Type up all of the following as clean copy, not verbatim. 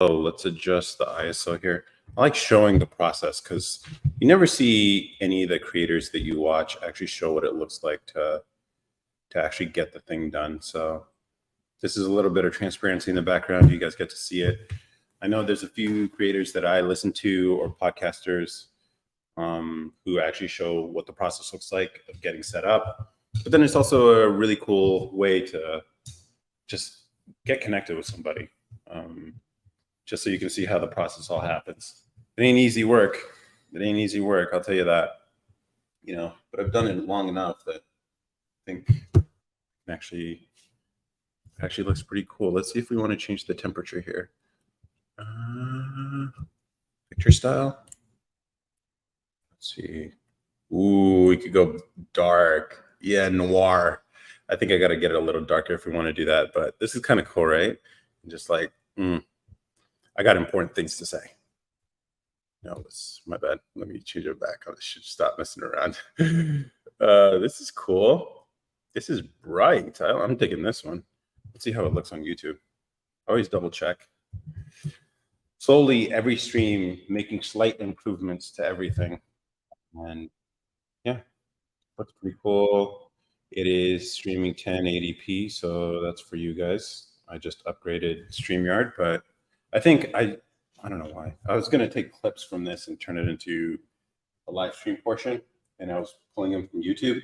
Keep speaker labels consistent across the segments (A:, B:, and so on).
A: Oh, let's adjust the ISO here. I like showing the process because you never see any of the creators that you watch actually show what it looks like to actually get the thing done. So this is a little bit of transparency in the background. You guys get to see it. I know there's a few creators that I listen to or podcasters who actually show what the process looks like of getting set up. But then it's also a really cool way to just get connected with somebody, just so you can see how the process all happens. It ain't easy work. It ain't easy work. I'll tell you that. But I've done it long enough that I think it actually looks pretty cool. Let's see if we want to change the temperature here. Picture style. Let's see. Ooh, we could go dark. Yeah, noir. I think I got to get it a little darker if we want to do that. But this is kind of cool, right? Just like, I got important things to say. No, that's my bad. Let me change it back. I should stop messing around. This is cool. This is bright. I'm digging this one. Let's see how it looks on YouTube. Always double check. Slowly, every stream making slight improvements to everything. And yeah, looks pretty cool. It is streaming 1080p, so that's for you guys. I just upgraded StreamYard, but I think I don't know why. I was going to take clips from this and turn it into a live stream portion, and I was pulling them from YouTube.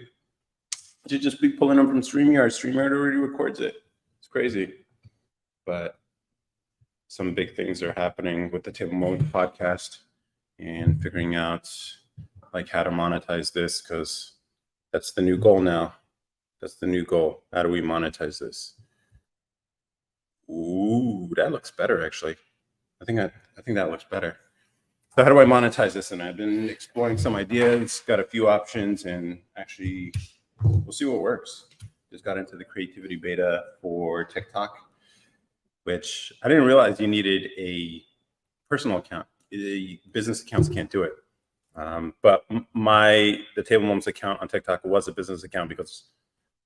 A: To just be pulling them from StreamYard. StreamYard already records it. It's crazy. But some big things are happening with the Table Mode podcast and figuring out like how to monetize this, because that's the new goal now. That's the new goal. How do we monetize this? Ooh, that looks better actually. I think that looks better. So how do I monetize this? And I've been exploring some ideas, got a few options, and actually we'll see what works. Just got into the creativity beta for TikTok, which I didn't realize you needed a personal account. Business accounts can't do it. But the Table Moments account on TikTok was a business account because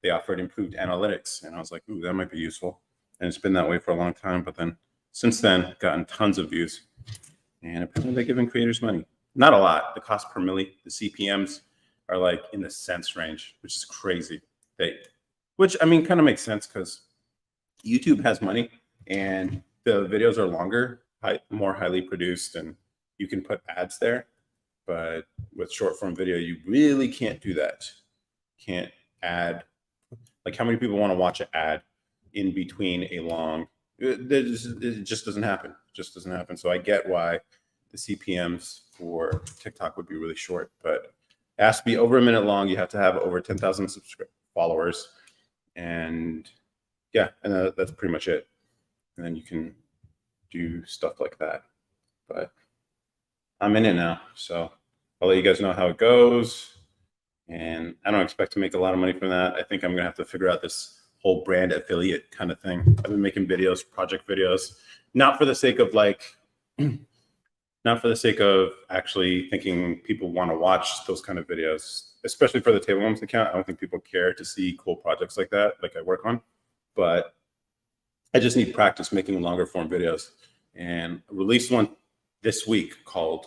A: they offered improved analytics. And I was like, ooh, that might be useful. And it's been that way for a long time. But then since then, gotten tons of views. And apparently they're giving creators money. Not a lot. The cost per milli, the CPMs are like in the cents range, which is crazy. Which I mean, kind of makes sense because YouTube has money and the videos are longer, more highly produced, and you can put ads there. But with short form video, you really can't do that. Can't add. Like, how many people want to watch an ad in between a long? It just doesn't happen. It just doesn't happen. So I get why the CPMs for TikTok would be really short, but it has to be over a minute long. You have to have over 10,000 followers, and yeah, and that's pretty much it. And then you can do stuff like that. But I'm in it now, so I'll let you guys know how it goes. And I don't expect to make a lot of money from that. I think I'm gonna have to figure out this whole brand affiliate kind of thing. I've been making videos, project videos, not for the sake of not for the sake of actually thinking people want to watch those kind of videos, especially for the Table Moments account. I don't think people care to see cool projects like that, like I work on. But I just need practice making longer form videos. And I released one this week called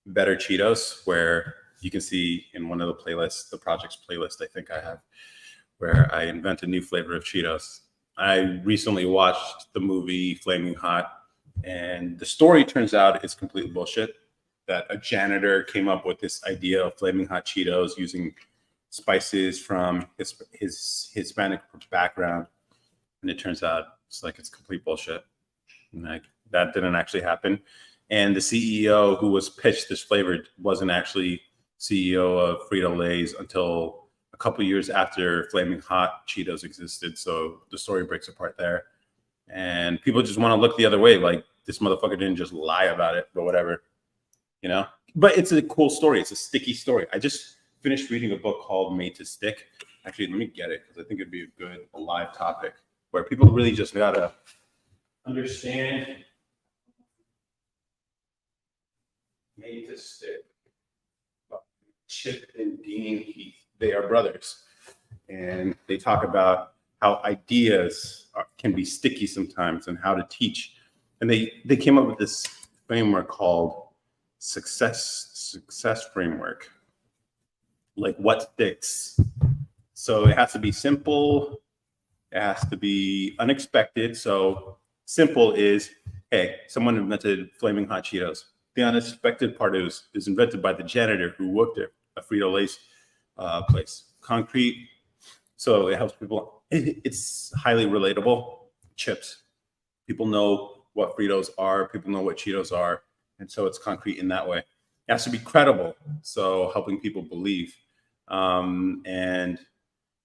A: Better Cheetos, where you can see in one of the playlists, the projects playlist I think I have, where I invent a new flavor of Cheetos. I recently watched the movie Flaming Hot, and the story turns out it's complete bullshit. That a janitor came up with this idea of Flaming Hot Cheetos using spices from his Hispanic background, and it turns out it's complete bullshit. Like, that didn't actually happen. And the CEO who was pitched this flavor wasn't actually CEO of Frito-Lay's until a couple years after Flaming Hot Cheetos existed. So the story breaks apart there. And people just want to look the other way. Like, this motherfucker didn't just lie about it, but whatever, But it's a cool story. It's a sticky story. I just finished reading a book called Made to Stick. Actually, let me get it because I think it'd be a good live topic where people really just gotta understand Made to Stick. Chip and Dean Heath. They are brothers, and they talk about how ideas can be sticky sometimes, and how to teach And they came up with this framework called success framework, like what sticks. So it has to be simple. It has to be unexpected. So simple is, hey, someone invented flaming hot Cheetos. The unexpected part is invented by the janitor who worked at a Frito-Lay's place. Concrete. So it helps people. It's highly relatable. Chips. People know what Fritos are. People know what Cheetos are. And so it's concrete in that way. It has to be credible. So helping people believe. And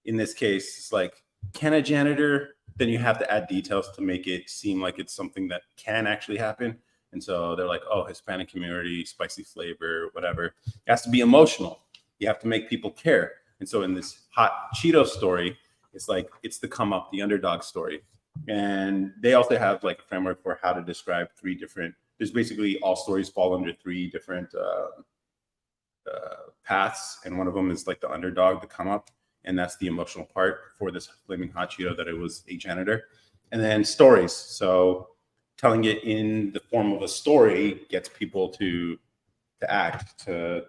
A: in this case, it's like, can a janitor? Then you have to add details to make it seem like it's something that can actually happen. And so they're like, oh, Hispanic community, spicy flavor, whatever. It has to be emotional. You have to make people care. And so in this hot Cheeto story, it's like, it's the come up, the underdog story. And they also have like a framework for how to describe three different, there's basically all stories fall under three different paths. And one of them is like the underdog, the come up. And that's the emotional part for this flaming hot Cheeto, that it was a janitor. And then stories. So telling it in the form of a story gets people to act, to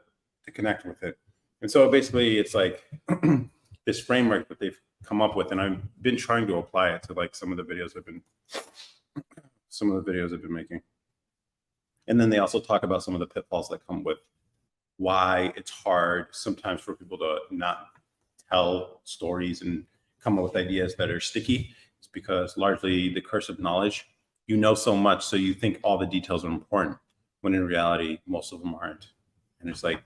A: connect with it. And so basically it's like this framework that they've come up with, and I've been trying to apply it to like some of the videos I've been making. And then they also talk about some of the pitfalls that come with why it's hard sometimes for people to not tell stories and come up with ideas that are sticky. It's because largely the curse of knowledge, you know so much, so you think all the details are important, when in reality, most of them aren't. And it's like,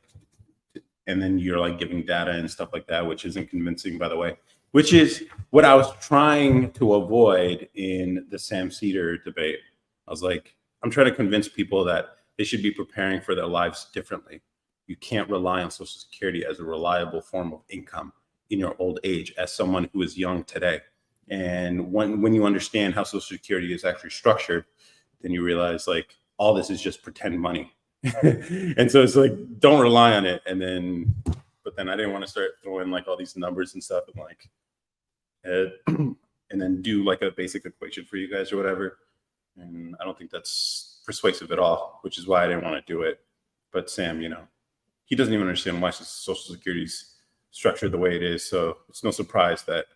A: and then you're like giving data and stuff like that, which isn't convincing, by the way, which is what I was trying to avoid in the Sam Cedar debate. I was like, I'm trying to convince people that they should be preparing for their lives differently. You can't rely on Social Security as a reliable form of income in your old age as someone who is young today. And when you understand how Social Security is actually structured, then you realize like all this is just pretend money. And so it's like, don't rely on it. And then, but then I didn't want to start throwing like all these numbers and stuff and like, and then do like a basic equation for you guys or whatever. And I don't think that's persuasive at all, which is why I didn't want to do it. But Sam, you know, he doesn't even understand why Social Security's structured the way it is. So it's no surprise that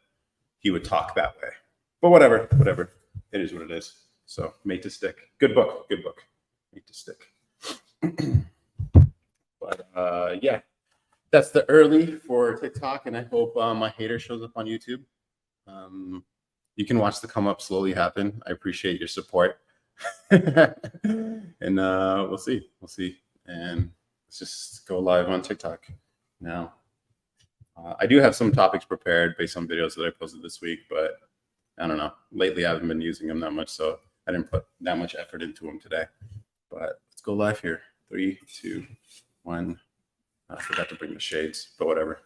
A: he would talk that way. But whatever, it is what it is. So Made to Stick, good book, Made to Stick. But yeah, that's the early for TikTok, and I hope my hater shows up on YouTube. You can watch the come up slowly happen. I appreciate your support. And we'll see. And let's just go live on TikTok now. I do have some topics prepared based on videos that I posted this week, but I don't know. Lately, I haven't been using them that much, so I didn't put that much effort into them today. But let's go live here. 3, 2, 1. I forgot to bring the shades, but whatever.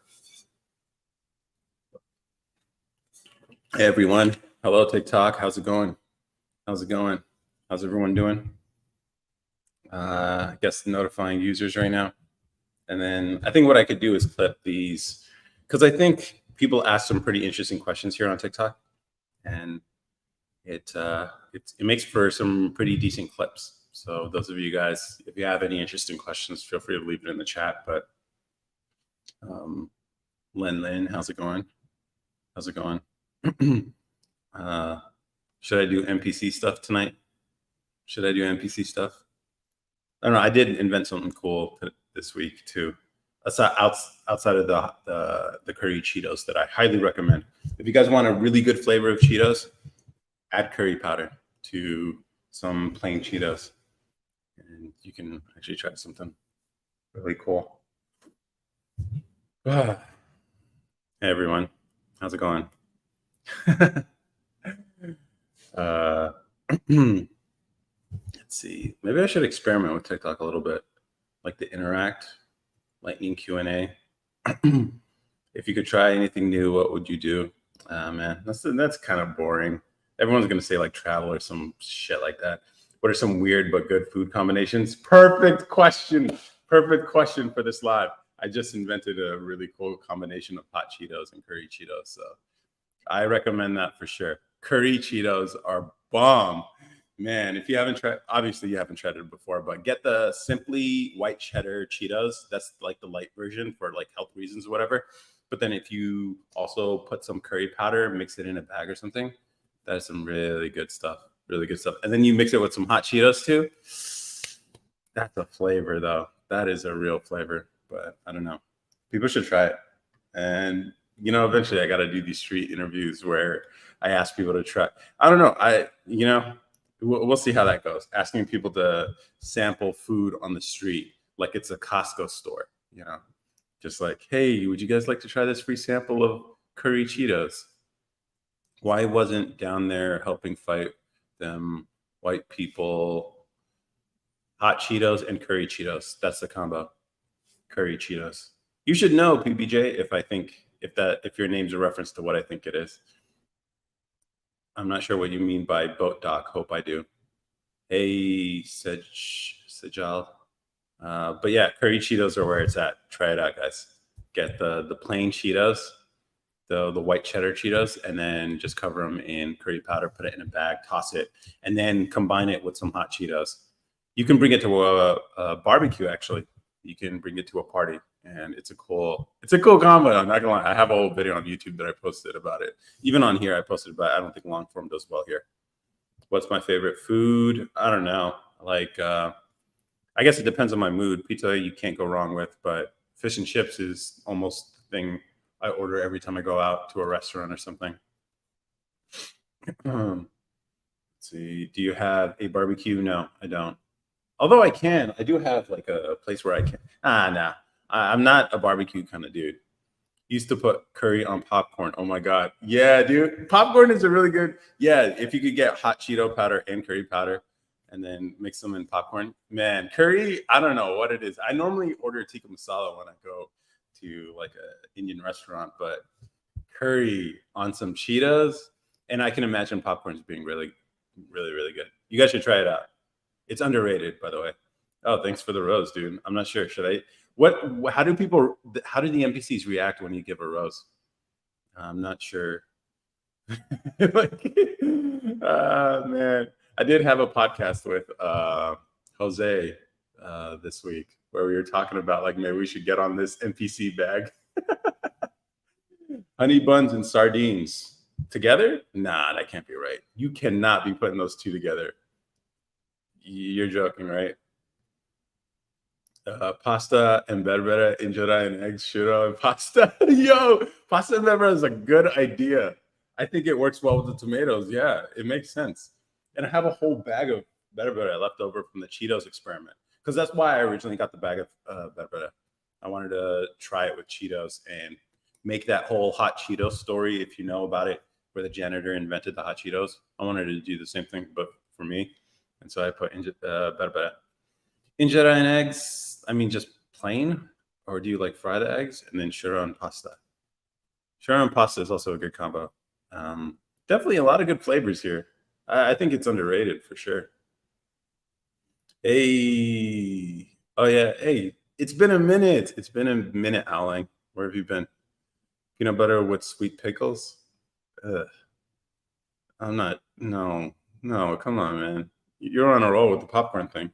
A: Hey, everyone. Hello, TikTok. How's it going? How's everyone doing? I guess notifying users right now. And then I think what I could do is clip these, because I think people ask some pretty interesting questions here on TikTok, and it makes for some pretty decent clips. So those of you guys, if you have any interesting questions, feel free to leave it in the chat. But Lin, how's it going? Should I do NPC stuff tonight? I don't know. I did invent something cool this week too, outside of the curry Cheetos that I highly recommend. If you guys want a really good flavor of Cheetos, add curry powder to some plain Cheetos, and you can actually try something really cool. Hey everyone, how's it going? Let's see. Maybe I should experiment with TikTok a little bit, like the interact, lightning Q&A. If you could try anything new, what would you do? Man, that's kind of boring. Everyone's gonna say like travel or some shit like that. What are some weird but good food combinations? Perfect question for this live. I just invented a really cool combination of hot Cheetos and curry Cheetos, so I recommend that for sure. Curry Cheetos are bomb. Man, if you haven't tried, obviously you haven't tried it before, but get the simply white cheddar Cheetos. That's like the light version for like health reasons or whatever. But then if you also put some curry powder, mix it in a bag or something, that's some really good stuff. Really good stuff. And then you mix it with some hot Cheetos too. That's a flavor though. That is a real flavor. But I don't know. People should try it. And eventually I got to do these street interviews where I ask people to try. I don't know. We'll see how that goes. Asking people to sample food on the street like it's a Costco store. Just like, hey, would you guys like to try this free sample of curry Cheetos? Why wasn't down there helping fight them white people? Hot Cheetos and curry Cheetos. That's the combo. Curry Cheetos. You should know, PBJ, if your name's a reference to what I think it is. I'm not sure what you mean by boat dock. Hope I do. Hey, Sejal. But yeah, curry Cheetos are where it's at. Try it out, guys. Get the plain Cheetos, the white cheddar Cheetos, and then just cover them in curry powder, put it in a bag, toss it, and then combine it with some hot Cheetos. You can bring it to a barbecue, actually. You can bring it to a party, and it's a cool combo. I'm not gonna lie. I have a whole video on YouTube that I posted about it. Even on here, I posted about it. I don't think long form does well here. What's my favorite food? I don't know. Like, I guess it depends on my mood. Pizza you can't go wrong with, but fish and chips is almost the thing I order every time I go out to a restaurant or something. Let's see. Do you have a barbecue? No, I don't. Although I can, I do have like a place where I can. Nah, I'm not a barbecue kind of dude. Used to put curry on popcorn. Oh my god, yeah, dude, popcorn is a really good. Yeah, if you could get hot Cheeto powder and curry powder, and then mix them in popcorn, man, curry. I don't know what it is. I normally order tikka masala when I go to like a Indian restaurant, but curry on some Cheetos, and I can imagine popcorns being really, really, really good. You guys should try it out. It's underrated, by the way. Oh, thanks for the rose, dude. I'm not sure. Should I? How do the NPCs react when you give a rose? I'm not sure. Like, man, I did have a podcast with Jose this week where we were talking about like maybe we should get on this NPC bag. Honey buns and sardines together? Nah, that can't be right. You cannot be putting those two together. You're joking, right? Pasta and berbere, injera and eggs, shiro and pasta. Yo, pasta and berbere is a good idea. I think it works well with the tomatoes. Yeah, it makes sense. And I have a whole bag of berbere left over from the Cheetos experiment because that's why I originally got the bag of berbere. I wanted to try it with Cheetos and make that whole hot Cheetos story. If you know about it, where the janitor invented the hot Cheetos, I wanted to do the same thing, but for me. And so I put berbere. Injera and eggs, I mean, just plain? Or do you like fry the eggs? And then shiro and pasta. Shiro and pasta is also a good combo. Definitely a lot of good flavors here. I think it's underrated for sure. Hey. Oh, yeah. Hey, it's been a minute. It's been a minute, Alan. Where have you been? Peanut butter with sweet pickles? Ugh. I'm not. No, come on, man. You're on a roll with the popcorn thing.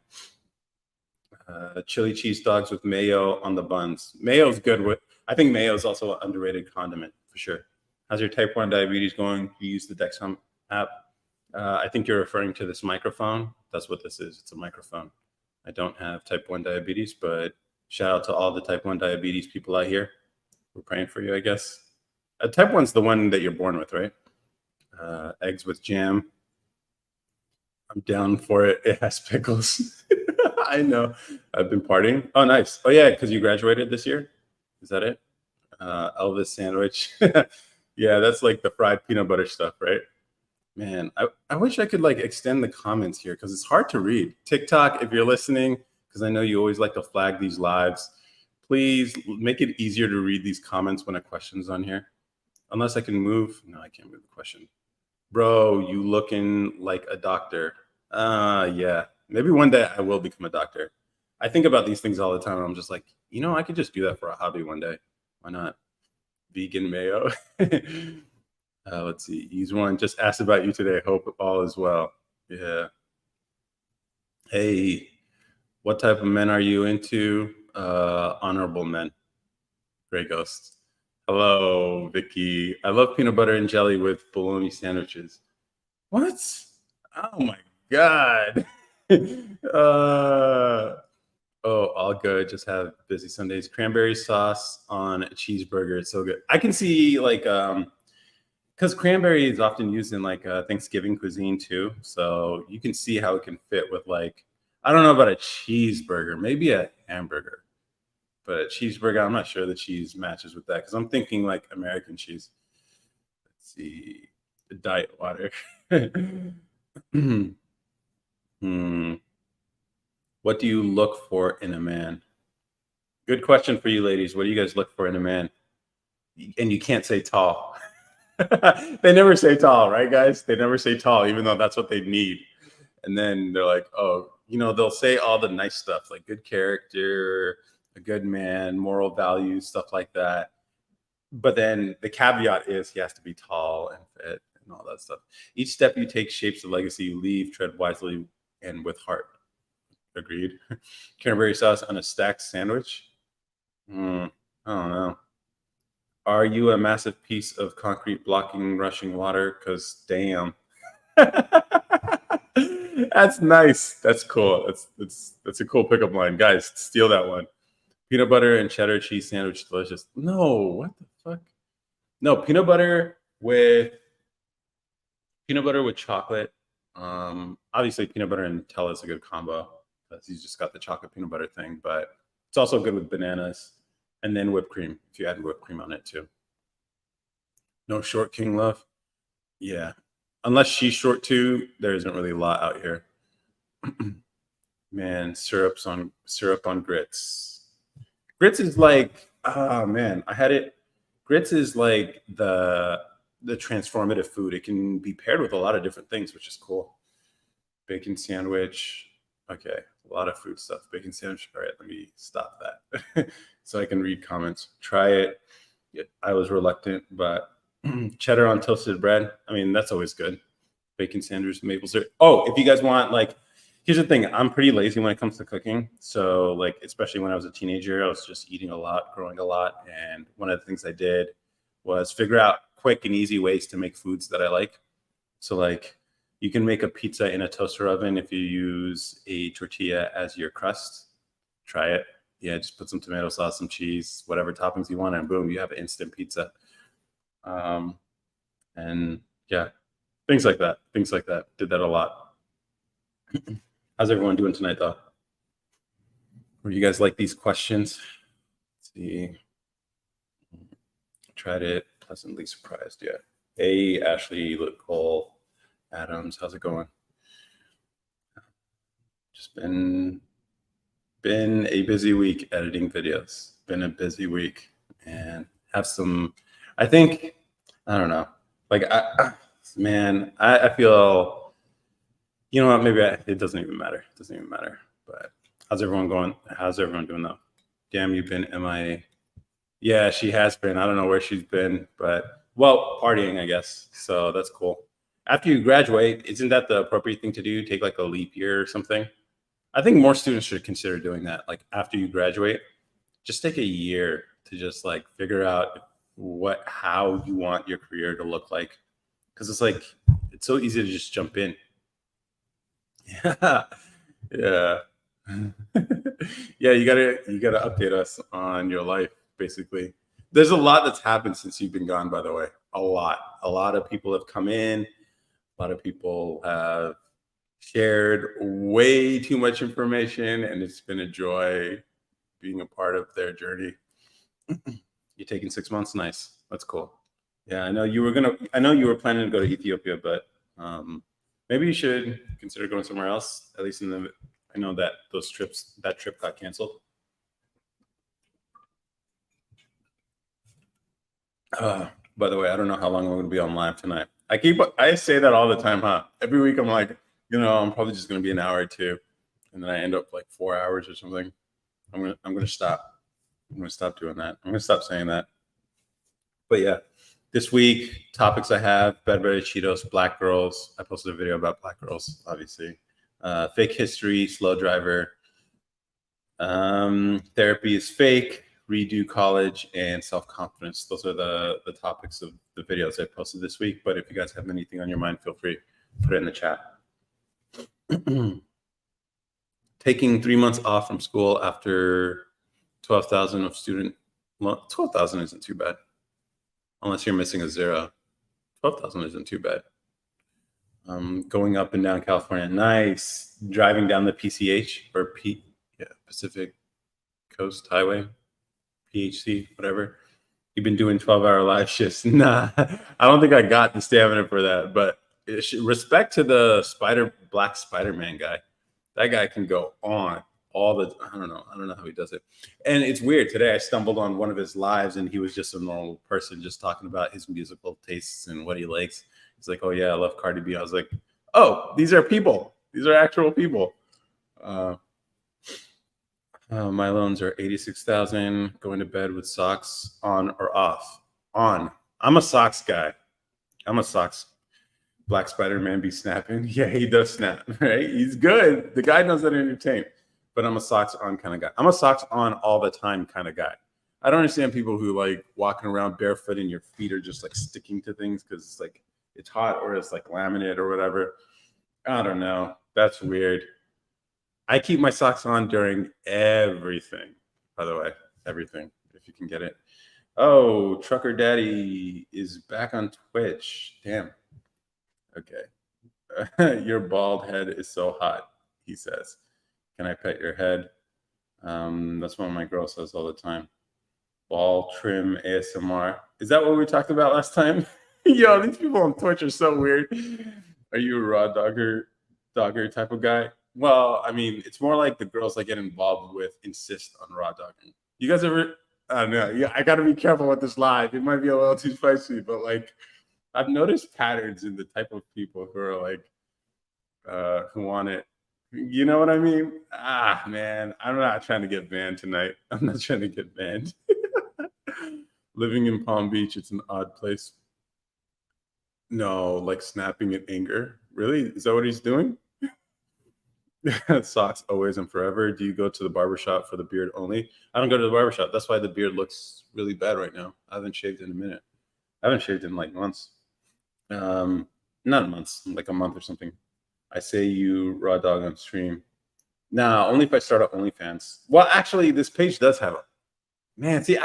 A: Chili cheese dogs with mayo on the buns. Mayo's good with. I think mayo is also an underrated condiment for sure. How's your type 1 diabetes going? You use the Dexcom app. I think you're referring to this microphone. That's what this is. It's a microphone. I don't have type 1 diabetes, but shout out to all the type 1 diabetes people out here. We're praying for you, I guess. Type 1's the one that you're born with, right? Eggs with jam. I'm down for it. It has pickles. I know. I've been partying. Oh, nice. Oh, yeah, because you graduated this year? Is that it? Elvis sandwich. Yeah, that's like the fried peanut butter stuff, right? Man, I wish I could like extend the comments here because it's hard to read. TikTok, if you're listening, because I know you always like to flag these lives, please make it easier to read these comments when a question's on here. Unless I can move. No, I can't move the question. Bro, you looking like a doctor. Yeah. Maybe one day I will become a doctor. I think about these things all the time. And I'm just like, I could just do that for a hobby one day. Why not? Vegan mayo. Let's see. He's one. Just asked about you today. Hope all is well. Yeah. Hey, what type of men are you into? Honorable men. Gray Ghost. Hello, Vicky. I love peanut butter and jelly with bologna sandwiches. What? Oh my god. uh, oh, all good. Just have busy Sundays. Cranberry sauce on a cheeseburger. It's so good. I can see like because cranberry is often used in like Thanksgiving cuisine too. So you can see how it can fit with like I don't know about a cheeseburger, maybe a hamburger, but a cheeseburger, I'm not sure the cheese matches with that because I'm thinking like American cheese. Let's see, diet water. Hmm. What do you look for in a man? Good question for you ladies. What do you guys look for in a man? And you can't say tall. They never say tall, right, guys? They never say tall, even though that's what they need. And then they're like, oh, they'll say all the nice stuff like good character, a good man, moral values, stuff like that. But then the caveat is he has to be tall and fit and all that stuff. Each step you take shapes the legacy you leave. Tread wisely and with heart. Agreed. Cranberry sauce on a stacked sandwich. I don't know. Are you a massive piece of concrete blocking rushing water? Because damn. That's nice. That's cool. That's a cool pickup line. Guys, steal that one. Peanut butter and cheddar cheese sandwich, delicious. No, what the fuck? No, peanut butter with chocolate. Obviously peanut butter and Nutella is a good combo because you just got the chocolate peanut butter thing, but it's also good with bananas and then whipped cream if you add whipped cream on it too. No short king love. Yeah. Unless she's short too, there isn't really a lot out here. Man, syrup on grits. Grits is like, oh man, I had it. Grits is like the transformative food. It can be paired with a lot of different things, which is cool. Bacon sandwich. Okay, a lot of food stuff. Bacon sandwich. All right, let me stop that so I can read comments. Try it. I was reluctant, but cheddar on toasted bread. I mean, that's always good. Bacon sandwich, maple syrup. Oh, if you guys want, like, here's the thing. I'm pretty lazy when it comes to cooking. So, like, especially when I was a teenager, I was just eating a lot, growing a lot. And one of the things I did was figure out quick and easy ways to make foods that I like. So, like, you can make a pizza in a toaster oven if you use a tortilla as your crust. Try it. Yeah, just put some tomato sauce, some cheese, whatever toppings you want, and boom, you have an instant pizza. Um, and yeah, things like that. Things like that. Did that a lot. How's everyone doing tonight, though? Or you guys like these questions? Let's see. Tried it. Pleasantly surprised. Yeah. Hey, Ashley, Cole, Adams. How's it going? Just been a busy week editing videos. Been a busy week and have some. I think I don't know. Like man, I feel. You know what? Maybe it doesn't even matter. It doesn't even matter. But how's everyone going? How's everyone doing though? Damn, you've been MIA. Yeah, she has been. I don't know where she's been, but well, partying, I guess. So that's cool. After you graduate, isn't that the appropriate thing to do? Take like a leap year or something? I think more students should consider doing that. Like after you graduate, just take a year to just like figure out how you want your career to look like. Because it's like it's so easy to just jump in. Yeah, yeah, yeah. You gotta update us on your life. Basically, there's a lot that's happened since you've been gone. By the way, a lot of people have come in. A lot of people have shared way too much information, and it's been a joy being a part of their journey. You're taking 6 months, nice. That's cool. Yeah, I know you were gonna. I know you were planning to go to Ethiopia, but maybe you should consider going somewhere else. At least in the. I know that that trip got canceled. By the way, I don't know how long I'm going to be on live tonight. I say that all the time, huh? Every week I'm like, I'm probably just going to be an hour or two, and then I end up like 4 hours or something. I'm gonna stop. I'm gonna stop doing that. I'm gonna stop saying that. But yeah, this week topics I have: Bed Cheetos, Black girls. I posted a video about black girls, obviously. Fake history, slow driver. Therapy is fake, redo college, and self-confidence. Those are the topics of the videos I posted this week. But if you guys have anything on your mind, feel free to put it in the chat. Taking 3 months off from school after 12,000 of student loan. 12,000 isn't too bad, unless you're missing a zero. 12,000 isn't too bad. Going up and down California, nice. Driving down the PCH or Pacific Coast Highway, PHC, whatever. You've been doing 12-hour live shifts. Nah, I don't think I got the stamina for that. But respect to the Black Spider-Man guy. That guy can go on all the. I don't know how he does it. And it's weird. Today I stumbled on one of his lives, and he was just a normal person, just talking about his musical tastes and what he likes. He's like, "Oh yeah, I love Cardi B." I was like, "Oh, these are people. These are actual people." My loans are 86,000. Going to bed with socks on or off? On. I'm a socks guy. I'm a socks. Black Spider-Man be snapping. Yeah, he does snap, right? He's good. The guy knows how to entertain. But I'm a socks on kind of guy. I'm a socks on all the time kind of guy. I don't understand people who like walking around barefoot and your feet are just like sticking to things because it's like it's hot or it's like laminate or whatever. I don't know. That's weird. I keep my socks on during everything, by the way. Everything, if you can get it. Oh, Trucker Daddy is back on Twitch. Damn. Okay. Your bald head is so hot, he says. Can I pet your head? That's what my girl says all the time. Ball trim ASMR. Is that what we talked about last time? Yo, these people on Twitch are so weird. Are you a raw dogger type of guy? Well, I mean, it's more like the girls I get involved with insist on raw dogging. You guys ever? I don't know. Yeah, I got to be careful with this live. It might be a little too spicy, but like, I've noticed patterns in the type of people who are like, who want it. You know what I mean? Ah, man, I'm not trying to get banned tonight. I'm not trying to get banned. Living in Palm Beach, it's an odd place. No, like snapping in anger. Really? Is that what he's doing? Socks always and forever. Do you go to the barbershop for the beard only? I don't go to the barbershop. That's why the beard looks really bad right now. I haven't shaved in a minute. I haven't shaved in like months. Not months, like a month or something. I say you raw dog on stream. Nah, only if I start up OnlyFans. Well, actually, this page does have it. Man, see,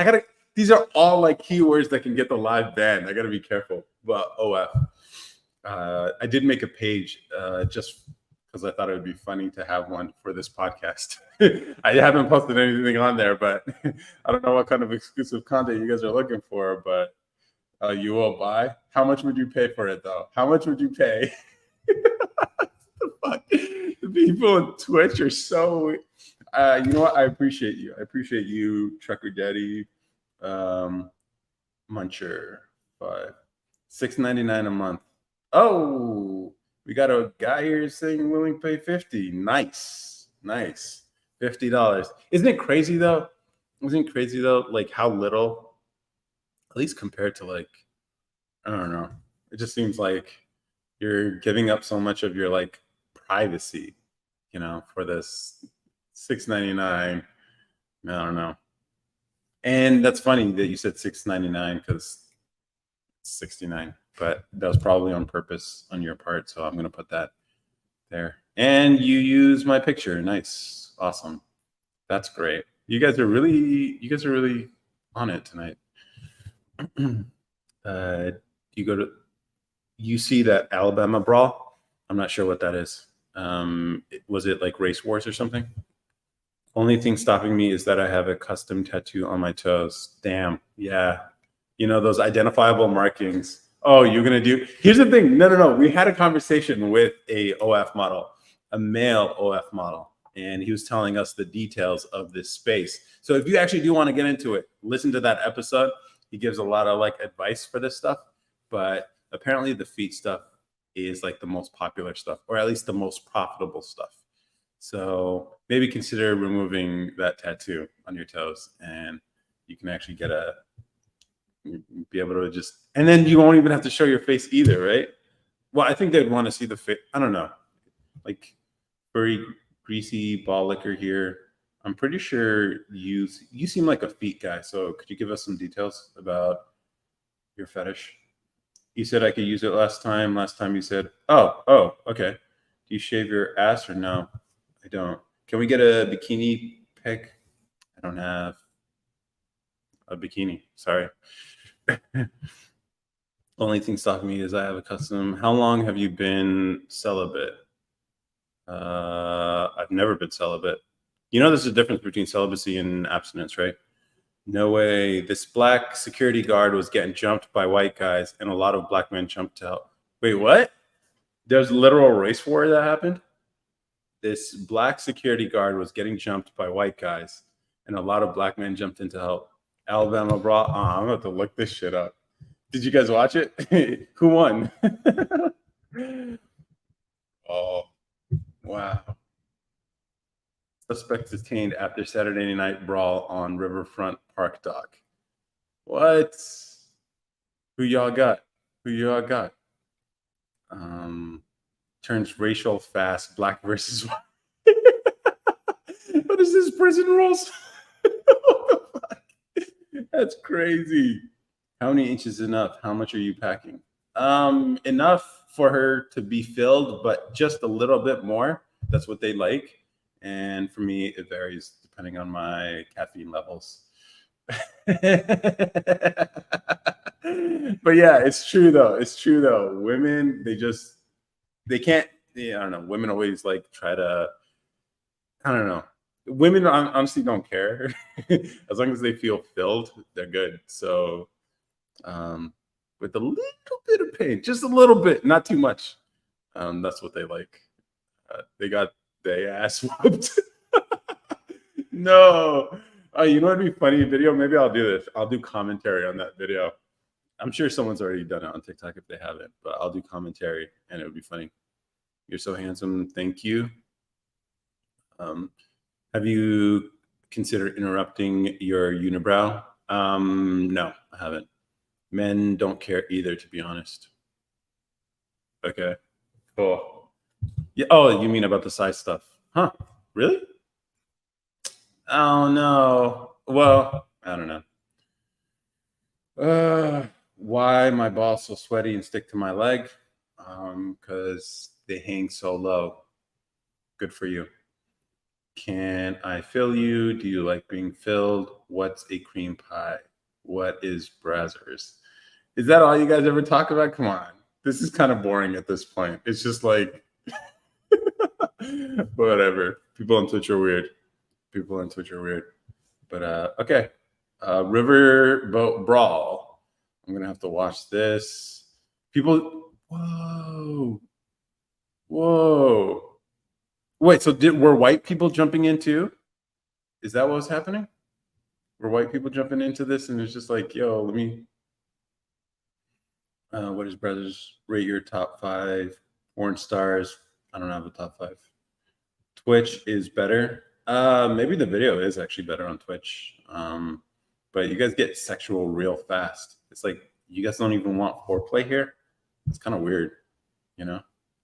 A: these are all like keywords that can get the live ban. I gotta be careful. But OF. I did make a page just because I thought it would be funny to have one for this podcast. I haven't posted anything on there, but I don't know what kind of exclusive content you guys are looking for, but you will buy. How much would you pay for it, though? How much would you pay? The fuck? The people on Twitch are so. You know what? I appreciate you. I appreciate you, Trucker Daddy, Muncher. $6.99 a month. Oh, we got a guy here saying willing to pay $50. Nice. $50. Isn't it crazy though? Like how little, at least compared to like, I don't know. It just seems like you're giving up so much of your like privacy, for this $6.99. I don't know. And that's funny that you said $6.99 because it's 69, but that was probably on purpose on your part. So I'm gonna put that there. And you use my picture. Nice, awesome. That's great. You guys are really on it tonight. You see that Alabama brawl? I'm not sure what that is. Was it like race wars or something? Only thing stopping me is that I have a custom tattoo on my toes. Damn. Yeah. Those identifiable markings. Oh, you're going to do. Here's the thing. No. We had a conversation with a OF model, a male OF model, and he was telling us the details of this space. So if you actually do want to get into it, listen to that episode. He gives a lot of like advice for this stuff, but apparently the feet stuff is like the most popular stuff, or at least the most profitable stuff. So maybe consider removing that tattoo on your toes, and you can actually be able to just, and then you won't even have to show your face either, right? Well, I think they'd want to see the face. I don't know. Like Furry, greasy ball liquor here. I'm pretty sure you seem like a feet guy. So could you give us some details about your fetish? You said I could use it last time. Last time you said, oh, okay. Do you shave your ass or no? I don't. Can we get a bikini pic? I don't have a bikini. Sorry. Only thing stopping me is I have a custom. How long have you been celibate? I've never been celibate. You know, there's a difference between celibacy and abstinence, right? No way. This black security guard was getting jumped by white guys, and a lot of black men jumped to help. Wait, what? There's literal race war that happened? This black security guard was getting jumped by white guys, and a lot of black men jumped in to help. Alabama brawl. I'm about to look this shit up. Did you guys watch it? Who won? Oh, wow. Suspect detained after Saturday night brawl on Riverfront Park dock. What? Who y'all got? Who y'all got? Turns racial fast, black versus white. What is this, prison rules? That's crazy. How many inches enough? How much are you packing? Enough for her to be filled, but just a little bit more. That's what they like. And for me, it varies depending on my caffeine levels. But yeah, it's true though. It's true though. Women, they can't. Yeah, I don't know. Women always like try to. I don't know. Women honestly don't care. As long as they feel filled, they're good. So, with a little bit of pain, just a little bit, not too much. That's what they like. They got their ass whooped. No. You know what'd be funny video? Maybe I'll do this. I'll do commentary on that video. I'm sure someone's already done it on TikTok if they haven't, but I'll do commentary and it would be funny. You're so handsome. Thank you. Have you considered interrupting your unibrow? No, I haven't. Men don't care either, to be honest. Okay, cool. Yeah. Oh, you mean about the size stuff? Huh? Really? Oh no. Well, I don't know. Why my balls so sweaty and stick to my leg? Because they hang so low. Good for you. Can I fill you? Do you like being filled? What's a cream pie? What is Brazzers? Is that all you guys ever talk about? Come on. This is kind of boring at this point. It's just like, whatever. People on Twitch are weird. But okay. Riverboat Brawl. I'm going to have to watch this. People, whoa. Wait, so were white people jumping in too? Is that what was happening? Were white people jumping into this and it's just like, yo, let me. What is Brothers? Rate your top 5 porn stars. I don't have a top 5. Twitch is better. Maybe the video is actually better on Twitch. But you guys get sexual real fast. It's like you guys don't even want foreplay here. It's kind of weird, you know?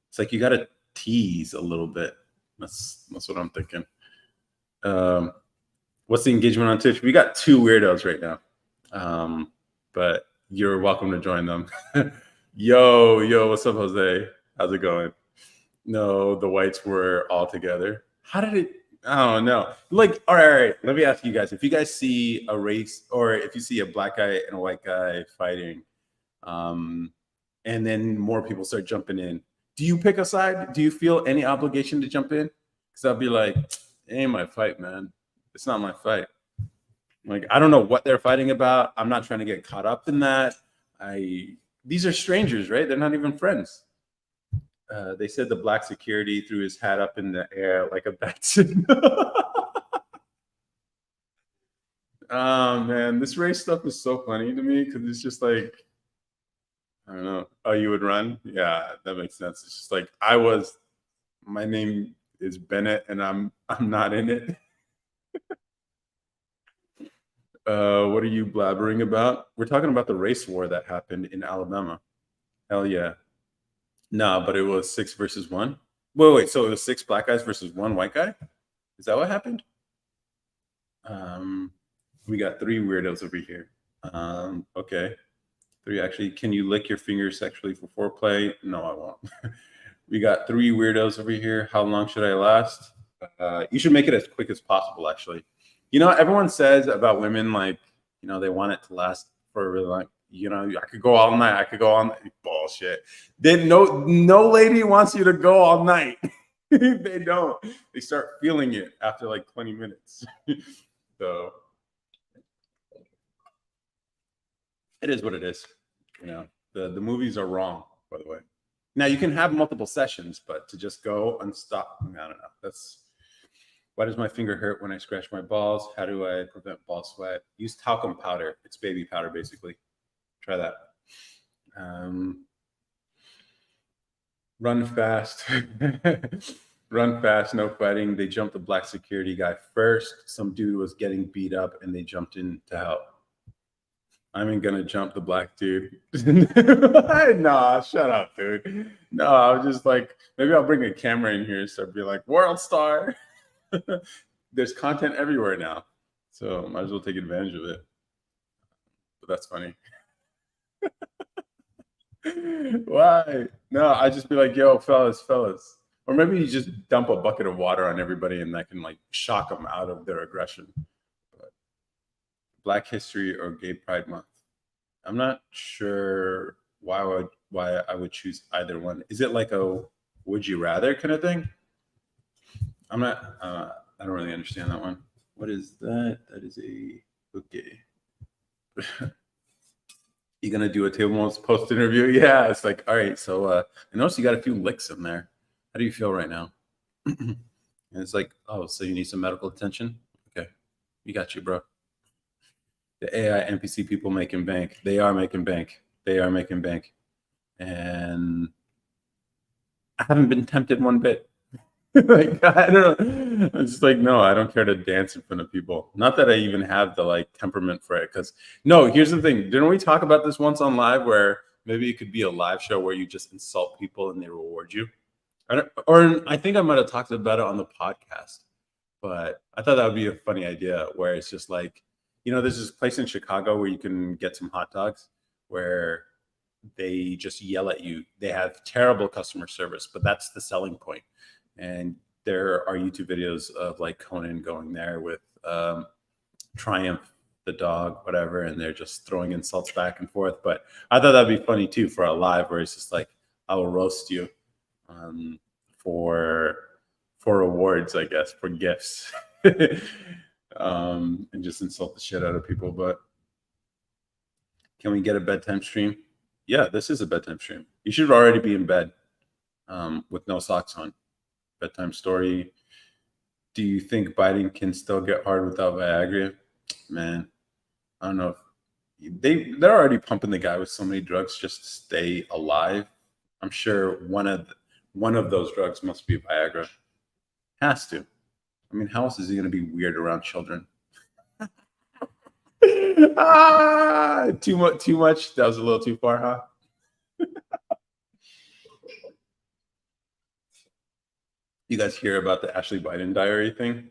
A: It's like you gotta tease a little bit. That's what I'm thinking. What's the engagement on Twitch? We got 2 weirdos right now. But you're welcome to join them. Yo, what's up, Jose? How's it going? No, the whites were all together. How did it? I don't know. Like, all right. Let me ask you guys: if you guys see a race, or if you see a black guy and a white guy fighting, and then more people start jumping in, do you pick a side? Do you feel any obligation to jump in? Because I'll be like, it ain't my fight, man. It's not my fight. Like, I don't know what they're fighting about. I'm not trying to get caught up in that. These are strangers, right? They're not even friends. They said the black security threw his hat up in the air like a bat signal. Oh man, this race stuff is so funny to me because it's just like, I don't know. Oh, you would run? Yeah, that makes sense. It's just like my name is Bennett and I'm not in it. What are you blabbering about? We're talking about the race war that happened in Alabama. Hell yeah. No, but it was 6 versus 1. Wait. So it was six black guys versus one white guy. Is that what happened? Um, we got three weirdos over here. Okay. Three actually. Can you lick your fingers sexually for foreplay? No, I won't. We got three weirdos over here. How long should I last? You should make it as quick as possible, actually. Everyone says about women, like, they want it to last for a really long, I could go all night. I could go all night. Bullshit. Then no lady wants you to go all night. They don't. They start feeling it after like 20 minutes. So it is what it is. The movies are wrong, by the way. Now you can have multiple sessions, but to just go and stop, I don't know. Why does my finger hurt when I scratch my balls? How do I prevent ball sweat? Use talcum powder. It's baby powder, basically. Try that. Run fast. Run fast, no fighting. They jumped the black security guy first. Some dude was getting beat up and they jumped in to help. I'm gonna jump the black dude. Nah, shut up, dude. No, I was just like, maybe I'll bring a camera in here and start be like, world star. There's content everywhere now, so might as well take advantage of it. But that's funny. Why? No, I just be like, yo, fellas. Or maybe you just dump a bucket of water on everybody and that can like shock them out of their aggression. But Black History or Gay Pride Month. I'm not sure why I would choose either one. Is it like a would you rather kind of thing? I'm not. I don't really understand that one. What is that? That is a okay. You gonna do a table post interview? Yeah, it's like all right. So I noticed you got a few licks in there. How do you feel right now? And it's like, oh, so you need some medical attention? Okay, we got you, bro. The AI NPC people making bank. They are making bank. And I haven't been tempted one bit. Like I don't know. I'm just like, no, I don't care to dance in front of people. Not that I even have the like temperament for it. Because no, here's the thing. Didn't we talk about this once on live where maybe it could be a live show where you just insult people and they reward you? Or I think I might have talked about it on the podcast, but I thought that would be a funny idea where it's just like, there's this place in Chicago where you can get some hot dogs where they just yell at you. They have terrible customer service, but that's the selling point. And there are YouTube videos of like Conan going there with Triumph, the dog, whatever, and they're just throwing insults back and forth. But I thought that'd be funny too for a live where it's just like, I will roast you for awards, I guess, for gifts. And just insult the shit out of people. But can we get a bedtime stream? Yeah, this is a bedtime stream. You should already be in bed with no socks on. Bedtime story. Do you think biting can still get hard without Viagra? Man, I don't know if they're already pumping the guy with so many drugs just to stay alive. I'm sure one of those drugs must be Viagra. Has to. I mean, how else is he going to be weird around children? Too much. That was a little too far, huh? You guys hear about the Ashley Biden diary thing,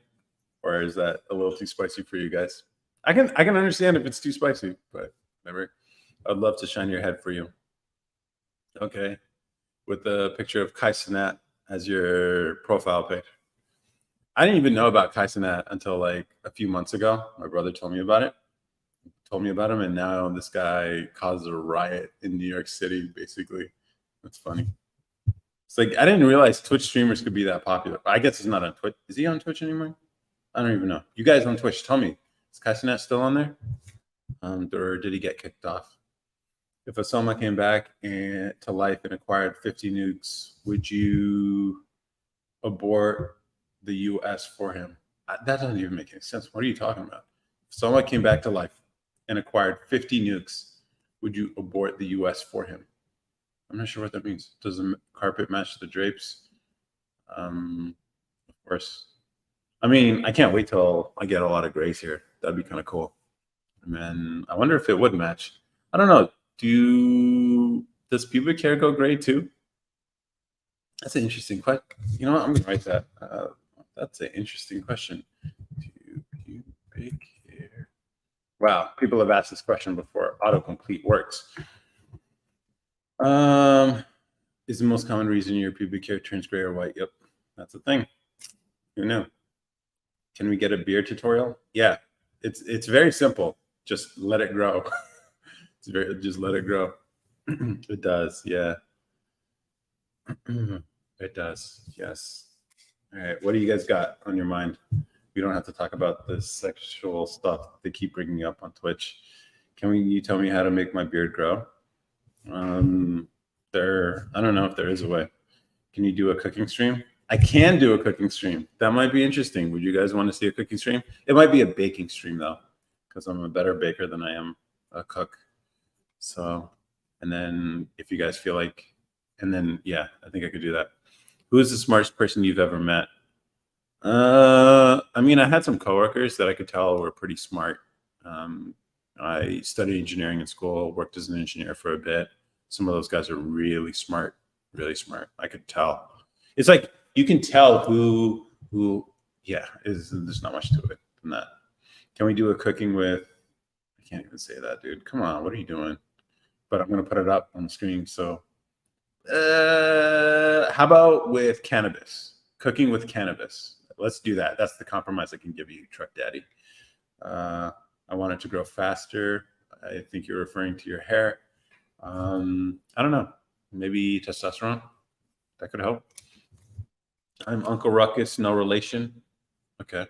A: or is that a little too spicy for you guys? I can understand if it's too spicy, but whatever. I'd love to shine your head for you. Okay, with the picture of Kai Cenat as your profile pic. I didn't even know about Kai Cenat until like a few months ago. My brother told me about him, and now this guy caused a riot in New York City. Basically, that's funny. It's like I didn't realize Twitch streamers could be that popular. I guess he's not on Twitch. Is he on Twitch anymore? I don't even know. You guys on Twitch, tell me. Is Kai Cenat still on there? Or did he get kicked off? If Osama came back to life and acquired 50 nukes, would you abort the U.S. for him? That doesn't even make any sense. What are you talking about? If Osama came back to life and acquired 50 nukes, would you abort the U.S. for him? I'm not sure what that means. Does the carpet match the drapes? Of course. I mean, I can't wait till I get a lot of grays here. That'd be kind of cool. And then I wonder if it would match. I don't know. Does pubic hair go gray too? That's an interesting question. You know what? I'm gonna write that. That's an interesting question. Do pubic hair? Wow, people have asked this question before. Autocomplete works. Um, is the most common reason your pubic hair turns gray or white? Yep, that's the thing. Who knew? Can we get a beard tutorial? Yeah, it's very simple. Just let it grow. Just let it grow. It does, yeah. It does, yes. All right, what do you guys got on your mind? We don't have to talk about the sexual stuff they keep bringing up on Twitch. You tell me how to make my beard grow? I don't know if there is a way. Can you do a cooking stream? I can do a cooking stream. That might be interesting. Would you guys want to see a cooking stream? It might be a baking stream though, because I'm a better baker than I am a cook. So, and then if you guys feel like, and then yeah, I think I could do that. Who is the smartest person you've ever met? I mean, I had some coworkers that I could tell were pretty smart. I studied engineering in school, worked as an engineer for a bit. Some of those guys are really smart, really smart. I could tell. It's like you can tell who. Yeah, there's not much to it than that. Can we do a cooking with? I can't even say that, dude. Come on, what are you doing? But I'm gonna put it up on the screen. So, how about with cannabis? Cooking with cannabis. Let's do that. That's the compromise I can give you, Truck Daddy. I want it to grow faster. I think you're referring to your hair. I don't know. Maybe testosterone. That could help. I'm Uncle Ruckus, no relation. Okay.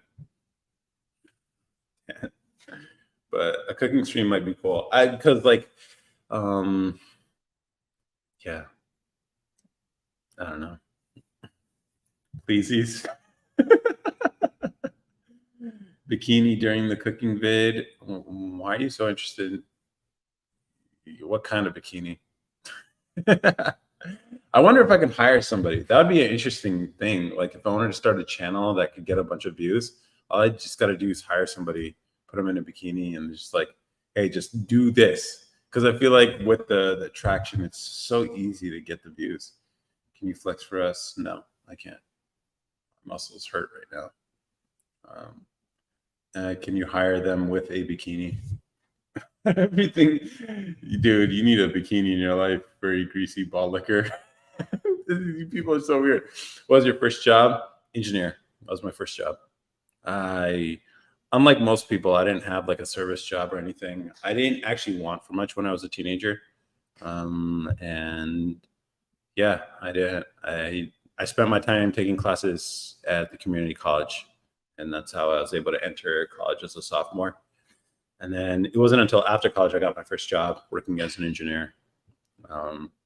A: But a cooking stream might be cool. Because like, yeah. I don't know. Pleasies. Bikini during the cooking vid. Why are you so interested? What kind of bikini? I wonder if I can hire somebody. That would be an interesting thing. Like if I wanted to start a channel that could get a bunch of views, all I just got to do is hire somebody, put them in a bikini, and just like, hey, just do this. Because I feel like with the traction, it's so easy to get the views. Can you flex for us? No, I can't. My muscles hurt right now. Can you hire them with a bikini? Everything, dude, you need a bikini in your life for a greasy ball liquor. People are so weird. What was your first job? Engineer. That was my first job. Unlike most people, I didn't have like a service job or anything. I didn't actually want for much when I was a teenager. And yeah, I did. I spent my time taking classes at the community college, and that's how I was able to enter college as a sophomore. And then it wasn't until after college I got my first job working as an engineer.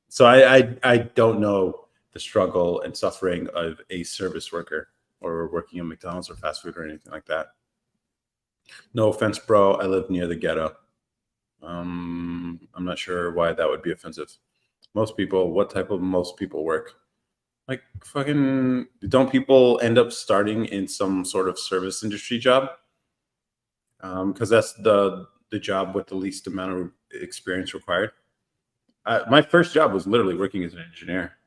A: So I don't know the struggle and suffering of a service worker or working in McDonald's or fast food or anything like that. No offense, bro. I live near the ghetto. I'm not sure why that would be offensive. Most people, what type of most people work? Like fucking, don't people end up starting in some sort of service industry job? Because that's the job with the least amount of experience required. My first job was literally working as an engineer.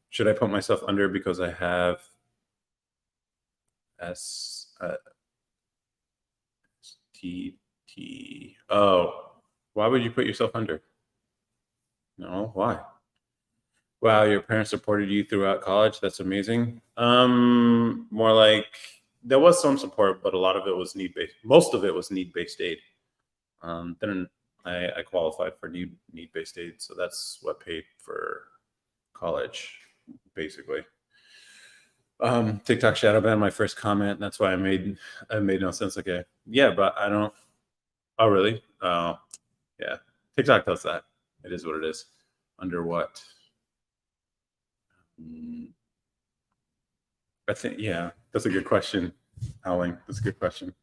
A: Should I put myself under because I have STT? Oh, why would you put yourself under? No, why? Wow, your parents supported you throughout college. That's amazing. More like there was some support, but a lot of it was need based. Most of it was need based aid. Then I qualified for need based aid, so that's what paid for college, basically. TikTok shadow ban my first comment. That's why I made no sense. Okay, yeah, but I don't. Oh, really? Oh, yeah. TikTok does that. It is what it is. Under what? I think yeah, that's a good question, Howling. That's a good question.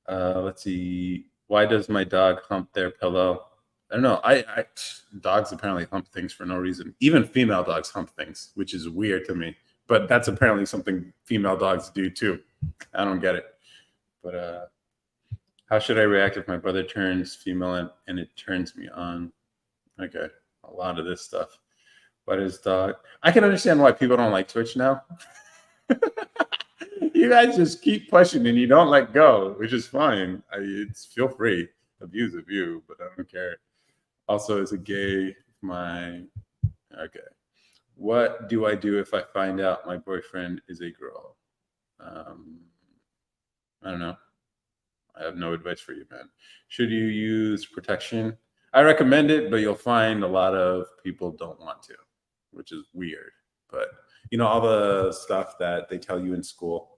A: Let's see. Why does my dog hump their pillow? I don't know. I dogs apparently hump things for no reason. Even female dogs hump things, which is weird to me. But that's apparently something female dogs do too. I don't get it. But how should I react if my brother turns female and it turns me on? Okay, a lot of this stuff. What is dog? I can understand why people don't like Twitch now. You guys just keep pushing and you don't let go, which is fine. It's feel free, abuse, but I don't care. Also, as a gay, my okay. What do I do if I find out my boyfriend is a girl? Um, I don't know. I have no advice for you, man. Should you use protection? I recommend it, but you'll find a lot of people don't want to, which is weird. But you know, all the stuff that they tell you in school,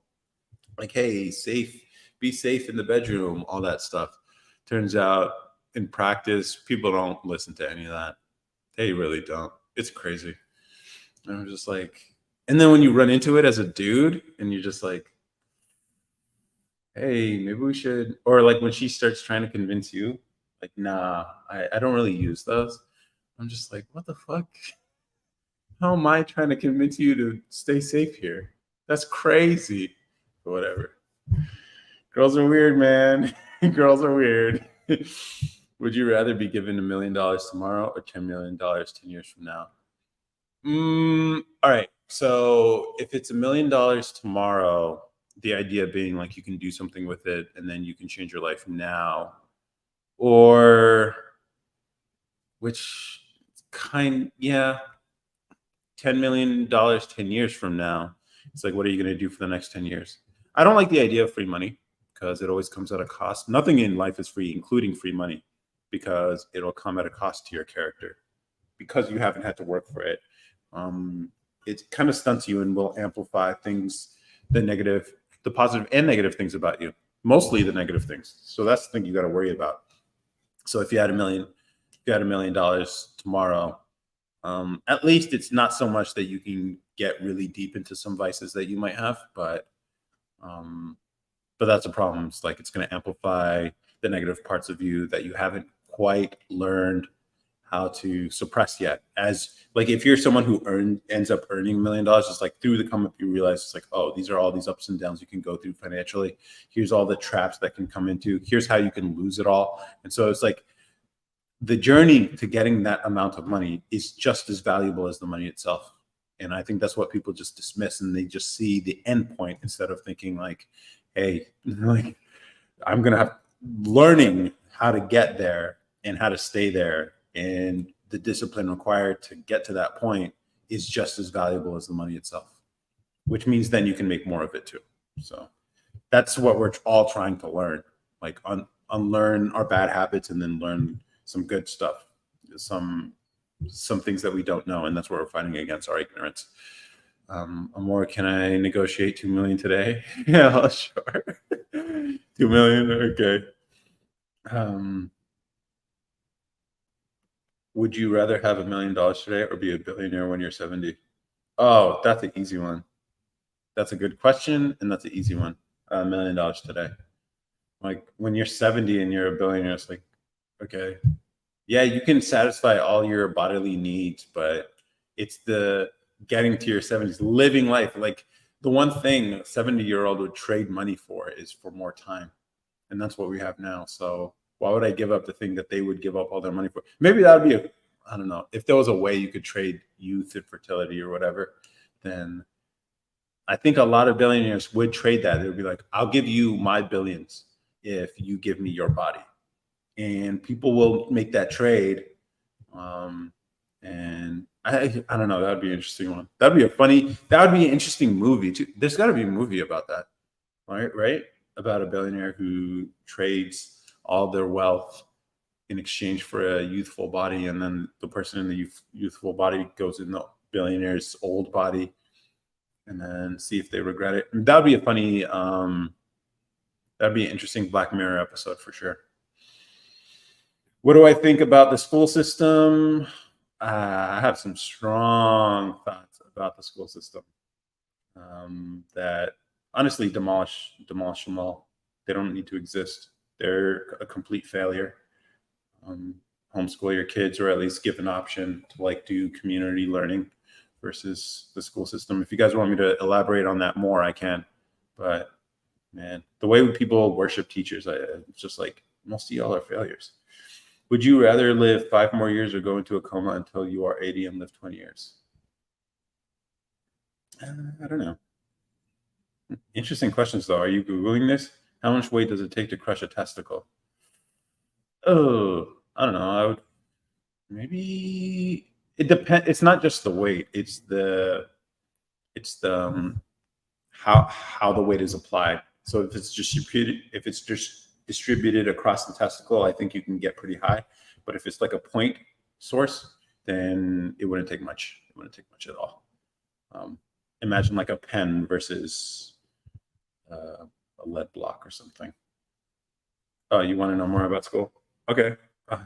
A: like, hey, safe, be safe in the bedroom, all that stuff. Turns out in practice, people don't listen to any of that. They really don't. It's crazy. And I'm just like, and then when you run into it as a dude and you're just like, hey, maybe we should, or like when she starts trying to convince you, like, nah, I don't really use those. I'm just like, what the fuck? How am I trying to convince you to stay safe here? That's crazy. But whatever. Girls are weird, man. Girls are weird. Would you rather be given $1 million tomorrow or $10 million 10 years from now? All right. So if it's $1 million tomorrow, the idea being like you can do something with it and then you can change your life now, or which yeah, $10 million 10 years from now. It's like, what are you going to do for the next 10 years? I don't like the idea of free money because it always comes at a cost. Nothing in life is free, including free money, because it'll come at a cost to your character because you haven't had to work for it. It kind of stunts you and will amplify things, the positive and negative things about you, mostly the negative things. So that's the thing you got to worry about. So if you had $1 million tomorrow, at least it's not so much that you can get really deep into some vices that you might have, but that's a problem. It's like it's going to amplify the negative parts of you that you haven't quite learned how to suppress yet. As like if you're someone who ends up earning $1 million, it's like through the come up you realize it's like, oh, these are all these ups and downs you can go through financially. Here's all the traps that can come into. Here's how you can lose it all. And so it's like the journey to getting that amount of money is just as valuable as the money itself. And I think that's what people just dismiss, and they just see the end point instead of thinking like, hey, like I'm gonna have learning how to get there and how to stay there, and the discipline required to get to that point is just as valuable as the money itself, which means then you can make more of it too. So that's what we're all trying to learn, like unlearn our bad habits and then learn some good stuff, some things that we don't know, and that's what we're fighting against, our ignorance. Amor, can I negotiate 2 million today? Yeah, sure. 2 million, okay. Would you rather have $1 million today or be a billionaire when you're 70? Oh, that's an easy one. That's a good question, and that's an easy one. $1 million today. Like when you're 70 and you're a billionaire, it's like, okay, yeah, you can satisfy all your bodily needs, but it's the getting to your 70s, living life. Like the one thing a 70-year-old would trade money for is for more time. And that's what we have now. So why would I give up the thing that they would give up all their money for? Maybe that would be I don't know. If there was a way you could trade youth and fertility or whatever, then I think a lot of billionaires would trade that. They would be like, I'll give you my billions if you give me your body. And people will make that trade. And I don't know. That would be an interesting one. That would be an interesting movie too. There's got to be a movie about that, right? About a billionaire who trades all their wealth in exchange for a youthful body, and then the person in the youthful body goes in the billionaire's old body, and then see if they regret it. And that would be a funny. That'd be an interesting Black Mirror episode for sure. What do I think about the school system? I have some strong thoughts about the school system that honestly demolish them all. They don't need to exist. They're a complete failure. Homeschool your kids, or at least give an option to like do community learning versus the school system. If you guys want me to elaborate on that more, I can. But man, the way people worship teachers, it's just like most of y'all are failures. Would you rather live 5 more years or go into a coma until you are 80 and live 20 years? I don't know. Interesting questions though. Are you googling this? How much weight does it take to crush a testicle? Oh, I don't know. I would maybe it depends. It's not just the weight. It's the how the weight is applied. So if it's just distributed across the testicle, I think you can get pretty high. But if it's like a point source, then it wouldn't take much. It wouldn't take much at all. Um, Imagine like a pen versus a lead block or something. Oh, you want to know more about school? Okay.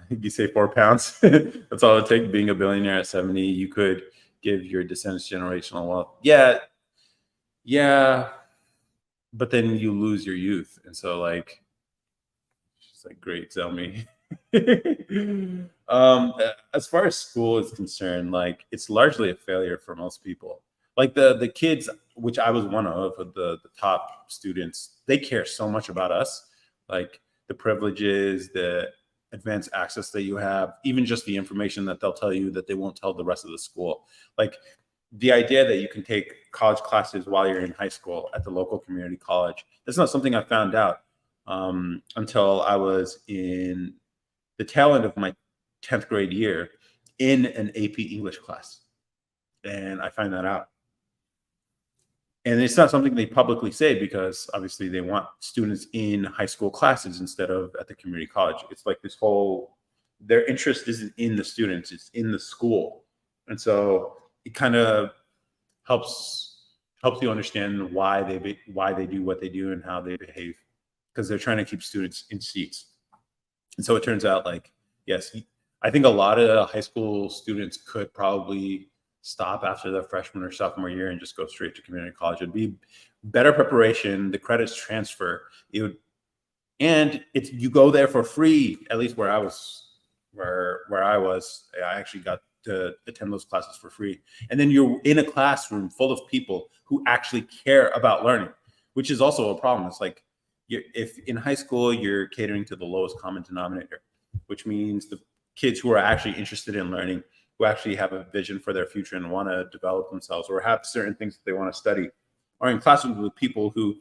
A: You say 4 pounds. That's all it takes. Being a billionaire at 70, you could give your descendants generational wealth. Yeah, yeah, but then you lose your youth, and so like, she's like, great, tell me. As far as school is concerned, like it's largely a failure for most people. Like the kids, which I was one of the top students, they care so much about us, like the privileges, the advanced access that you have, even just the information that they'll tell you that they won't tell the rest of the school. Like the idea that you can take college classes while you're in high school at the local community college. That's not something I found out until I was in the tail end of my 10th grade year in an AP English class. And I find that out. And it's not something they publicly say because obviously they want students in high school classes instead of at the community college. It's like this whole, their interest isn't in the students, it's in the school. And so it kind of helps helps you understand why they do what they do and how they behave because they're trying to keep students in seats. And so it turns out like, yes, I think a lot of high school students could probably stop after their freshman or sophomore year and just go straight to community college. It'd be better preparation, the credits transfer. It would, and it's you go there for free. At least where I was, I actually got to attend those classes for free. And then you're in a classroom full of people who actually care about learning, which is also a problem. It's like if in high school you're catering to the lowest common denominator, which means the kids who are actually interested in learning, who actually have a vision for their future and want to develop themselves or have certain things that they want to study, are in classrooms with people who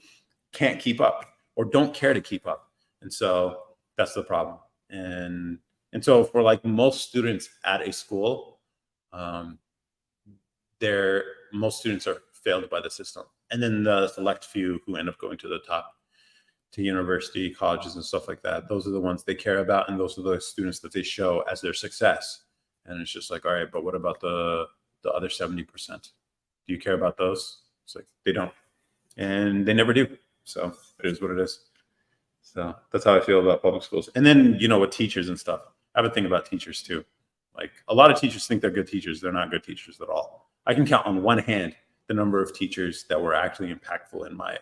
A: can't keep up or don't care to keep up. And so that's the problem. And so for like most students at a school, um, they're most students are failed by the system. And then the select few who end up going to the top to university, colleges, and stuff like that, those are the ones they care about, and those are the students that they show as their success. And it's just like, all right, but what about the other 70%? Do you care about those? It's like they don't, and they never do. So it is what it is. So that's how I feel about public schools. And then with teachers and stuff, I have a thing about teachers too. Like a lot of teachers think they're good teachers. They're not good teachers at all. I can count on one hand the number of teachers that were actually impactful in my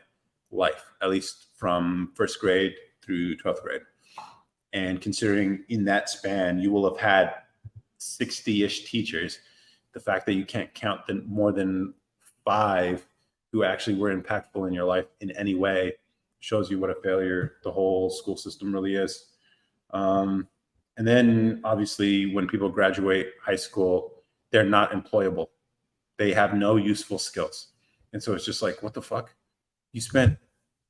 A: life, at least from first grade through 12th grade. And considering in that span, you will have had 60-ish teachers, the fact that you can't count more than 5 who actually were impactful in your life in any way shows you what a failure the whole school system really is. And then obviously when people graduate high school, they're not employable. They have no useful skills. And so it's just like, what the fuck? You spent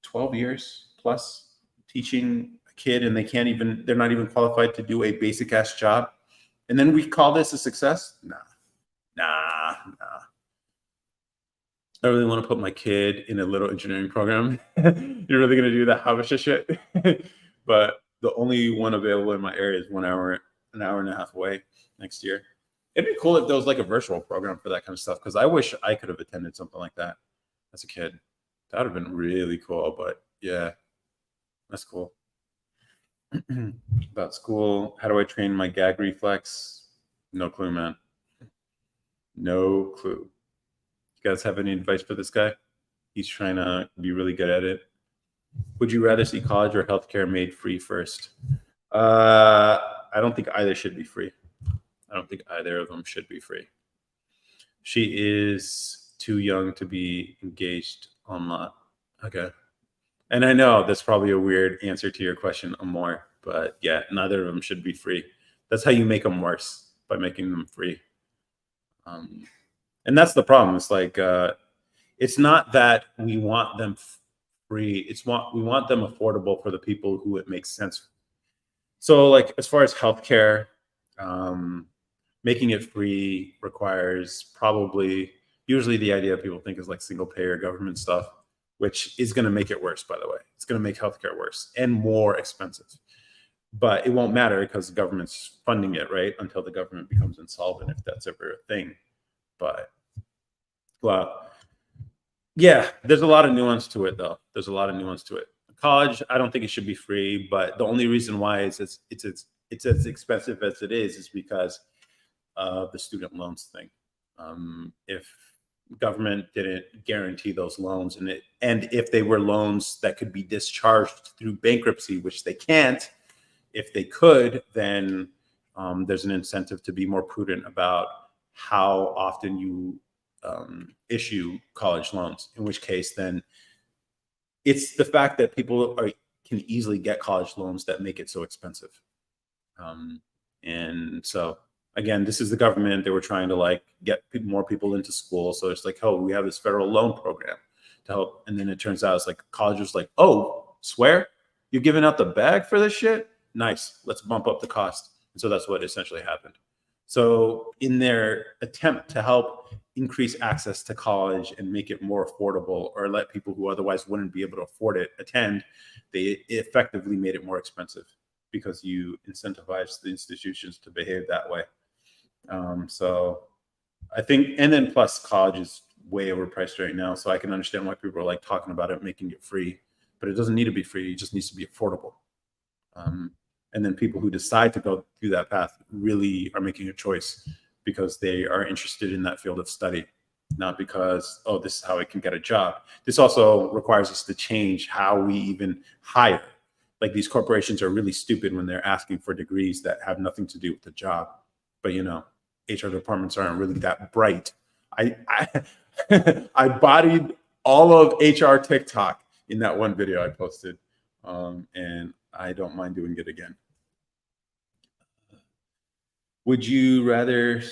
A: 12 years plus teaching a kid and they're not even qualified to do a basic ass job. And then we call this a success? Nah. I really want to put my kid in a little engineering program. You're really going to do that Habesha shit? But the only one available in my area is an hour and a half away next year. It'd be cool if there was like a virtual program for that kind of stuff because I wish I could have attended something like that as a kid. That would have been really cool. But yeah, that's cool. About school, how do I train my gag reflex? No clue, man. No clue. You guys have any advice for this guy? He's trying to be really good at it. Would you rather see college or healthcare made free first? I don't think either should be free. I don't think either of them should be free. She is too young to be engaged online. Okay. And I know that's probably a weird answer to your question, Amor, but yeah, neither of them should be free. That's how you make them worse, by making them free. And that's the problem. It's like It's not that we want them free. We want them affordable for the people who it makes sense. So, like as far as healthcare, um, making it free requires probably usually the idea people think is like single payer government stuff, which is going to make it worse. By the way, it's going to make healthcare worse and more expensive. But it won't matter because the government's funding it, right? Until the government becomes insolvent, if that's ever a thing. But well, yeah, there's a lot of nuance to it, though. There's a lot of nuance to it. College, I don't think it should be free, but the only reason why it's as expensive as it is because of the student loans thing. If government didn't guarantee those loans, and if they were loans that could be discharged through bankruptcy, which they can't, if they could, then there's an incentive to be more prudent about how often you issue college loans. In which case, then it's the fact that can easily get college loans that make it so expensive. And so, again, this is the government. They were trying to like get more people into school. So it's like, oh, we have this federal loan program to help. And then it turns out it's like college was like, oh, swear you're giving out the bag for this shit? Nice. Let's bump up the cost. And so that's what essentially happened. So in their attempt to help increase access to college and make it more affordable, or let people who otherwise wouldn't be able to afford it attend, they effectively made it more expensive because you incentivize the institutions to behave that way. So I think, and then plus college is way overpriced right now. So I can understand why people are like talking about it, making it free, but it doesn't need to be free. It just needs to be affordable. And then people who decide to go through that path really are making a choice because they are interested in that field of study, not because, oh, this is how I can get a job. This also requires us to change how we even hire. Like these corporations are really stupid when they're asking for degrees that have nothing to do with the job. But HR departments aren't really that bright. I bodied all of HR TikTok in that one video I posted, and I don't mind doing it again. Would you rather?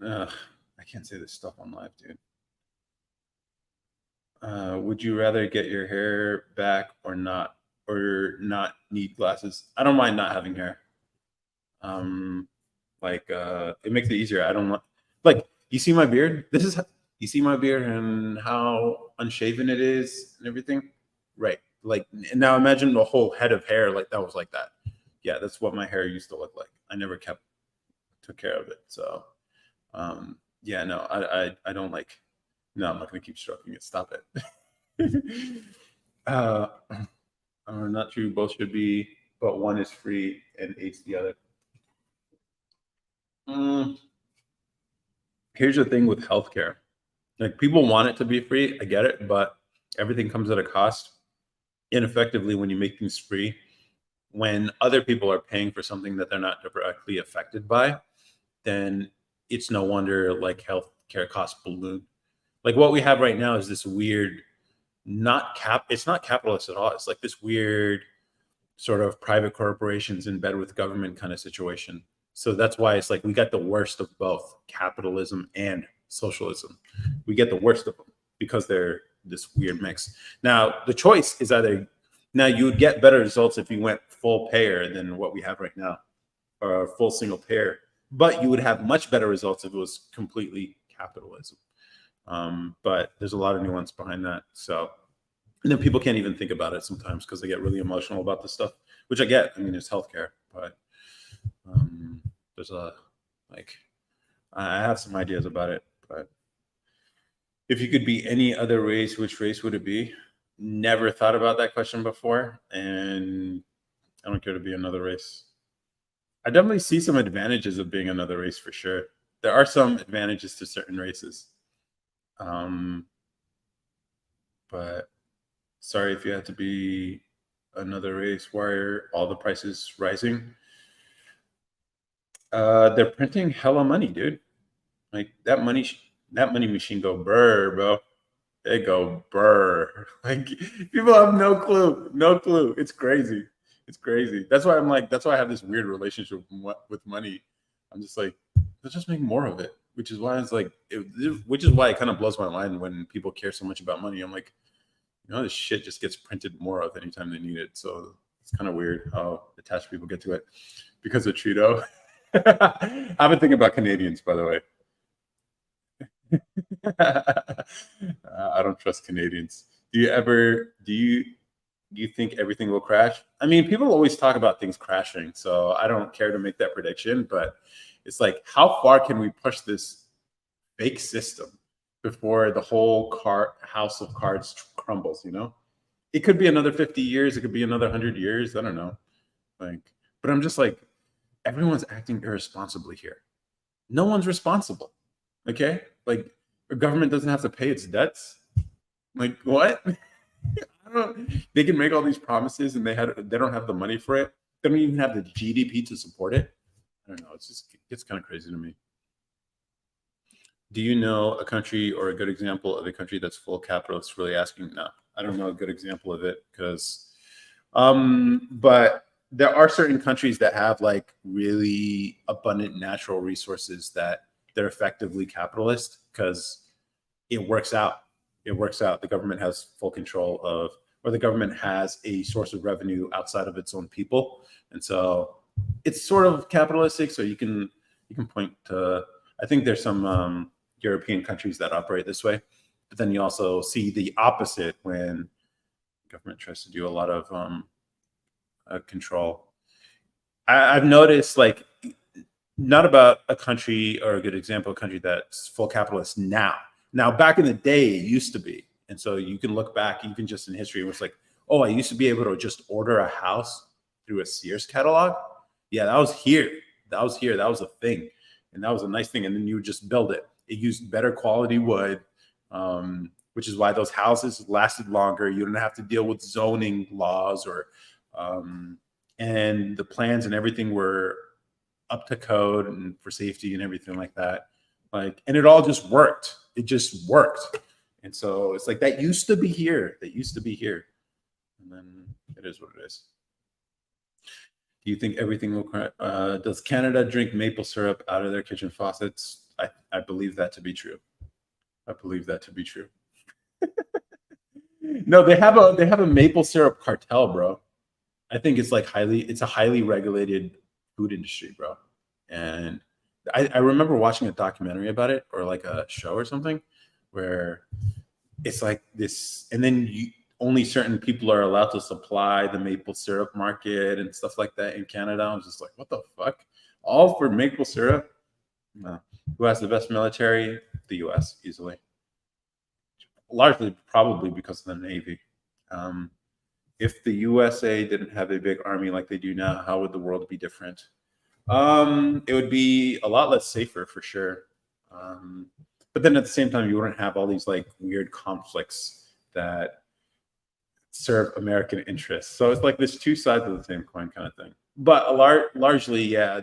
A: I can't say this stuff on live, dude. Would you rather get your hair back or not need glasses? I don't mind not having hair. It makes it easier. I don't want you see my beard. You see my beard and how unshaven it is and everything, right? Like now, imagine the whole head of hair like that was like that. Yeah, that's what my hair used to look like. I never took care of it. So, yeah, no, I don't like. No, I'm not gonna keep stroking it. Stop it. Not true. Both should be, but one is free and hates the other. Here's the thing with healthcare. Like people want it to be free. I get it, but everything comes at a cost. Ineffectively, when you make things free, when other people are paying for something that they're not directly affected by, then it's no wonder like healthcare costs balloon. Like what we have right now is this weird, it's not capitalist at all. It's like this weird sort of private corporations in bed with government kind of situation. So that's why it's like we got the worst of both capitalism and socialism. We get the worst of them because they're this weird mix. Now, the choice is now you would get better results if you went full payer than what we have right now, or full single payer, but you would have much better results if it was completely capitalism. But there's a lot of nuance behind that. So, and then people can't even think about it sometimes because they get really emotional about this stuff, which I get. I mean, it's healthcare, but there's I have some ideas about it. But if you could be any other race, which race would it be? Never thought about that question before, and I don't care to be another race. I definitely see some advantages of being another race for sure. There are some advantages to certain races. But sorry if you have to be another race. Why are all the prices rising? They're printing hella money, dude. Like that money machine go brr, bro. They go brr. Like people have no clue. It's crazy. That's why I have this weird relationship with money. I'm just like, let's just make more of it. which is why it's like, which is why it kind of blows my mind when people care so much about money. I'm like, this shit just gets printed more of anytime they need it. So it's kind of weird how attached people get to it because of Trudeau. I've been thinking about Canadians, by the way. I don't trust Canadians. Do you think everything will crash? I mean, people always talk about things crashing, so I don't care to make that prediction, but it's like, how far can we push this fake system before the whole house of cards crumbles, It could be another 50 years, it could be another 100 years, I don't know. But I'm just like, everyone's acting irresponsibly here. No one's responsible. Okay? Like, the government doesn't have to pay its debts. Like, what? They can make all these promises and they don't have the money for it. They don't even have the GDP to support it. I don't know. It's kind of crazy to me. Do you know a country or a good example of a country that's full capitalist? Really asking. No, I don't know a good example of it because, but there are certain countries that have like really abundant natural resources that they're effectively capitalist because it works out. It works out. The government has full control of, or the government has a source of revenue outside of its own people, and so it's sort of capitalistic. So you can point to. I think there's some European countries that operate this way, but then you also see the opposite when the government tries to do a lot of control. I've noticed, like, not about a country or a good example, a country that's full capitalist now. Now, back in the day, it used to be. And so you can look back, even just in history, and it's like, oh, I used to be able to just order a house through a Sears catalog. Yeah, that was here. That was a thing. And that was a nice thing. And then you would just build it. It used better quality wood, which is why those houses lasted longer. You didn't have to deal with zoning laws and the plans and everything were up to code and for safety and everything like that. And it all just worked. It just worked. And so it's like, that used to be here. And then it is what it is. Do you think everything will crash? Does Canada drink maple syrup out of their kitchen faucets? I believe that to be true. No, they have a maple syrup cartel, bro. I think it's a highly regulated food industry, bro. And I remember watching a documentary about it, or like a show or something, where it's like this, and then only certain people are allowed to supply the maple syrup market and stuff like that in Canada. I was just like, what the fuck? All for maple syrup? No. Who has the best military? The U.S. easily. Largely, probably because of the Navy. If the USA didn't have a big army like they do now, how would the world be different? It would be a lot less safer for sure. But then at the same time, you wouldn't have all these like weird conflicts that serve American interests. So it's like there's two sides of the same coin kind of thing. But largely, yeah.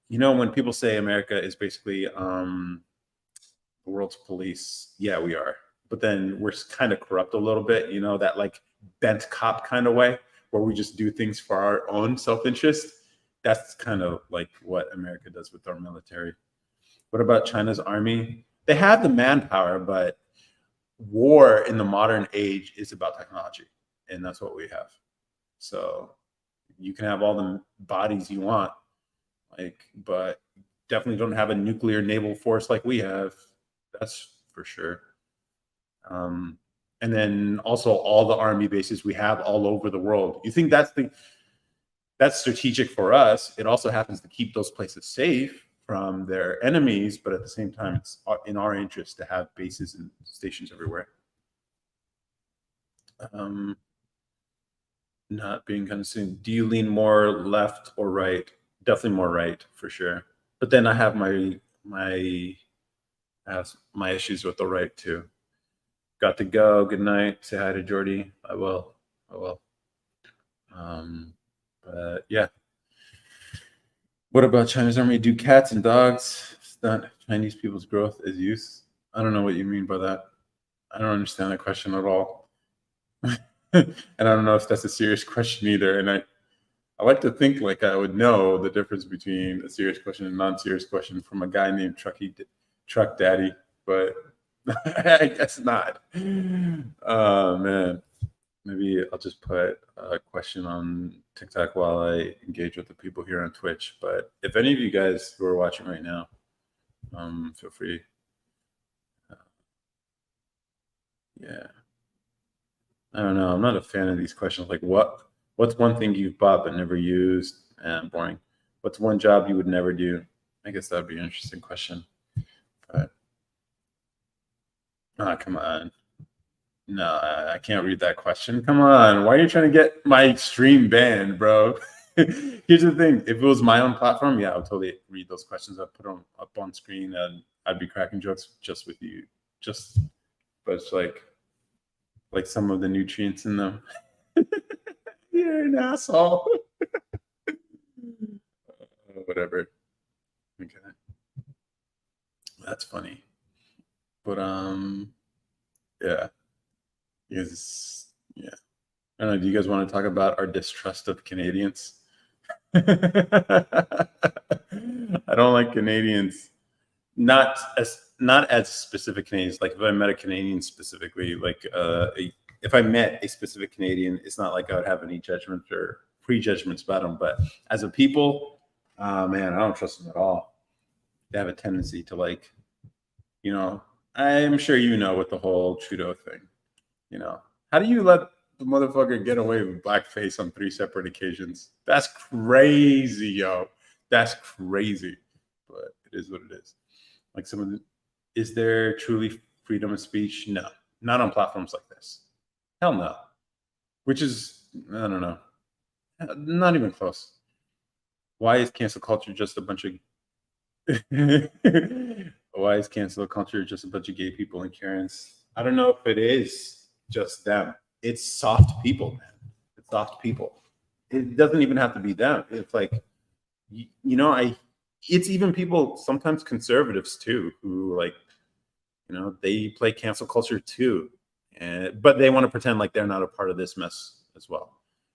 A: When people say America is basically the world's police, yeah, we are. But then we're kind of corrupt a little bit, that like bent cop kind of way where we just do things for our own self-interest. That's kind of like what America does with our military. What about China's army? They have the manpower, but war in the modern age is about technology, and that's what we have. So you can have all the bodies you want, but definitely don't have a nuclear naval force like we have. That's for sure. And then also all the army bases we have all over the world. You think that's strategic for us? It also happens to keep those places safe from their enemies, but at the same time, it's in our interest to have bases and stations everywhere. Not being condescending. Do you lean more left or right? Definitely more right, for sure. But then I have my issues with the right too. Got to go. Good night. Say hi to Jordy. I will. But yeah. What about China's army? Do cats and dogs stunt Chinese people's growth as youth? I don't know what you mean by that. I don't understand that question at all. And I don't know if that's a serious question either. And I like to think like I would know the difference between a serious question and a non-serious question from a guy named Truck Daddy, but I guess not. Oh man, maybe I'll just put a question on TikTok while I engage with the people here on Twitch. But if any of you guys who are watching right now, feel free. Yeah, I don't know. I'm not a fan of these questions. Like, what's one thing you've bought but never used? And boring. What's one job you would never do? I guess that'd be an interesting question. But come on. No, I can't read that question. Come on. Why are you trying to get my stream banned, bro? Here's the thing. If it was my own platform, yeah, I would totally read those questions. I'd put them up on screen and I'd be cracking jokes just with you. Just, but it's like some of the nutrients in them. You're an asshole. Whatever. Okay. That's funny. But yeah. Yeah. I don't know. Do you guys want to talk about our distrust of Canadians? I don't like Canadians. Not as specific Canadians. Like if I met a Canadian specifically, like if I met a specific Canadian, it's not like I would have any judgments or prejudgments about them. But as a people, man, I don't trust them at all. They have a tendency to I'm sure with the whole Trudeau thing. How do you let the motherfucker get away with blackface on 3 separate occasions? That's crazy, yo. That's crazy. But it is what it is. Like is there truly freedom of speech? No, not on platforms like this. Hell no. Which is, I don't know, not even close. Why is cancel culture just a bunch of why is cancel culture just a bunch of gay people and Karens? I don't know if it is just them. It's soft people, man. It's soft people. It doesn't even have to be them. It's like, it's even people, sometimes conservatives too, who they play cancel culture too. But they want to pretend like they're not a part of this mess as well,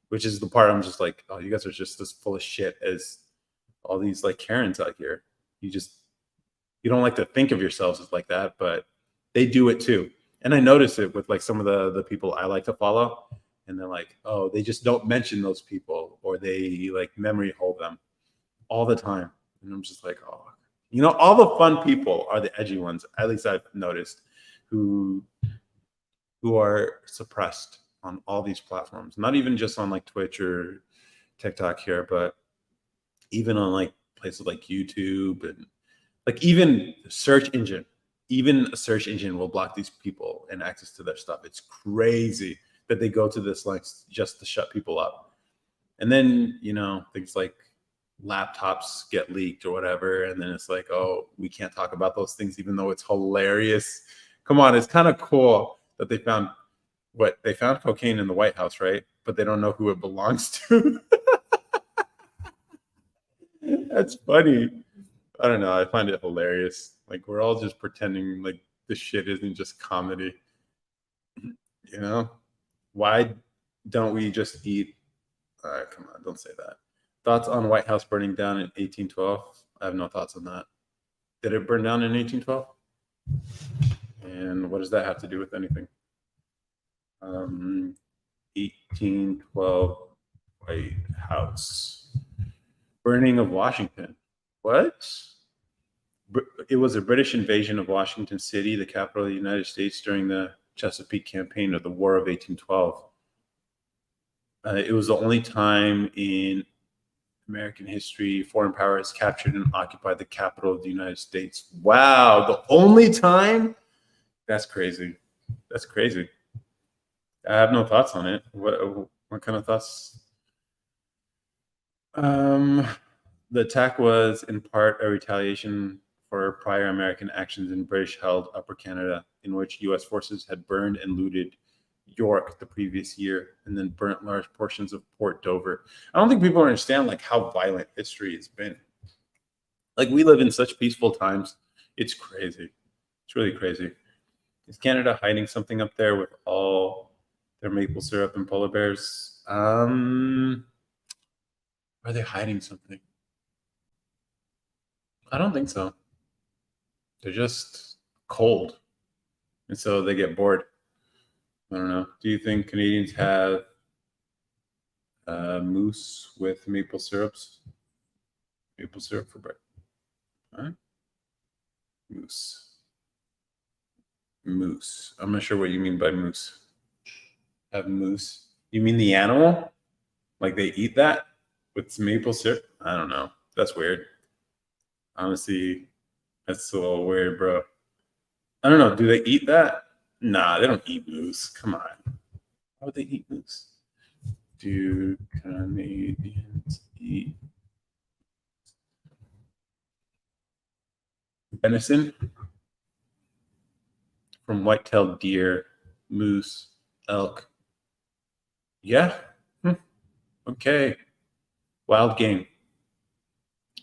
A: which is the part I'm just like, oh, you guys are just as full of shit as all these like Karens out here. You don't like to think of yourselves as like that, but they do it too. And I notice it with like some of the people I like to follow, and they're like, oh, they just don't mention those people, or they like memory hold them all the time. And I'm just like, oh, all the fun people are the edgy ones. At least I've noticed, who are suppressed on all these platforms. Not even just on like Twitch or TikTok here, but even on like places like YouTube and like even a search engine will block these people and access to their stuff. It's crazy that they go to this lengths just to shut people up. And then things like laptops get leaked or whatever, and then it's like, oh, we can't talk about those things even though it's hilarious. Come on, it's kind of cool that they found cocaine in the White House, right? But they don't know who it belongs to. That's funny. I don't know. I find it hilarious. Like we're all just pretending like this shit isn't just comedy. Why don't we just eat? Come on, don't say that. Thoughts on White House burning down in 1812? I have no thoughts on that. Did it burn down in 1812? And what does that have to do with anything? 1812 White House. Burning of Washington. What? It was a British invasion of Washington City, the capital of the United States, during the Chesapeake Campaign of the War of 1812. It was the only time in American history foreign powers captured and occupied the capital of the United States. Wow, the only time? That's crazy. That's crazy. I have no thoughts on it. What kind of thoughts? The attack was in part a retaliation for prior American actions in British-held Upper Canada, in which U.S. forces had burned and looted York the previous year, and then burnt large portions of Port Dover. I don't think people understand like how violent history has been. Like we live in such peaceful times. It's crazy. It's really crazy. Is Canada hiding something up there with all their maple syrup and polar bears? Are they hiding something? I don't think so. They're just cold, and so they get bored. I don't know. Do you think Canadians have mousse with maple syrups? Maple syrup for breakfast. Huh? Mousse. Moose. I'm not sure what you mean by moose. Have moose. You mean the animal? Like they eat that with maple syrup? I don't know. That's weird. Honestly, that's a little weird, bro. I don't know. Do they eat that? Nah, they don't eat moose. Come on. Why would they eat moose? Do Canadians eat venison from white-tailed deer, moose, elk? Yeah. Hmm. Okay. Wild game.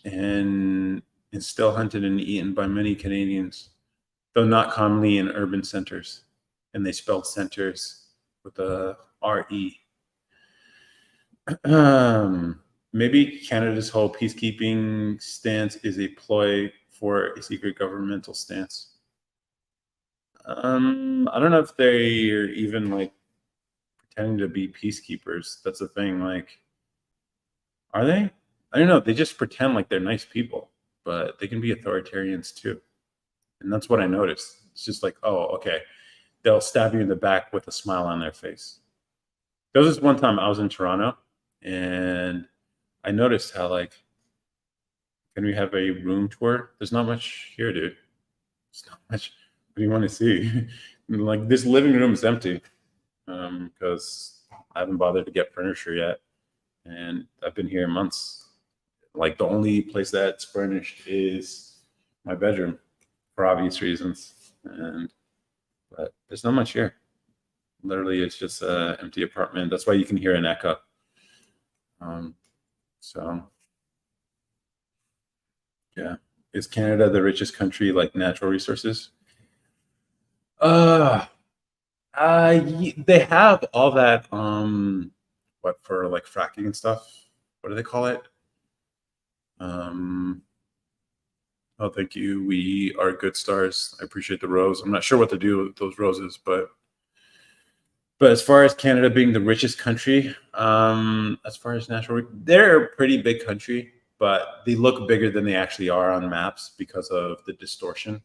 A: And is still hunted and eaten by many Canadians, though not commonly in urban centers. And they spelled centers with a R-E. Maybe Canada's whole peacekeeping stance is a ploy for a secret governmental stance. I don't know if they are even like pretending to be peacekeepers. That's the thing. Like, are they? I don't know. They just pretend like they're nice people, but they can be authoritarians too. And that's what I noticed. It's just like, oh, okay. They'll stab you in the back with a smile on their face. There was this one time I was in Toronto and I noticed how like, can we have a room tour? There's not much here, dude. There's not much. What do you want to see? Like this living room is empty because I haven't bothered to get furniture yet, and I've been here months. Like the only place that's furnished is my bedroom for obvious reasons, and but there's not much here. Literally, it's just an empty apartment. That's why you can hear an echo. So yeah, is Canada the richest country like natural resources? Uh, they have all that. What for like fracking and stuff? What do they call it? Um, oh, thank you. We are good stars. I appreciate the rose. I'm not sure what to do with those roses, but as far as Canada being the richest country, as far as natural, they're a pretty big country, but they look bigger than they actually are on maps because of the distortion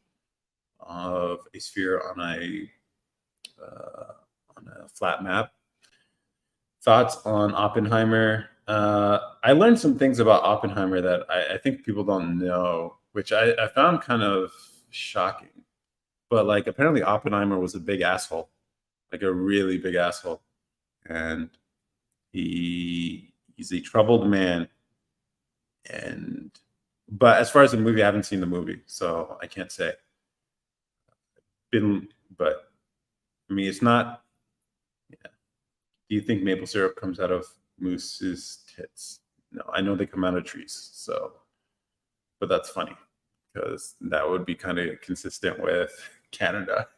A: of a sphere on a flat map. Thoughts on Oppenheimer? I learned some things about Oppenheimer that I think people don't know, which I found kind of shocking. But like, apparently Oppenheimer was a big asshole, like a really big asshole, and he's a troubled man. And but as far as the movie, I haven't seen the movie, so I can't say. Been, but I mean, it's not. Yeah. Do you think maple syrup comes out of moose's tits? No, I know they come out of trees. So, but that's funny because that would be kind of consistent with Canada.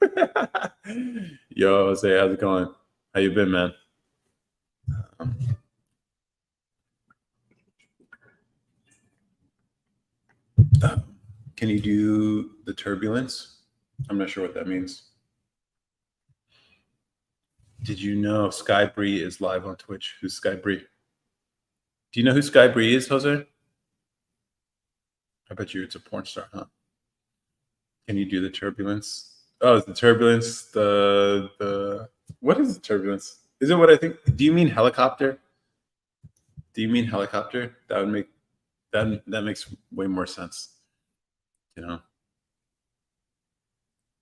A: Yo, Jose, how's it going? How you been, man? Um, can you do the turbulence? I'm not sure what that means. Did you know Sky Bree is live on Twitch? Who's Sky Bree? Do you know who Sky Bree is, Jose? I bet you it's a porn star, huh? Can you do the turbulence? Oh, is the turbulence the what is the turbulence? Is it what I think? Do you mean helicopter? Do you mean helicopter? That would make that makes way more sense. You know?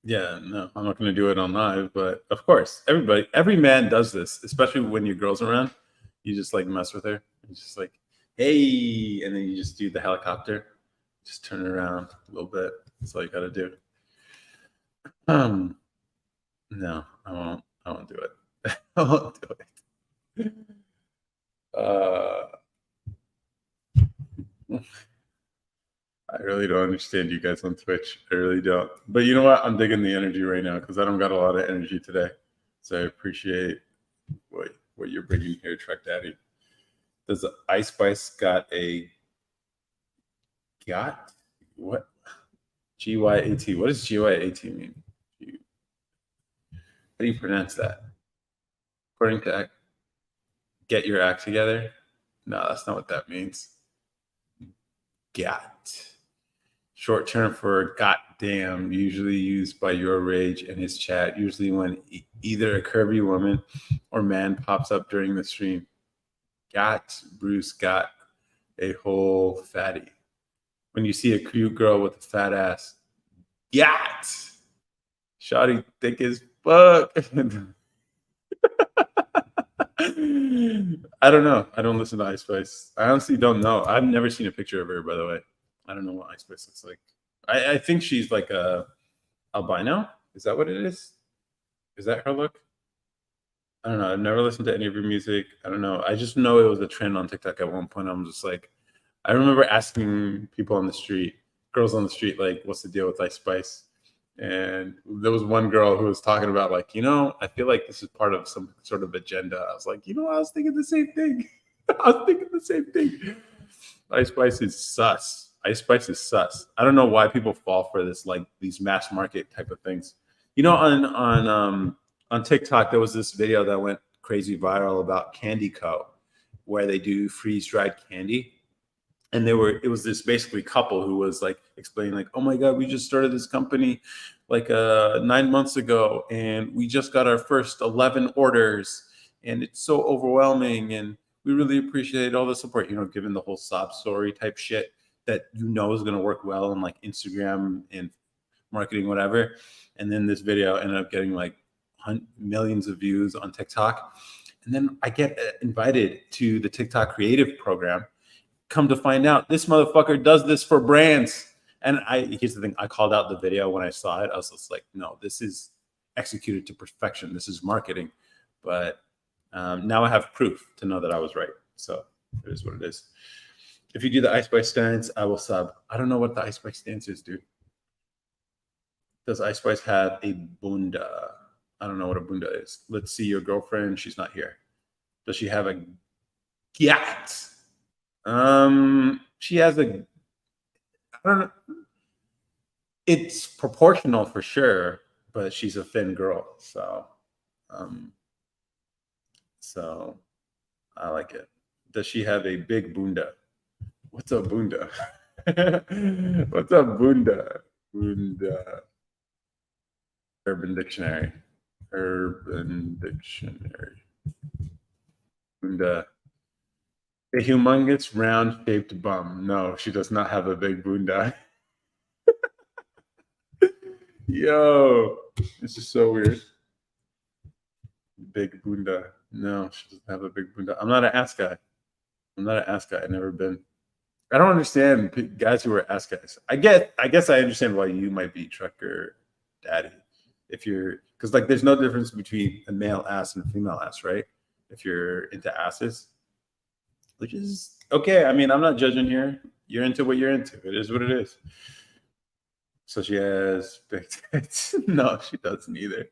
A: Yeah, no, I'm not gonna do it on live, but of course, every man does this, especially when your girl's around. You just like mess with her. It's just like, hey, and then you just do the helicopter. Just turn it around a little bit. That's all you gotta do. No, I won't. I won't do it. I won't do it. Uh, I really don't understand you guys on Twitch. I really don't. But you know what? I'm digging the energy right now because I don't got a lot of energy today. So I appreciate what you're bringing here, Trek Daddy. Does the Ice Spice got a got? What? GYAT. What does GYAT mean? How do you pronounce that? According to Get Your Act Together? No, that's not what that means. Got. Short term for goddamn, usually used by your rage in his chat, usually when either a curvy woman or man pops up during the stream. Bruce got a whole fatty. When you see a cute girl with a fat ass, got. Shawty thick as fuck. I don't know. I don't listen to Ice Spice. I honestly don't know. I've never seen a picture of her, by the way. I don't know what Ice Spice looks like. I think she's like a albino. Is that what it is? Is that her look? I don't know. I've never listened to any of her music. I don't know. I just know it was a trend on TikTok at one point. I'm just like, I remember asking people on the street, girls on the street, like, what's the deal with Ice Spice? And there was one girl who was talking about, like, I feel like this is part of some sort of agenda. I was like, I was thinking the same thing. I was thinking the same thing. Ice Spice is sus. Ice Spice is sus. I don't know why people fall for this, like these mass market type of things. On TikTok, there was this video that went crazy viral about Candy Co., where they do freeze dried candy. And it was this basically couple who was like explaining, like, oh my God, we just started this company like 9 months ago, and we just got our first 11 orders, and it's so overwhelming, and we really appreciate all the support, given the whole sob story type shit that is going to work well on like Instagram and marketing, whatever. And then this video ended up getting like millions of views on TikTok. And then I get invited to the TikTok creative program. Come to find out, this motherfucker does this for brands. And here's the thing, I called out the video when I saw it. I was just like, no, this is executed to perfection. This is marketing. But now I have proof to know that I was right. So it is what it is. If you do the Ice Spice stance, I will sub. I don't know what the Ice Spice stance is, dude. Does Ice Spice have a bunda? I don't know what a bunda is. Let's see your girlfriend. She's not here. Does she have a gat? She has I don't know. It's proportional for sure, but she's a thin girl, so I like it. Does she have a big bunda? What's a bunda? What's a bunda? Bunda. Urban Dictionary. Bunda. A humongous round-shaped bum. No, she does not have a big bunda. Yo, this is so weird. Big bunda. No, she doesn't have a big bunda. I'm not an ass guy. I've never been. I don't understand guys who are ass guys. I guess I understand why you might be trucker daddy. Because like there's no difference between a male ass and a female ass, right? If you're into asses. Which is okay. I mean, I'm not judging here. You're into what you're into. It is what it is. So she has big tits. No, she doesn't either.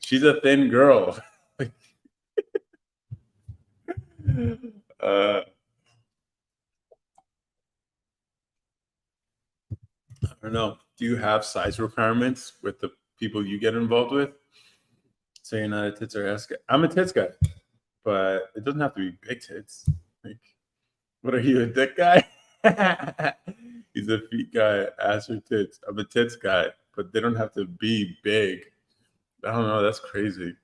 A: She's a thin girl. I don't know. Do you have size requirements with the people you get involved with? So you're not a tits or ass guy. I'm a tits guy, but it doesn't have to be big tits. Like, what are you, a dick guy? He's a feet guy, ass or tits. I'm a tits guy, but they don't have to be big. I don't know. That's crazy.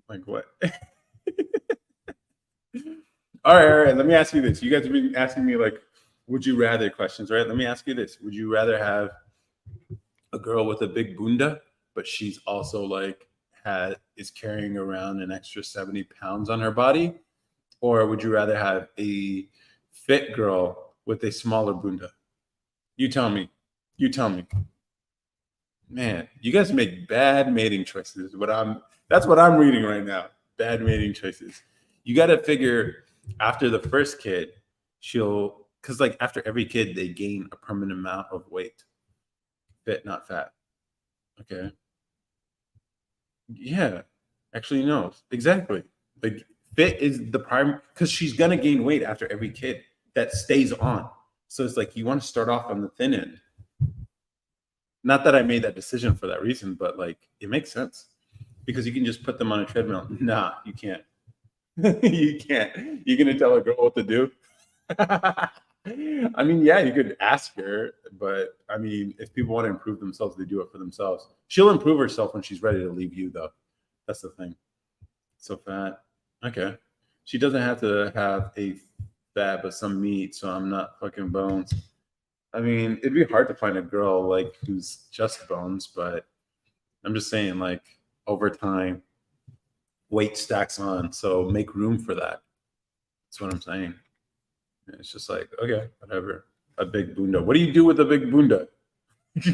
A: Like what? All right. Let me ask you this. You guys have been asking me like, would you rather questions, right? Let me ask you this. Would you rather have a girl with a big bunda, but she's also like is carrying around an extra 70 pounds on her body? Or would you rather have a fit girl with a smaller bunda? You tell me. Man, you guys make bad mating choices. That's what I'm reading right now. Bad mating choices. You got to figure after the first kid, because like after every kid, they gain a permanent amount of weight. Fit, not fat. Okay. Yeah. Actually, no. Exactly. Like fit is the prime because she's gonna gain weight after every kid that stays on. So it's like you want to start off on the thin end. Not that I made that decision for that reason, but like it makes sense because you can just put them on a treadmill. Nah, you can't. You can't. You're gonna tell a girl what to do. I mean, yeah, you could ask her, but I mean, if people want to improve themselves, they do it for themselves. She'll improve herself when she's ready to leave you, though. That's the thing. So fat. Okay. She doesn't have to have a fat, but some meat, so I'm not fucking bones. I mean, it'd be hard to find a girl like who's just bones, but I'm just saying, like, over time, weight stacks on, so make room for that. That's what I'm saying. It's just like, okay, whatever. A big bunda. What do you do with a big bunda?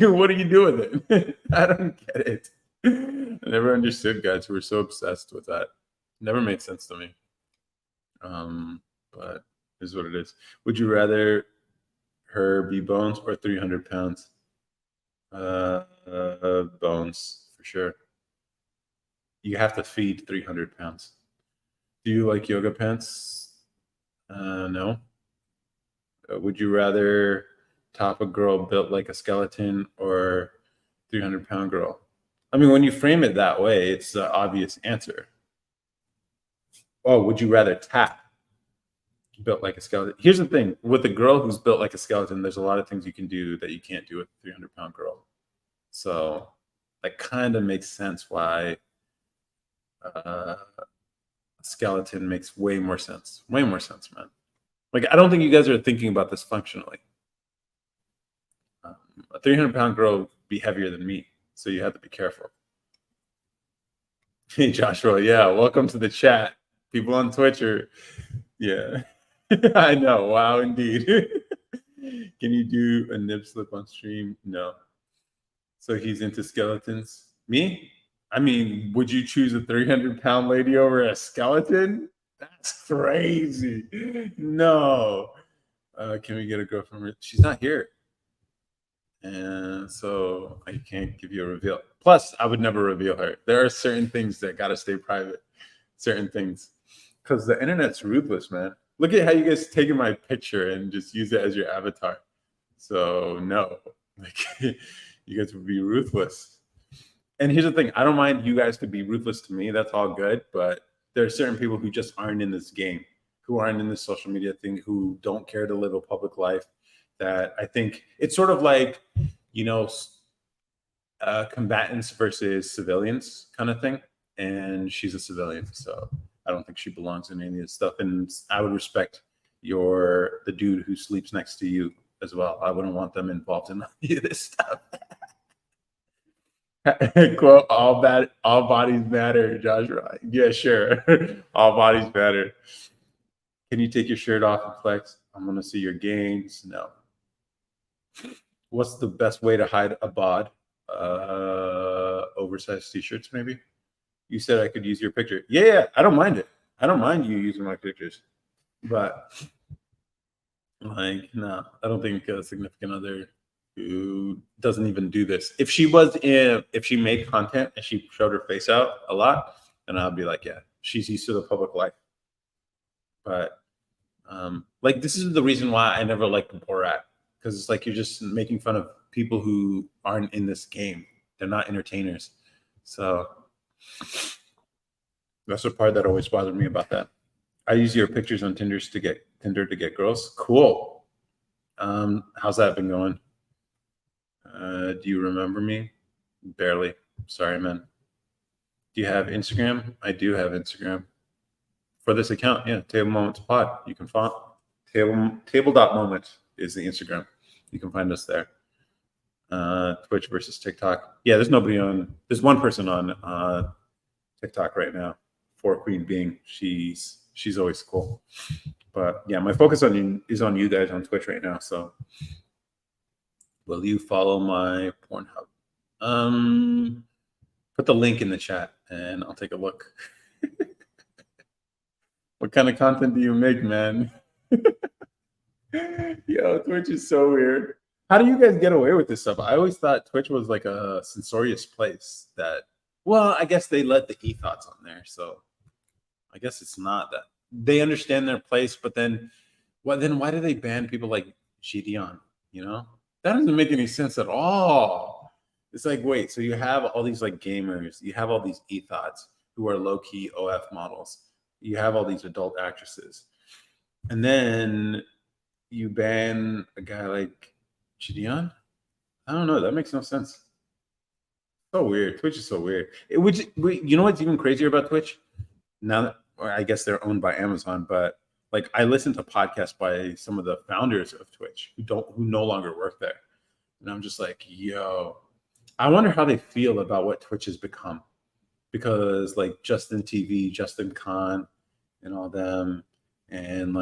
A: What do you do with it? I don't get it. I never understood guys who were so obsessed with that. Never made sense to me. But it is what it is. Would you rather her be bones or 300 pounds? Bones for sure. You have to feed 300 pounds. Do you like yoga pants? No. Would you rather top a girl built like a skeleton or 300-pound girl? I mean, when you frame it that way, it's the obvious answer. Oh, would you rather tap built like a skeleton? Here's the thing. With a girl who's built like a skeleton, there's a lot of things you can do that you can't do with a 300-pound girl. So that kind of makes sense why skeleton makes way more sense. Way more sense, man. Like, I don't think you guys are thinking about this functionally. A 300-pound girl would be heavier than me, so you have to be careful. Hey, Joshua. Yeah, welcome to the chat. People on Twitch are, yeah. I know. Wow, indeed. Can you do a nip slip on stream? No. So he's into skeletons. Me? I mean, would you choose a 300-pound lady over a skeleton? That's crazy. No. Can we get a girl from her? She's not here. And so I can't give you a reveal. Plus, I would never reveal her. There are certain things that got to stay private. Certain things. Because the internet's ruthless, man. Look at how you guys taking my picture and just use it as your avatar. So, no. Like, you guys would be ruthless. And here's the thing. I don't mind you guys to be ruthless to me. That's all good. But there are certain people who just aren't in this game, who aren't in this social media thing, who don't care to live a public life. That I think it's sort of like, you know, combatants versus civilians kind of thing. And she's a civilian. So I don't think she belongs in any of this stuff. And I would respect the dude who sleeps next to you as well. I wouldn't want them involved in any of this stuff. Quote, all bodies matter, Joshua. Yeah, sure. All bodies matter. Can you take your shirt off and flex? I'm gonna see your gains. No. What's the best way to hide a bod? Oversized t-shirts, maybe. You said I could use your picture. Yeah, I don't mind it. I don't mind you using my pictures. But like, no, I don't think a significant other who doesn't even do this. If she made content and she showed her face out a lot, then I'll be like, yeah, she's used to the public life. But like, this is the reason why I never liked Borat, because it's like you're just making fun of people who aren't in this game. They're not entertainers. So that's the part that always bothered me about that. I use your pictures on Tinder to get girls. Cool. How's that been going? Do you remember me? Barely. Sorry, man. Do you have Instagram? I do have Instagram. For this account, yeah, Table Moments Pod. You can find table.moments is the Instagram. You can find us there. Twitch versus TikTok. Yeah, there's one person on TikTok right now. For Queen Being. She's always cool. But yeah, my focus is on you guys on Twitch right now. So will you follow my Pornhub? Put the link in the chat and I'll take a look. What kind of content do you make, man? Yo, Twitch is so weird. How do you guys get away with this stuff? I always thought Twitch was like a censorious place that, well, I guess they let the e-thoughts on there. So I guess it's not that they understand their place, but then, then why do they ban people like Gideon? You know, that doesn't make any sense at all. It's like, wait, so you have all these like gamers, you have all these ethos who are low key OF models, you have all these adult actresses, and then you ban a guy like Gideon? I don't know. That makes no sense. So weird. Twitch is so weird. You know what's even crazier about Twitch? Now that, or I guess they're owned by Amazon, but like I listen to podcasts by some of the founders of Twitch who no longer work there. And I'm just like, yo, I wonder how they feel about what Twitch has become. Because like Justin TV, Justin Khan, and all them, and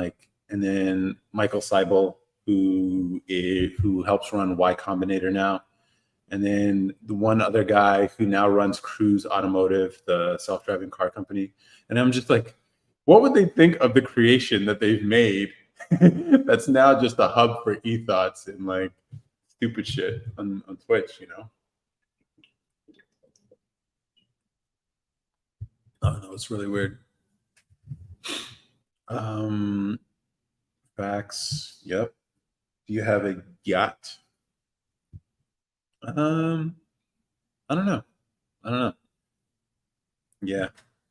A: then Michael Seibel, who helps run Y Combinator now, and then the one other guy who now runs Cruise Automotive, the self-driving car company. And I'm just like, what would they think of the creation that they've made that's now just a hub for ethos and like stupid shit on Twitch, you know? Oh no, it's really weird. Um Facts. Yep. Do you have a yacht? Um, I don't know. I don't know. Yeah.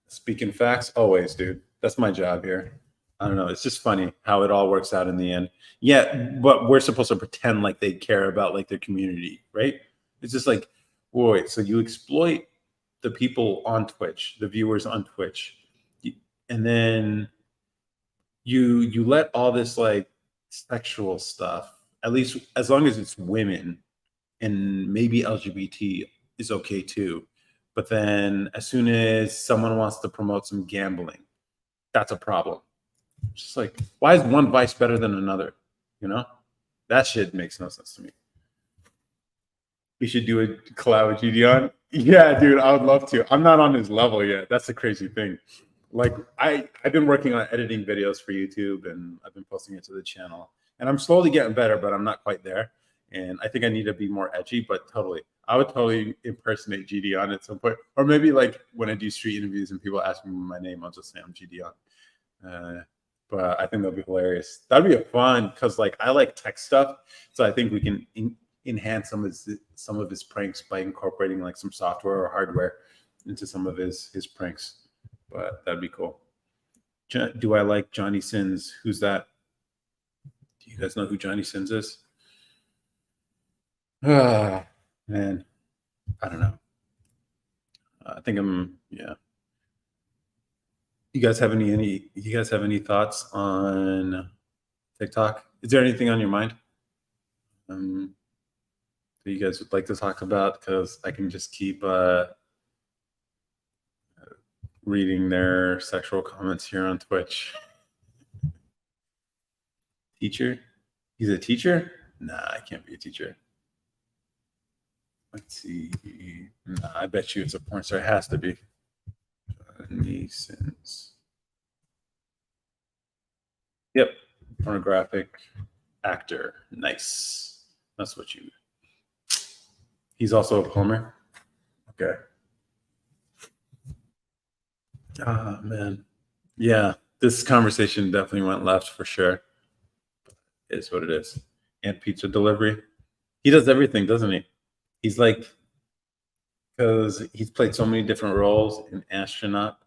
A: Speaking facts, always, dude. That's my job here. I don't know. It's just funny how it all works out in the end. Yeah, but we're supposed to pretend like they care about like their community, right? It's just like, wait, so you exploit the people on Twitch, the viewers on Twitch, and then you let all this like sexual stuff, at least as long as it's women and maybe LGBT is okay too. But then as soon as someone wants to promote some gambling, that's a problem. It's just like, why is one vice better than another? You know? That shit makes no sense to me. We should do a collab with GDon. Yeah, dude, I would love to. I'm not on his level yet. That's the crazy thing. Like I've been working on editing videos for YouTube and I've been posting it to the channel. And I'm slowly getting better, but I'm not quite there. And I think I need to be more edgy, but totally. I would totally impersonate GDon at some point. Or maybe like when I do street interviews and people ask me my name, I'll just say I'm GDon. But I think that'll be hilarious. That'd be a fun because like I like tech stuff, so I think we can enhance some of his pranks by incorporating like some software or hardware into some of his pranks. But that'd be cool. Do I like Johnny Sins? Who's that? Do you guys know who Johnny Sins is? Ah, man, I don't know. I think I'm yeah. You guys have any thoughts on TikTok? Is there anything on your mind that you guys would like to talk about? Because I can just keep reading their sexual comments here on Twitch. Teacher? He's a teacher? Nah, I can't be a teacher. Let's see. Nah, I bet you it's a porn star. It has to be. Neeson's. Yep. Pornographic actor. Nice. That's what you. He's also a plumber. Okay. Ah, man. Yeah. This conversation definitely went left for sure. It is what it is. And pizza delivery. He does everything, doesn't he? He's like, because he's played so many different roles in Astronaut.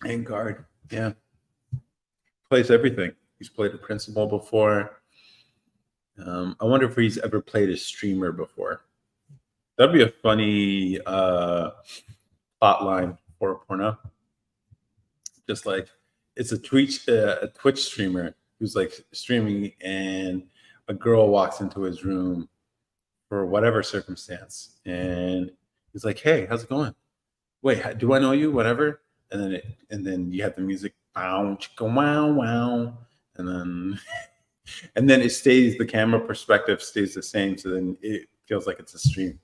A: And guard. Yeah. Plays everything. He's played a principal before. I wonder if he's ever played a streamer before. That'd be a funny plot line for a porno. Just like it's a Twitch streamer who's like streaming, and a girl walks into his room for whatever circumstance, and he's like, "Hey, how's it going? Wait, do I know you? Whatever." And then you have the music, bow, chicka, wow, wow, and then and then it stays. The camera perspective stays the same, so then it feels like it's a stream.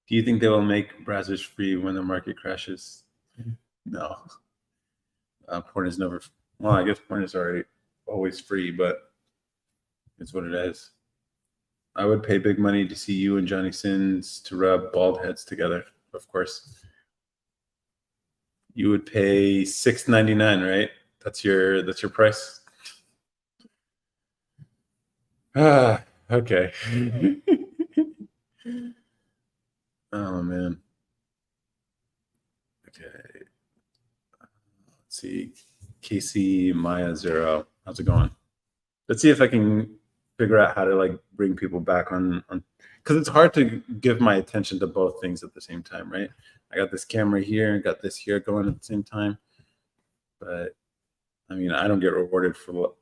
A: Do you think they will make browsers free when the market crashes? No. Porn is never. Well, I guess porn is already always free, but it's what it is. I would pay big money to see you and Johnny Sins to rub bald heads together. Of course, you would pay $6.99, right? That's your price. Ah, okay. Oh man. Okay. Let's see. Casey Maya Zero. How's it going? Let's see if I can figure out how to like bring people back on because it's hard to give my attention to both things at the same time, right? I got this camera here and got this here going at the same time, but I mean, I don't get rewarded for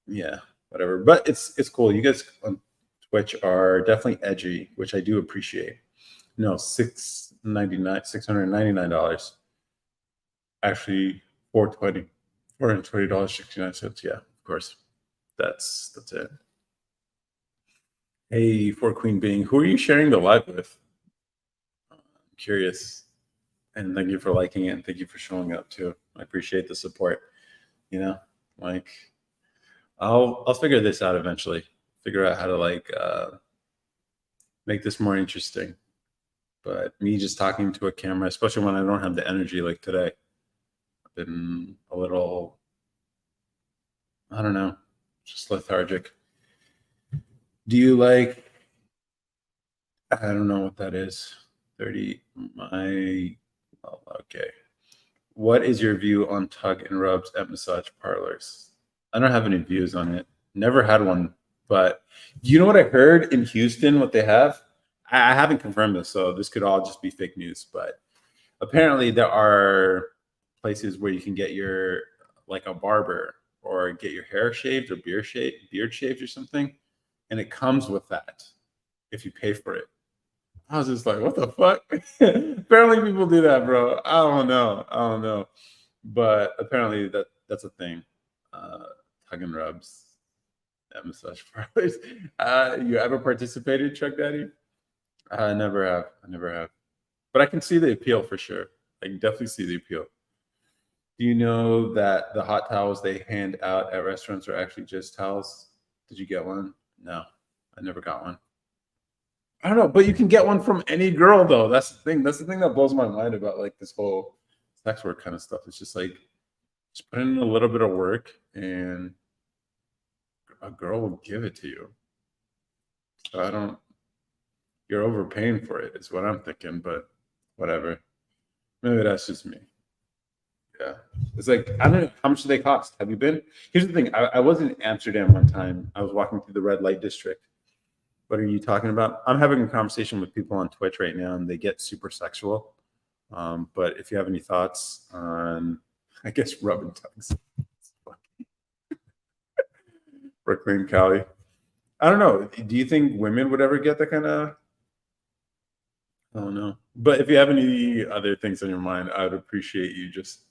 A: yeah, whatever. But it's cool. You guys on Twitch are definitely edgy, which I do appreciate. No, $699. Actually, 420. $420.69. Yeah, of course. That's it. Hey, for Queen Being, who are you sharing the live with? I'm curious. And thank you for liking it and thank you for showing up too. I appreciate the support. You know, like I'll figure this out eventually. Figure out how to like make this more interesting. But me just talking to a camera, especially when I don't have the energy like today, I've been a little, I don't know, just lethargic. Do you like, I don't know what that is. 30, oh, okay. What is your view on tug and rubs at massage parlors? I don't have any views on it. Never had one, but you know what I heard in Houston? What they have? I haven't confirmed this, so this could all just be fake news. But apparently, there are places where you can get your like a barber or get your hair shaved or beard shaved or something, and it comes with that if you pay for it. I was just like, what the fuck? Apparently, people do that, bro. I don't know. I don't know, but apparently that's a thing. Uh, Tug and rubs at massage parlors. You ever participated, Chuck Daddy? I never have. I never have. But I can see the appeal for sure. I can definitely see the appeal. Do you know that the hot towels they hand out at restaurants are actually just towels? Did you get one? No, I never got one. I don't know, but you can get one from any girl though. That's the thing. That's the thing that blows my mind about like this whole sex work kind of stuff. It's just like just put in a little bit of work and a girl will give it to you. So I don't you're overpaying for it is what I'm thinking, but whatever. Maybe that's just me. Yeah. It's like I don't know how much do they cost. Have you been? Here's the thing. I was in Amsterdam one time. I was walking through the red light district. What are you talking about? I'm having a conversation with people on Twitch right now, and they get super sexual. But if you have any thoughts on, I guess, rubbing tongues, Brooklyn, Cali, I don't know. Do you think women would ever get that kind of? I don't know. But if you have any other things on your mind, I would appreciate you just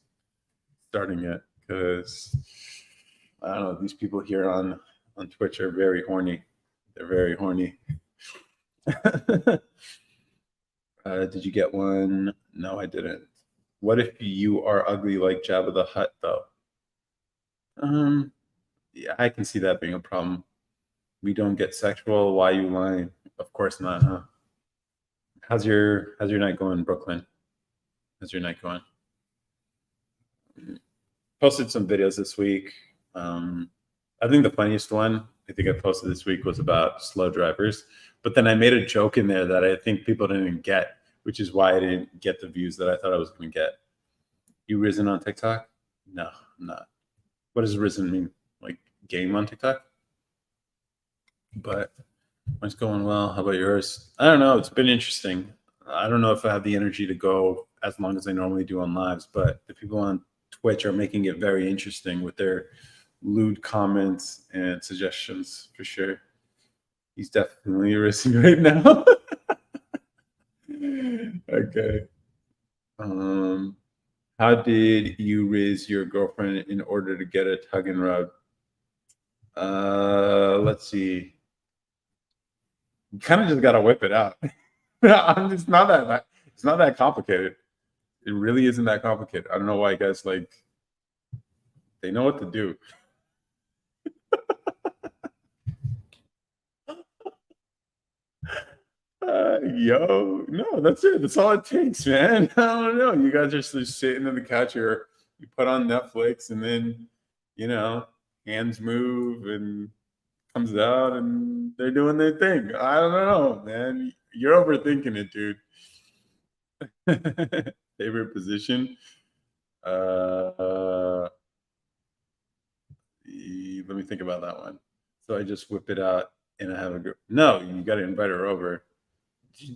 A: starting it because I don't know. These people here on Twitch are very horny. They're very horny. Did you get one? No, I didn't. What if you are ugly like Jabba the Hutt, though? Yeah, I can see that being a problem. We don't get sexual. Why you lying? Of course not, huh? How's your night going, Brooklyn? How's your night going? Posted some videos this week. I think the funniest one I think I posted this week was about slow drivers, but then I made a joke in there that I think people didn't get, which is why I didn't get the views that I thought I was going to get. You risen on TikTok? No, I'm not. What does risen mean? Like game on TikTok? But mine's going well. How about yours? I don't know. It's been interesting. I don't know if I have the energy to go as long as I normally do on lives, but the people on Twitch are making it very interesting with their lewd comments and suggestions for sure. He's definitely risen right now. Okay. How did you raise your girlfriend in order to get a tug and rub? Let's see. You kind of just gotta whip it out. It's not that it's not that complicated. It really isn't that complicated. I don't know why you guys like they know what to do. Yo, no, that's it. That's all it takes, man. I don't know. You guys are just sitting on the couch here. You put on Netflix, and then, you know, hands move and comes out, and they're doing their thing. I don't know, man. You're overthinking it, dude. Favorite position? Uh, Let me think about that one. So I just whip it out, and I have a girl. No, you got to invite her over.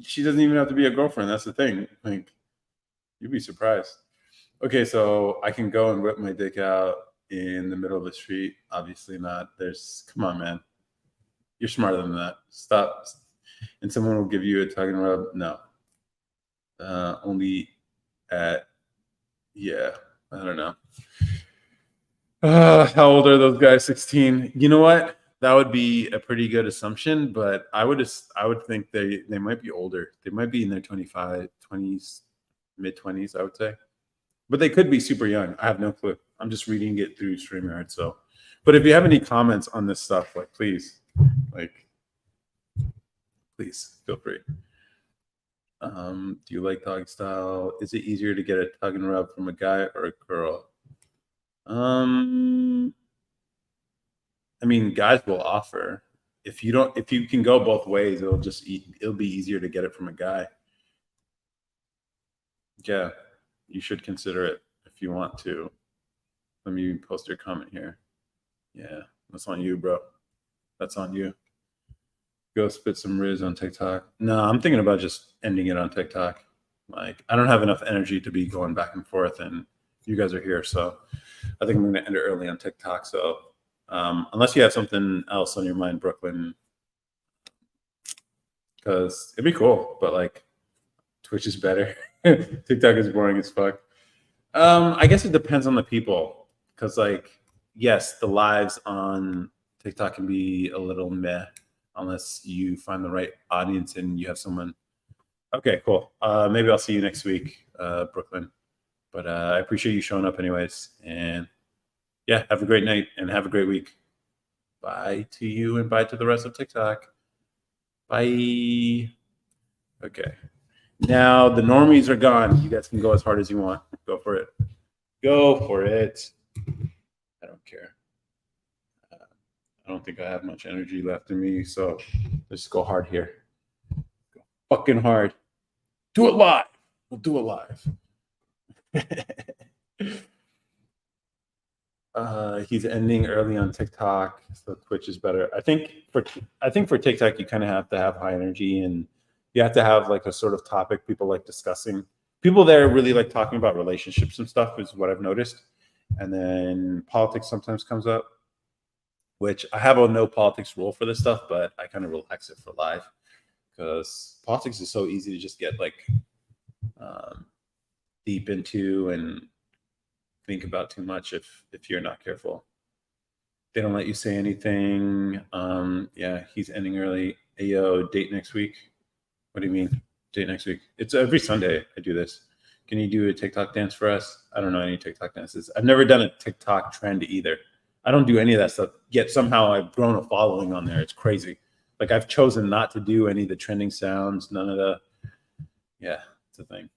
A: She doesn't even have to be a girlfriend. That's the thing. Like, you'd be surprised. Okay, so I can go and whip my dick out in the middle of the street. Obviously not. Come on, man. You're smarter than that. Stop. And someone will give you a tug and rub. No. Only at, yeah, I don't know. How old are those guys? 16. You know what? That would be a pretty good assumption, but I would think they might be older. They might be in their 25, 20s, mid 20s, I would say. But they could be super young. I have no clue. I'm just reading it through StreamYard. So, but if you have any comments on this stuff, like please feel free. Do you like dog style? Is it easier to get a tug and rub from a guy or a girl? I mean, guys will offer. If you can go both ways, it'll be easier to get it from a guy. Yeah, you should consider it if you want to. Let me post your comment here. Yeah, that's on you, bro. That's on you. Go spit some riz on TikTok. No, I'm thinking about just ending it on TikTok. Like, I don't have enough energy to be going back and forth, and you guys are here, so I think I'm going to end it early on TikTok. So, unless you have something else on your mind, Brooklyn, because it'd be cool, but like, Twitch is better. TikTok is boring as fuck. I guess it depends on the people, because like, yes, the lives on TikTok can be a little meh unless you find the right audience and you have someone. Okay, cool. Maybe I'll see you next week, Brooklyn. But I appreciate you showing up anyways. And yeah, have a great night and have a great week. Bye to you and bye to the rest of TikTok. Bye. Okay. Now the normies are gone. You guys can go as hard as you want. Go for it. Go for it. I don't care. I don't think I have much energy left in me, so let's go hard here. Go fucking hard. Do it live. We'll do it live. He's ending early on TikTok, so Twitch is better. I think for TikTok, you kind of have to have high energy, and you have to have like a sort of topic people like discussing. People there really like talking about relationships and stuff, is what I've noticed. And then politics sometimes comes up, which I have a no politics rule for this stuff, but I kind of relax it for live because politics is so easy to just get like deep into and think about too much if you're not careful. They don't let you say anything. Yeah, he's ending early. Ayo, date next week. What do you mean? Date next week? It's every Sunday I do this. Can you do a TikTok dance for us? I don't know any TikTok dances. I've never done a TikTok trend either. I don't do any of that stuff. Yet somehow I've grown a following on there. It's crazy. Like I've chosen not to do any of the trending sounds, none of the, yeah, it's a thing.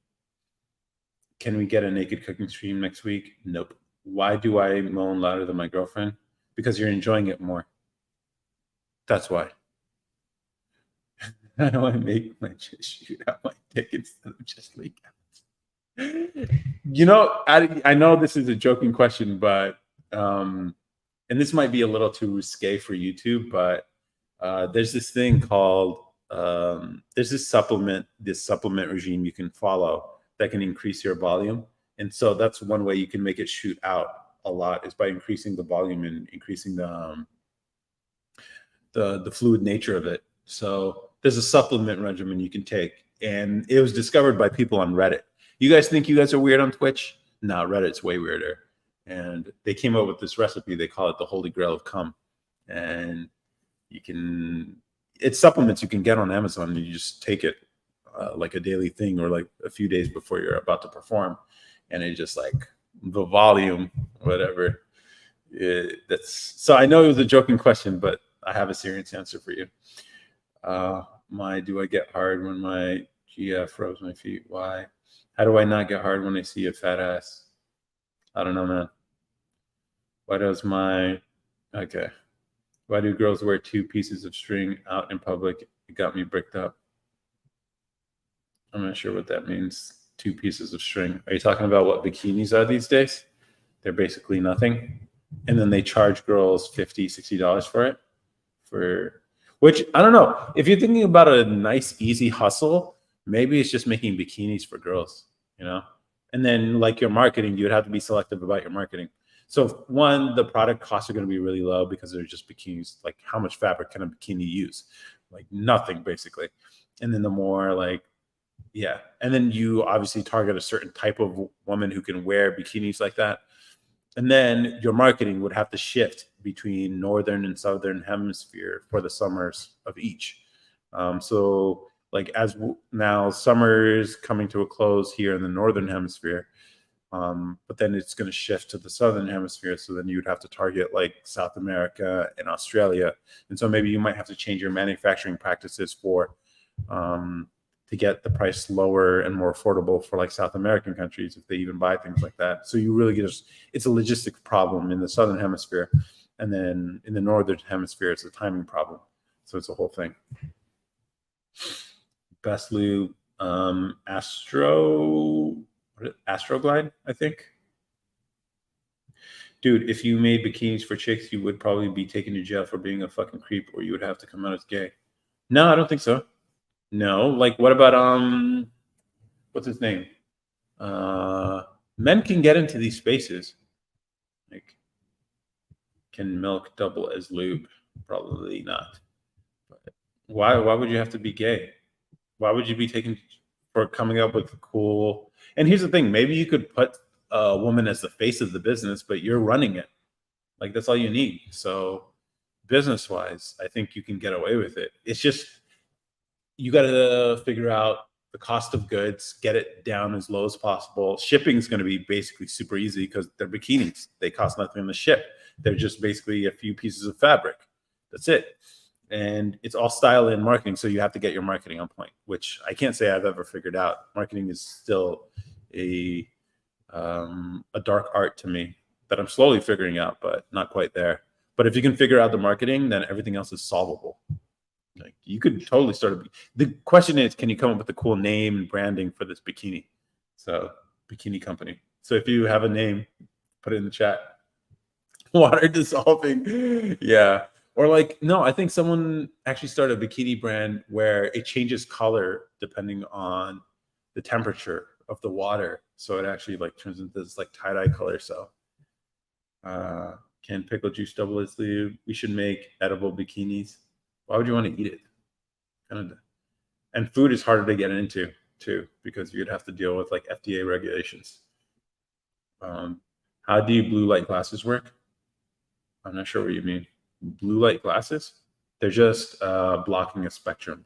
A: Can we get a naked cooking stream next week? Nope. Why do I moan louder than my girlfriend? Because you're enjoying it more. That's why. How do I make my just shoot out my dick instead of just leak out? You know, I know this is a joking question, but and this might be a little too risque for YouTube, but there's this thing called there's this supplement regime you can follow that can increase your volume, and so that's one way you can make it shoot out a lot is by increasing the volume and increasing the fluid nature of it. So there's a supplement regimen you can take, and it was discovered by people on Reddit. You guys think you guys are weird on Twitch? No, Reddit's way weirder. And they came up with this recipe. They call it the Holy Grail of Cum. And it's supplements you can get on Amazon, and you just take it like a daily thing or like a few days before you're about to perform. And it just like the volume, whatever. So I know it was a joking question, but I have a serious answer for you. do I get hard when my GF rubs my feet? Why? How do I not get hard when I see a fat ass? I don't know, man. Why does my okay? Why do girls wear two pieces of string out in public? It got me bricked up. I'm not sure what that means. Two pieces of string. Are you talking about what bikinis are these days? They're basically nothing. And then they charge girls $50, $60 for it. For which I don't know. If you're thinking about a nice, easy hustle, maybe it's just making bikinis for girls, you know? And then like your marketing, you would have to be selective about your marketing. So one, the product costs are going to be really low because they're just bikinis. Like how much fabric can a bikini use? Like nothing basically. And then the more like yeah. And then you obviously target a certain type of woman who can wear bikinis like that. And then your marketing would have to shift between northern and southern hemisphere for the summers of each. So, like now summer is coming to a close here in the northern hemisphere, but then it's going to shift to the southern hemisphere. So then you'd have to target like South America and Australia, and so maybe you might have to change your manufacturing practices for um, to get the price lower and more affordable for like South American countries if they even buy things like that. So you really get it's a logistics problem in the southern hemisphere, and then in the northern hemisphere it's a timing problem. So it's a whole thing. Best lube, Astroglide, I think. Dude, if you made bikinis for chicks, you would probably be taken to jail for being a fucking creep, or you would have to come out as gay. No, I don't think so. No, like what about what's his name? Men can get into these spaces. Like, can milk double as lube? Probably not. But why would you have to be gay? Why would you be taken for coming up with cool? And here's the thing: maybe you could put a woman as the face of the business, but you're running it. Like that's all you need. So business wise, I think you can get away with it. It's just you got to figure out the cost of goods, get it down as low as possible. Shipping is going to be basically super easy because they're bikinis. They cost nothing to ship. They're just basically a few pieces of fabric. That's it. And it's all style and marketing. So you have to get your marketing on point, which I can't say I've ever figured out. Marketing is still a dark art to me that I'm slowly figuring out, but not quite there. But if you can figure out the marketing, then everything else is solvable. Like you could totally start the question is, can you come up with a cool name and branding for this bikini? So bikini company. So if you have a name, put it in the chat. Water dissolving. Yeah. Or like, no, I think someone actually started a bikini brand where it changes color depending on the temperature of the water. So it actually like turns into this like tie-dye color. So can pickle juice double as lube? We should make edible bikinis. Why would you want to eat it? Kind of, and food is harder to get into too because you'd have to deal with like FDA regulations. How do blue light glasses work? I'm not sure what you mean. Blue light glasses? They're just blocking a spectrum.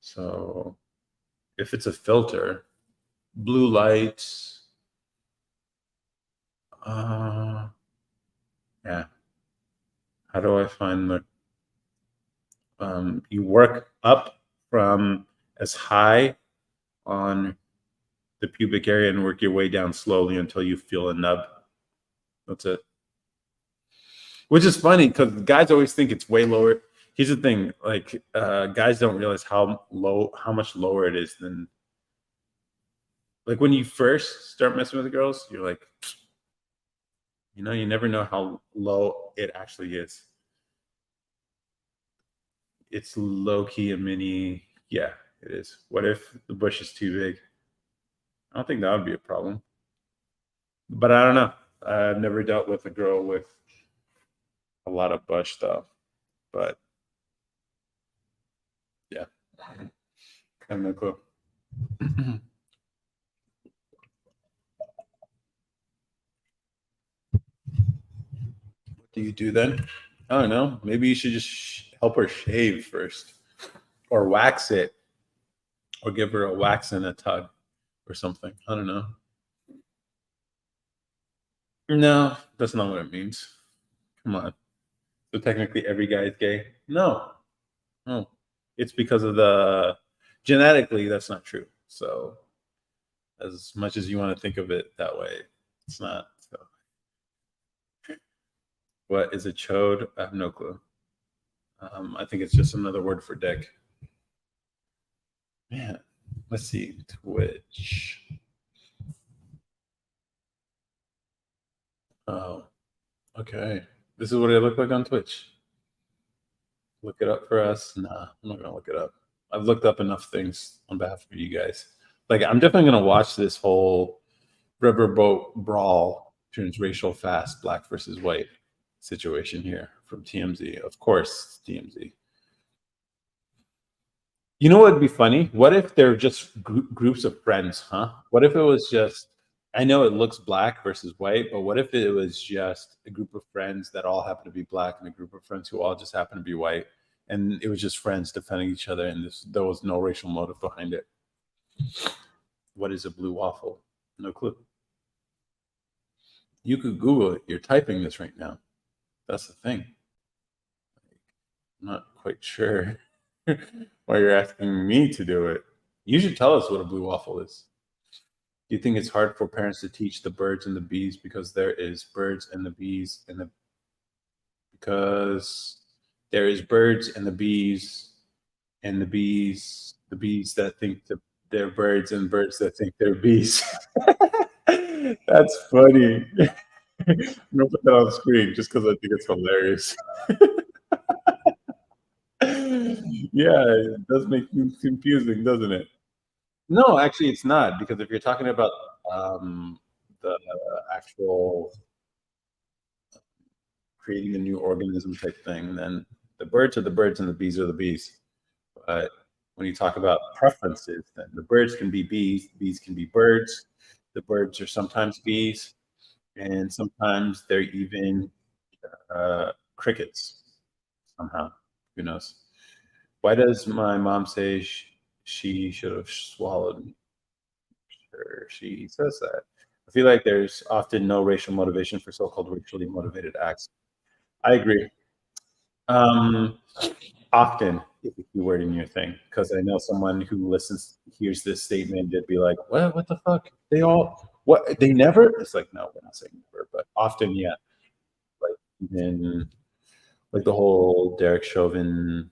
A: So if it's a filter, blue lights, yeah. How do I find the you work up from as high on the pubic area and work your way down slowly until you feel a nub. That's it. Which is funny because guys always think it's way lower. Here's the thing: like guys don't realize how much lower it is than. Like when you first start messing with the girls, you're like, you never know how low it actually is. It's low key a mini. Yeah, it is. What if the bush is too big? I don't think that would be a problem. But I don't know. I've never dealt with a girl with a lot of bush though. But yeah, I have no clue. What do you do then? I don't know. Maybe you should just help her shave first or wax it or give her a wax and a tug or something. I don't know. No, that's not what it means. Come on. So technically every guy is gay? No. Oh, it's because of the genetically, that's not true. So as much as you want to think of it that way, it's not. So what is a chode? I have no clue. I think it's just another word for dick. Man, let's see. Twitch. Oh, okay. This is what I look like on Twitch. Look it up for us. Nah, I'm not gonna look it up. I've looked up enough things on behalf of you guys. Like, I'm definitely gonna watch this whole riverboat brawl turns racial fast, black versus white situation here from TMZ. Of course, TMZ. You know what would be funny? What if they're just groups of friends, huh? What if it was just, I know it looks black versus white, but what if it was just a group of friends that all happen to be black and a group of friends who all just happen to be white? And it was just friends defending each other and there was no racial motive behind it. What is a blue waffle? No clue. You could Google it. You're typing this right now. That's the thing. I'm not quite sure why you're asking me to do it. You should tell us what a blue waffle is. Do you think it's hard for parents to teach the birds and the bees because there is birds and the bees and the because there is birds and the bees that think that they're birds and birds that think they're bees. That's funny. I'm gonna put that on the screen just because I think it's hilarious. Yeah, it does make things confusing, doesn't it? No, actually, it's not because if you're talking about the actual creating a new organism type thing, then the birds are the birds and the bees are the bees. But when you talk about preferences, then the birds can be bees, the bees can be birds. The birds are sometimes bees, and sometimes they're even crickets somehow. Who knows? Why does my mom say she should have swallowed me? Sure, she says that. I feel like there's often no racial motivation for so-called racially motivated acts. I agree. Um, Often is a key word in your thing because I know someone who listens hears this statement, they'd be like, "What? What the fuck? They all what? They never?" It's like, no, we're not saying never, but often, yeah. Like even like the whole Derek Chauvin,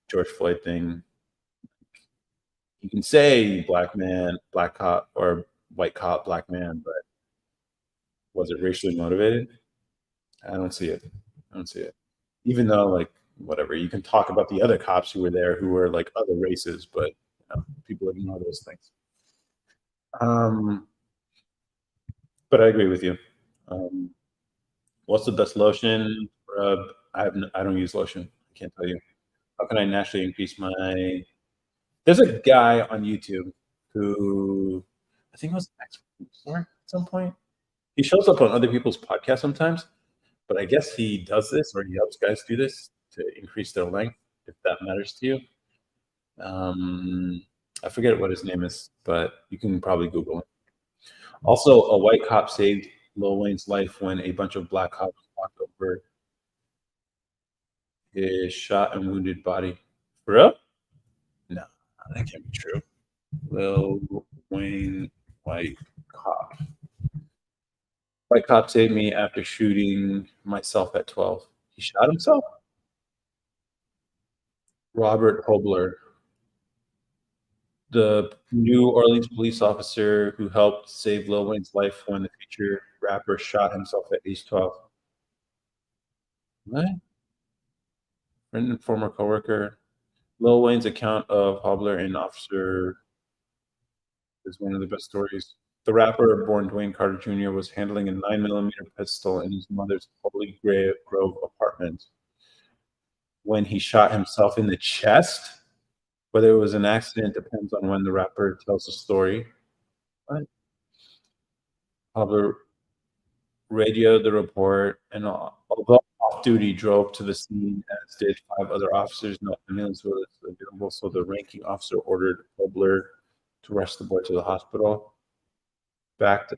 A: George Floyd thing. You can say black man, black cop, or white cop, black man, but was it racially motivated? I don't see it. I don't see it. Even though, like, whatever, you can talk about the other cops who were there who were like other races, but people ignore those things. Um, but I agree with you. Um, what's the best lotion? Rub? I don't use lotion. I can't tell you. How can I naturally increase my? There's a guy on YouTube who I think it was an expert at some point. He shows up on other people's podcasts sometimes, but I guess he does this or he helps guys do this to increase their length, if that matters to you. Um, I forget what his name is, but you can probably Google it. Also, a white cop saved Lil Wayne's life when a bunch of black cops walked over his shot and wounded body. For real? No, that can't be true. Lil Wayne, white cop. White cop saved me after shooting myself at 12. He shot himself? Robert Hobler, the New Orleans police officer who helped save Lil Wayne's life when the featured rapper shot himself at age 12. What? Friend and former coworker. Lil Wayne's account of Hobler and Officer is one of the best stories. The rapper, born Dwayne Carter Jr., was handling a 9mm pistol in his mother's Holy Grove apartment when he shot himself in the chest. Whether it was an accident depends on when the rapper tells the story. What? Hobler radioed the report, and although off-duty, drove to the scene, as did 5 other officers. No ambulance was available, so the ranking officer ordered Hobler to rush the boy to the hospital. Back to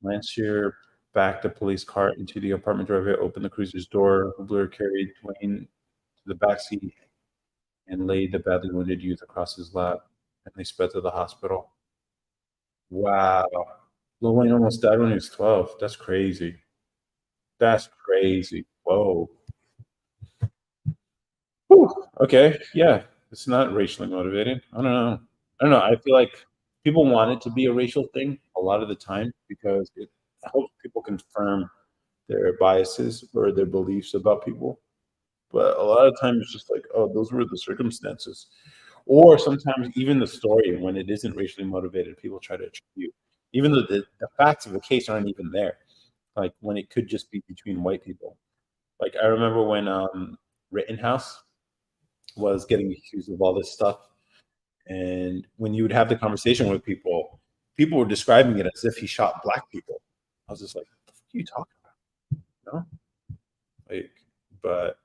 A: Lancier backed the police car into the apartment driveway, opened the cruiser's door. Hobler carried Dwayne to the back seat and laid the badly wounded youth across his lap, and they sped to the hospital. Wow. Lil Wayne almost died when he was 12. That's crazy. That's crazy. Whoa. Whew. Okay. Yeah. It's not racially motivated. I don't know. I don't know. I feel like people want it to be a racial thing a lot of the time because it helps people confirm their biases or their beliefs about people. But a lot of times it's just like, oh, those were the circumstances. Or sometimes even the story, when it isn't racially motivated, people try to attribute, even though the facts of the case aren't even there. Like when it could just be between white people. Like I remember when Rittenhouse was getting accused of all this stuff, and when you would have the conversation with people, people were describing it as if he shot black people. I was just like, "What the fuck are you talking about?" You know? Like, but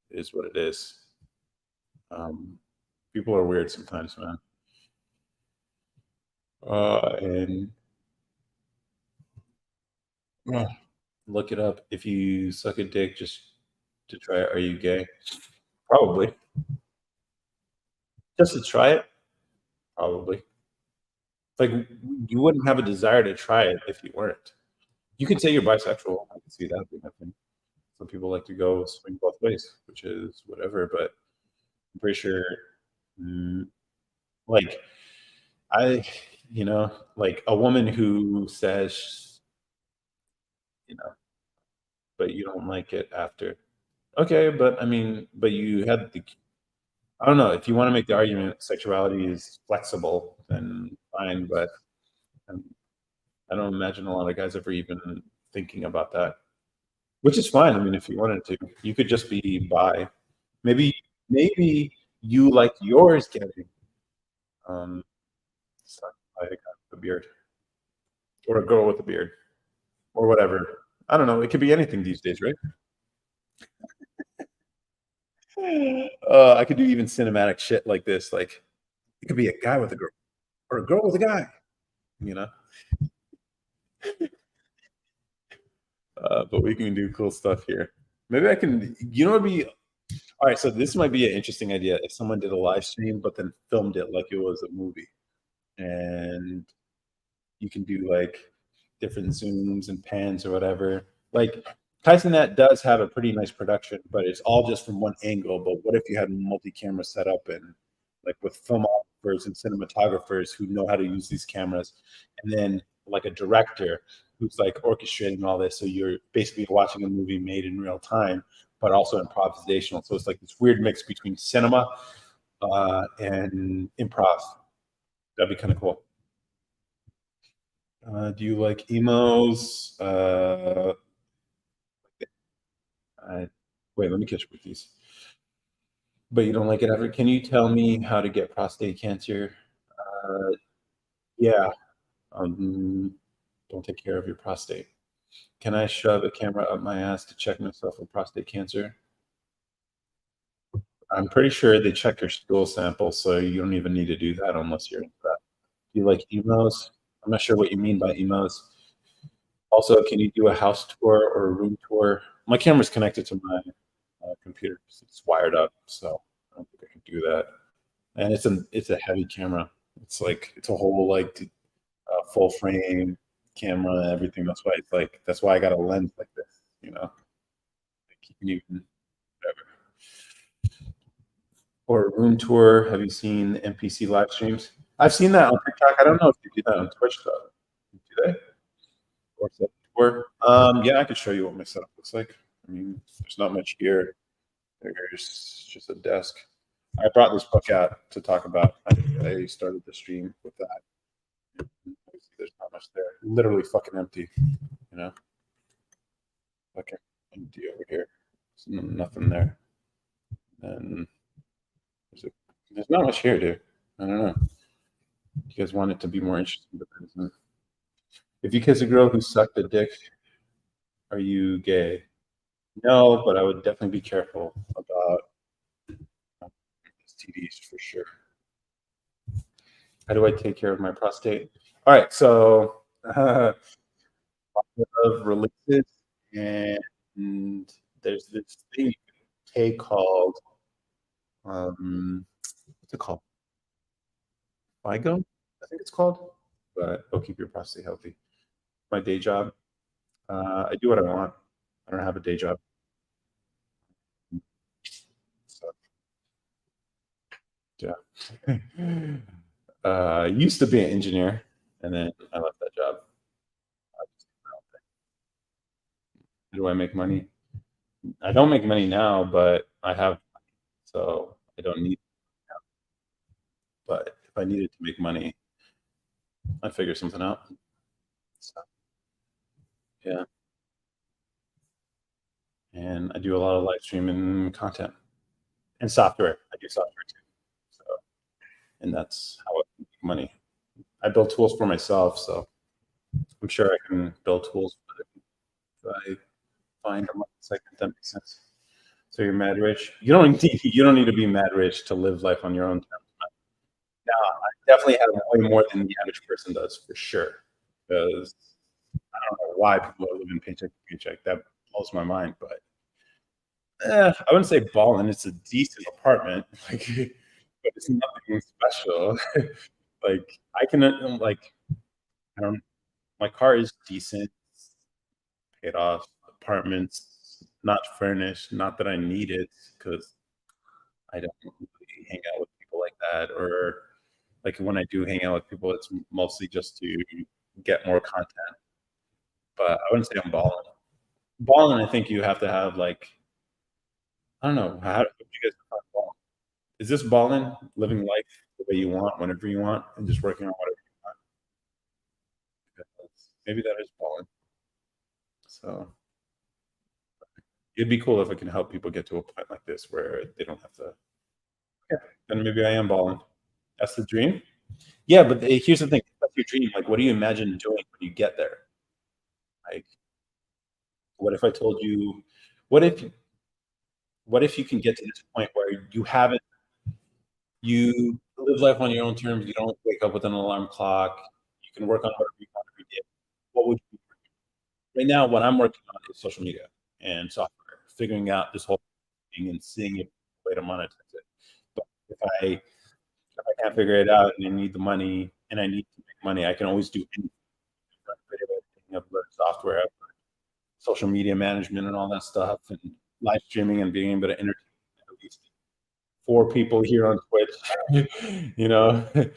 A: it is what it is. Um, People are weird sometimes, man. And uh, look it up. If you suck a dick just to try it, are you gay? Probably. Just to try it, probably. Like you wouldn't have a desire to try it if you weren't. You could say you're bisexual. I can see that being a thing. Some people like to go swing both ways, which is whatever. But I'm pretty sure, mm, like I, like a woman who says, you know, but you don't like it after. Okay, but I mean, but you had the. I don't know if you want to make the argument sexuality is flexible, then fine. But um, I don't imagine a lot of guys ever even thinking about that. Which is fine. I mean, if you wanted to, you could just be bi. Maybe, maybe you like yours getting sucked by a guy with a beard or a girl with a beard or whatever. I don't know. It could be anything these days, right? I could do even cinematic shit like this. Like it could be a guy with a girl or a girl with a guy. You know, but we can do cool stuff here. Maybe I can. You know, it'd be all right. So this might be an interesting idea if someone did a live stream, but then filmed it like it was a movie, and you can do like different zooms and pans or whatever. Like Tyson does have a pretty nice production, but it's all just from one angle. But what if you had multi-camera setup and like with filmographers and cinematographers who know how to use these cameras, and then like a director who's like orchestrating all this, so you're basically watching a movie made in real time, but also improvisational. So it's like this weird mix between cinema and improv. That'd be kind of cool. Do you like emos? I, wait, let me catch up with these. But you don't like it ever? Can you tell me how to get prostate cancer? Uh, yeah. Um, don't take care of your prostate. Can I shove a camera up my ass to check myself for prostate cancer? I'm pretty sure they check your stool sample, so you don't even need to do that unless you're into that. Do you like emos? I'm not sure what you mean by emos. Also, can you do a house tour or a room tour? My camera's connected to my computer. It's wired up, so I don't think I can do that. And it's a heavy camera. It's like it's a whole like full frame camera and everything. That's why I got a lens like this. You know, like you can even whatever. Or a room tour. Have you seen NPC live streams? I've seen that on TikTok. I don't know if you do that on Twitch though. Do they? Or set tour? Yeah, I could show you what my setup looks like. I mean, there's not much here. There's just a desk. I brought this book out to talk about. I started the stream with that. There's not much there. Literally fucking empty. You know, fucking empty over here. There's nothing there. And there's not much here, dude. I don't know. You guys want it to be more interesting, but if you kiss a girl who sucked a dick, are you gay? No, but I would definitely be careful about STDs for sure. How do I take care of my prostate? All right, so of releases, and there's this thing you can take called What's it called? FIGO, I think it's called. But it'll keep your prostate healthy. My day job, I do what I want. I don't have a day job. So yeah. I used to be an engineer, and then I left that job. How do I make money? I don't make money now, but I have, so I don't need. But if I needed to make money, I'd figure something out. So, yeah, and I do a lot of live streaming content and software. I do software too, so and that's how I make money. I build tools for myself, so I'm sure I can build tools for other people if I find a market segment that makes sense. So you're mad rich. You don't need to be mad rich to live life on your own terms. Now, I definitely have way more than the average person does for sure. Because I don't know why people are living paycheck to paycheck. That blows my mind. But I wouldn't say balling. It's a decent apartment, like, but it's nothing special. Like I can like I don't. My car is decent, paid off. Apartments not furnished. Not that I need it because I don't really hang out with people like that, or like when I do hang out with people, it's mostly just to get more content. But I wouldn't say I'm balling. Balling, I think you have to have like I don't know how do you guys define balling? Is this balling, living life the way you want, whenever you want, and just working on whatever you want? Maybe that is balling. So it'd be cool if I can help people get to a point like this where they don't have to. Yeah, then maybe I am balling. That's the dream. Yeah, but here's the thing. That's your dream. Like, what do you imagine doing when you get there? Like, what if I told you? What if what if you can get to this point where you live life on your own terms, you don't wake up with an alarm clock, you can work on whatever you want every day. What would you right now what I'm working on is social media and software, figuring out this whole thing and seeing if a way to monetize it. But if I can't figure it out and I need the money and I need to make money, I can always do anything. I've learned software, I've learned social media management and all that stuff and live streaming and being able to entertain at least four people here on Twitch, you know. But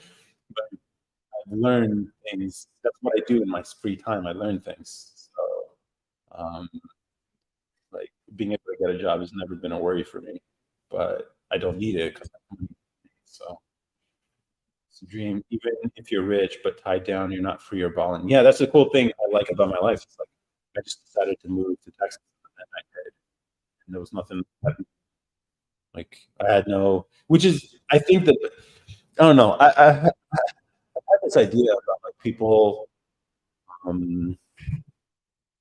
A: I've learned things. That's what I do in my free time. I learn things. So, like being able to get a job has never been a worry for me, but I don't need it because so it's a dream. Even if you're rich but tied down, you're not free or balling. Yeah, that's the cool thing I like about my life. It's like I just decided to move to Texas and I did, and there was nothing like I had no, which is I think that I don't know. I had this idea um,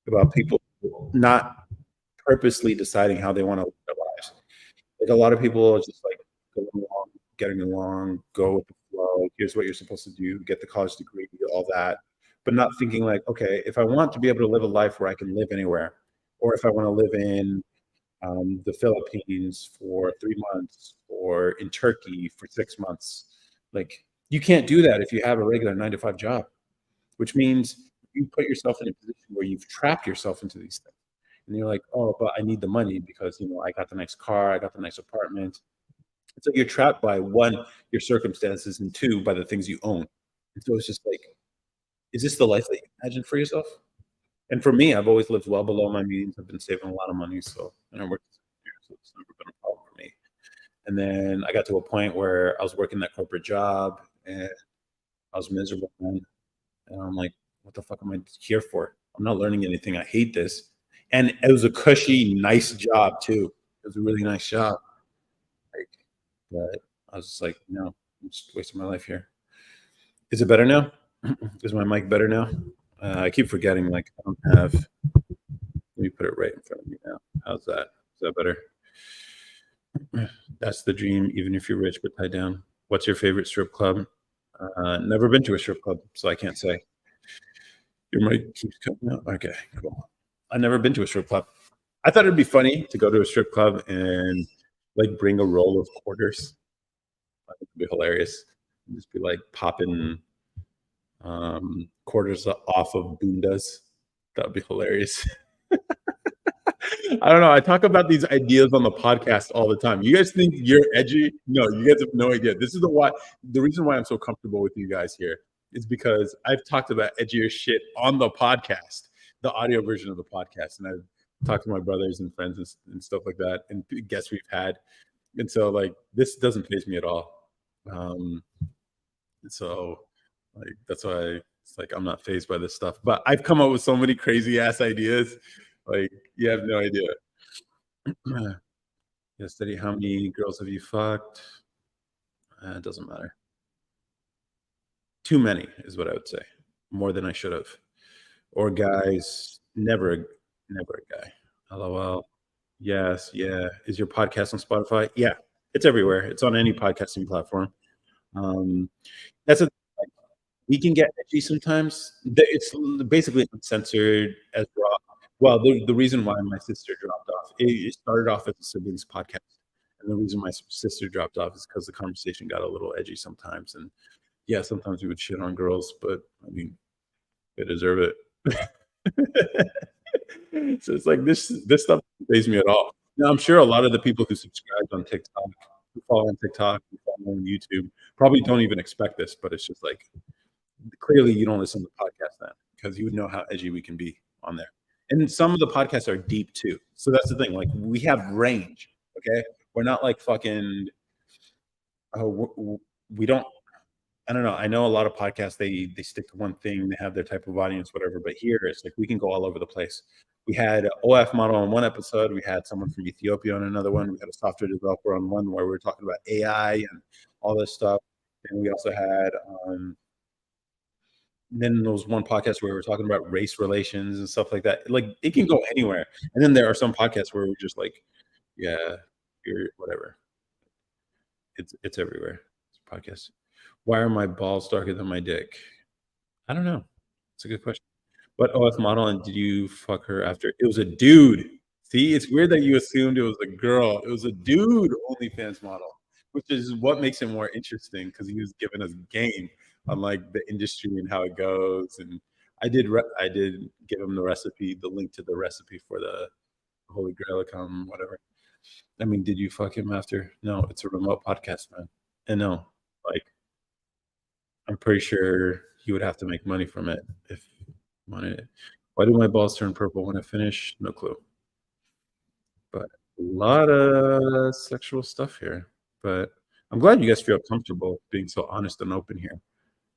A: about people not purposely deciding how they want to live their lives. Like a lot of people are just like going along, getting along, go with the flow. Here's what you're supposed to do, get the college degree, all that, but not thinking like, okay, if I want to be able to live a life where I can live anywhere, or if I want to live in the Philippines for 3 months or in Turkey for 6 months, like you can't do that if you have a regular 9 to 5 job, which means you put yourself in a position where you've trapped yourself into these things. And you're like, oh, but I need the money because I got the nice car, I got the nice apartment. So you're trapped by one, your circumstances, and two, by the things you own. And so it's just like, is this the life that you imagine for yourself? And for me, I've always lived well below my means. I've been saving a lot of money, so and I worked here, so it's never been a problem for me. And then I got to a point where I was working that corporate job and I was miserable, man. And I'm like, what the fuck am I here for? I'm not learning anything. I hate this. And it was a cushy, nice job too. It was a really nice job. Like, but I was just like, no, I'm just wasting my life here. Is it better now? Is my mic better now? I keep forgetting. Like, I don't have. Let me put it right in front of me now. How's that? Is that better? That's the dream, even if you're rich but tied down. What's your favorite strip club? Never been to a strip club, so I can't say. Your mic keeps coming out. Okay, cool. I've never been to a strip club. I thought it'd be funny to go to a strip club and Like bring a roll of quarters. I think it'd be hilarious. And just be like popping quarters off of bundas. That would be hilarious. I don't know. I talk about these ideas on the podcast all the time. You guys think you're edgy? No, you guys have no idea. This is the reason why I'm so comfortable with you guys here is because I've talked about edgier shit on the podcast, the audio version of the podcast, and I've talked to my brothers and friends and stuff like that, and guests we've had, and so like this doesn't faze me at all. Um, so like that's why it's like I'm not phased by this stuff. But I've come up with so many crazy ass ideas, like you have no idea. Yeah, steady. How many girls have you fucked? It doesn't matter. Too many is what I would say. More than I should have. Or guys, never a guy. LOL. Yes, yeah. Is your podcast on Spotify? Yeah, it's everywhere. It's on any podcasting platform. Um, that's a we can get edgy sometimes. It's basically uncensored as raw. Well, the reason why my sister dropped off, it started off as a siblings podcast, and the reason my sister dropped off is because the conversation got a little edgy sometimes. And yeah, sometimes we would shit on girls, but I mean, they deserve it. So it's like this stuff doesn't faze me at all. Now I'm sure a lot of the people who subscribed on TikTok, who follow on TikTok, who follow on YouTube, probably don't even expect this, but it's just like clearly you don't listen to podcasts then because you would know how edgy we can be on there. And some of the podcasts are deep too. So that's the thing. Like we have range. Okay. We're not like fucking, we don't, I don't know. I know a lot of podcasts, they stick to one thing, they have their type of audience, whatever. But here it's like we can go all over the place. We had an OF model on one episode. We had someone from Ethiopia on another one. We had a software developer on one where we were talking about AI and all this stuff. And we also had then there was one podcast where we were talking about race relations and stuff like that. Like it can go anywhere. And then there are some podcasts where we're just like, yeah, you're whatever. It's everywhere. It's a podcast. Why are my balls darker than my dick? I don't know. It's a good question. What OF model and did you fuck her after? It was a dude. See, it's weird that you assumed it was a girl. It was a dude OnlyFans model, which is what makes it more interesting because he was giving us game on like the industry and how it goes. And I did give him the recipe, the link to the recipe for the Holy Grail account, whatever. I mean, did you fuck him after? No, it's a remote podcast, man. And no, like I'm pretty sure he would have to make money from it if he wanted it. Why do my balls turn purple when I finish? No clue. But a lot of sexual stuff here. But I'm glad you guys feel comfortable being so honest and open here.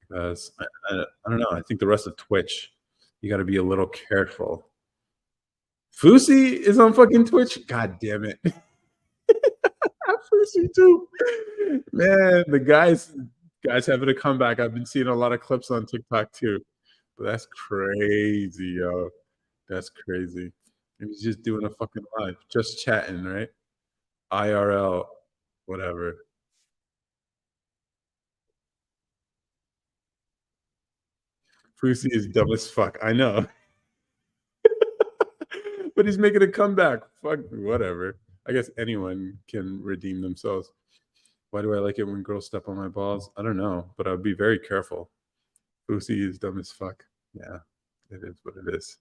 A: Because I don't know. I think the rest of Twitch, you got to be a little careful. Fusi is on fucking Twitch. God damn it. Fusi too. Man, the guys having a comeback. I've been seeing a lot of clips on TikTok too. But that's crazy, yo. That's crazy. And he's just doing a fucking live, just chatting, right? IRL, whatever. Fusi is dumb as fuck. I know. But he's making a comeback. Fuck, whatever. I guess anyone can redeem themselves. Why do I like it when girls step on my balls? I don't know, but I would be very careful. Fusi is dumb as fuck. Yeah, it is what it is.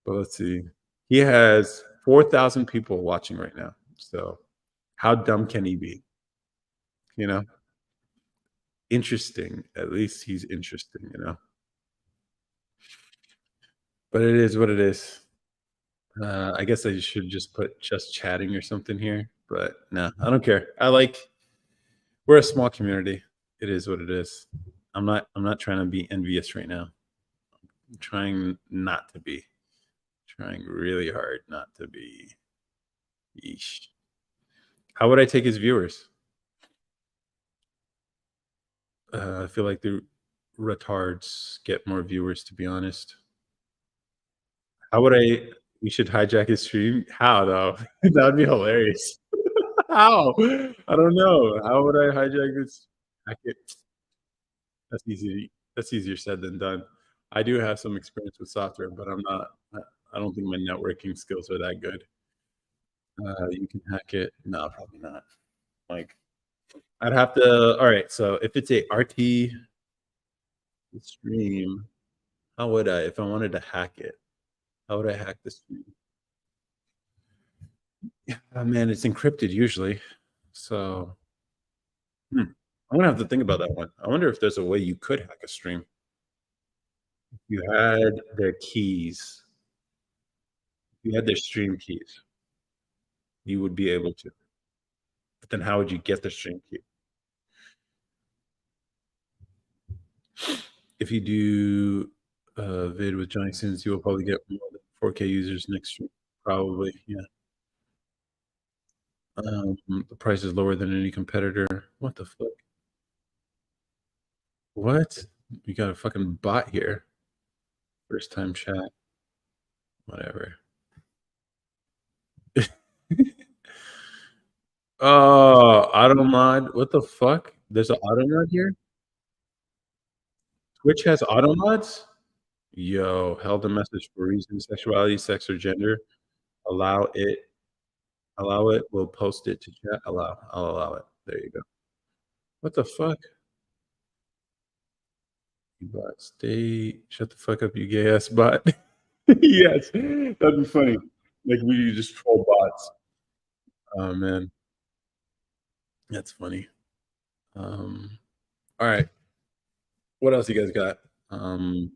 A: But let's see. He has 4,000 people watching right now. So how dumb can he be? You know, interesting. At least he's interesting, you know. But it is what it is. I guess I should just put just chatting or something here, but no, I don't care. We're a small community. It is what it is. I'm not trying to be envious right now. I'm trying not to be. Trying really hard not to be. Yeesh. How would I take his viewers? I feel like the retards get more viewers, to be honest. How would I? We should hijack his stream. How though? That would be hilarious. How? I don't know. How would I hijack this? I could, that's easy. That's easier said than done. I do have some experience with software, but I'm not. I don't think my networking skills are that good. You can hack it. No, probably not. Like, I'd have to. All right, so if it's a RT stream, how would I, if I wanted to hack it? How would I hack the stream? Yeah, man, it's encrypted usually. So, hmm, I'm gonna have to think about that one. I wonder if there's a way you could hack a stream. If you had their keys, if you had their stream keys, you would be able to. But then how would you get the stream key? If you do a vid with Johnny Sins, you will probably get more than 4K users next stream. Probably, yeah. The price is lower than any competitor. What the fuck? What? You got a fucking bot here. First time chat. Whatever. Oh, auto mod. What the fuck? There's an auto mod here? Twitch has auto mods? Yo, held a message for reason, sexuality, sex, or gender. Allow it. Allow it. We'll post it to chat. Allow. I'll allow it. There you go. What the fuck? You bot. Stay. Shut the fuck up, you gay ass bot. Yes, that'd be funny. Like we just troll bots. Oh man, that's funny. All right. What else you guys got? I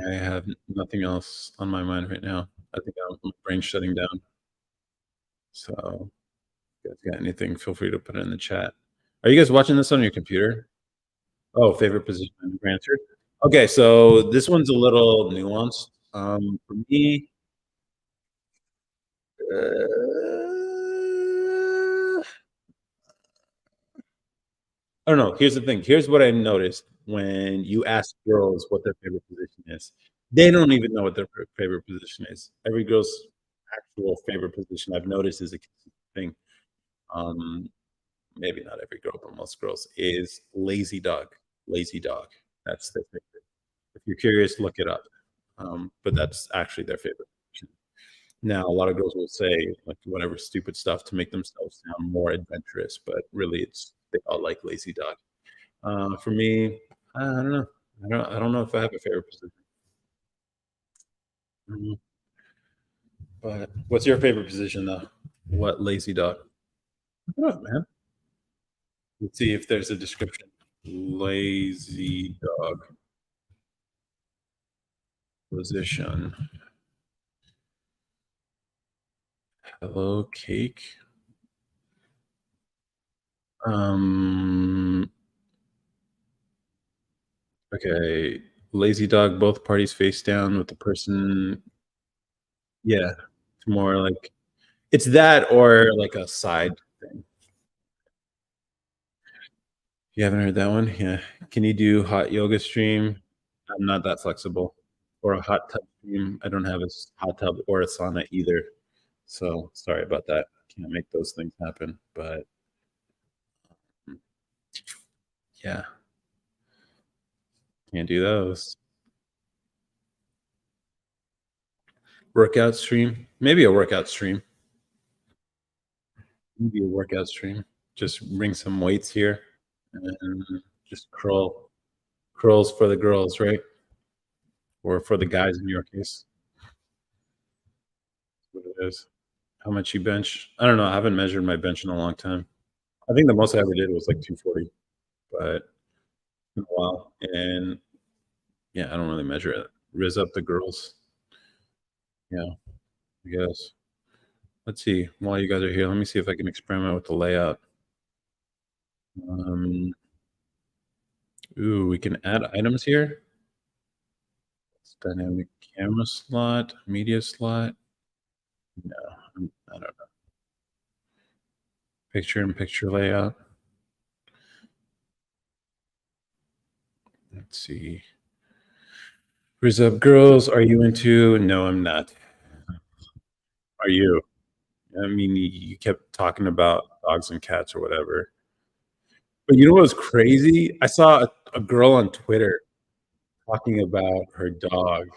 A: have nothing else on my mind right now. I think my brain's shutting down. So, if you guys got anything, feel free to put it in the chat. Are you guys watching this on your computer? Oh, favorite position I never answered. Okay, so this one's a little nuanced. For me, I don't know. Here's the thing. Here's what I noticed when you ask girls what their favorite position is. They don't even know what their favorite position is. Every girl's actual favorite position I've noticed is a consistent thing. Um, maybe not every girl, but most girls is lazy dog. Lazy dog. That's their favorite. If you're curious, look it up. But that's actually their favorite position. Now, a lot of girls will say like whatever stupid stuff to make themselves sound more adventurous, but really, it's they all like lazy dog. For me, I don't know. I don't know if I have a favorite position. Mhm. But what's your favorite position though? What lazy dog? Look it up, man. Let's see if there's a description. Lazy dog position. Hello, cake. Um. Okay. Lazy dog. Both parties face down with the person. Yeah. It's more like it's that or like a side thing. You haven't heard that one? Yeah. Can you do hot yoga stream? I'm not that flexible. Or a hot tub stream. I don't have a hot tub or a sauna either. So sorry about that. Can't make those things happen. But yeah, can't do those. Workout stream. Maybe a workout stream. Maybe a workout stream. Just bring some weights here and just curls for the girls, right? Or for the guys in your case. That's what it is. How much you bench? I don't know. I haven't measured my bench in a long time. I think the most I ever did was like 240, but it's been a while. And yeah, I don't really measure it. Riz up the girls. Yeah, I guess. Let's see. While you guys are here, let me see if I can experiment with the layout. Um, ooh, we can add items here. It's dynamic camera slot, media slot. No, I don't know. Picture in picture layout. Let's see. Riz up girls. Are you into? No, I'm not. Are you? I mean, you kept talking about dogs and cats or whatever. But you know what was crazy? I saw a girl on Twitter talking about her dog.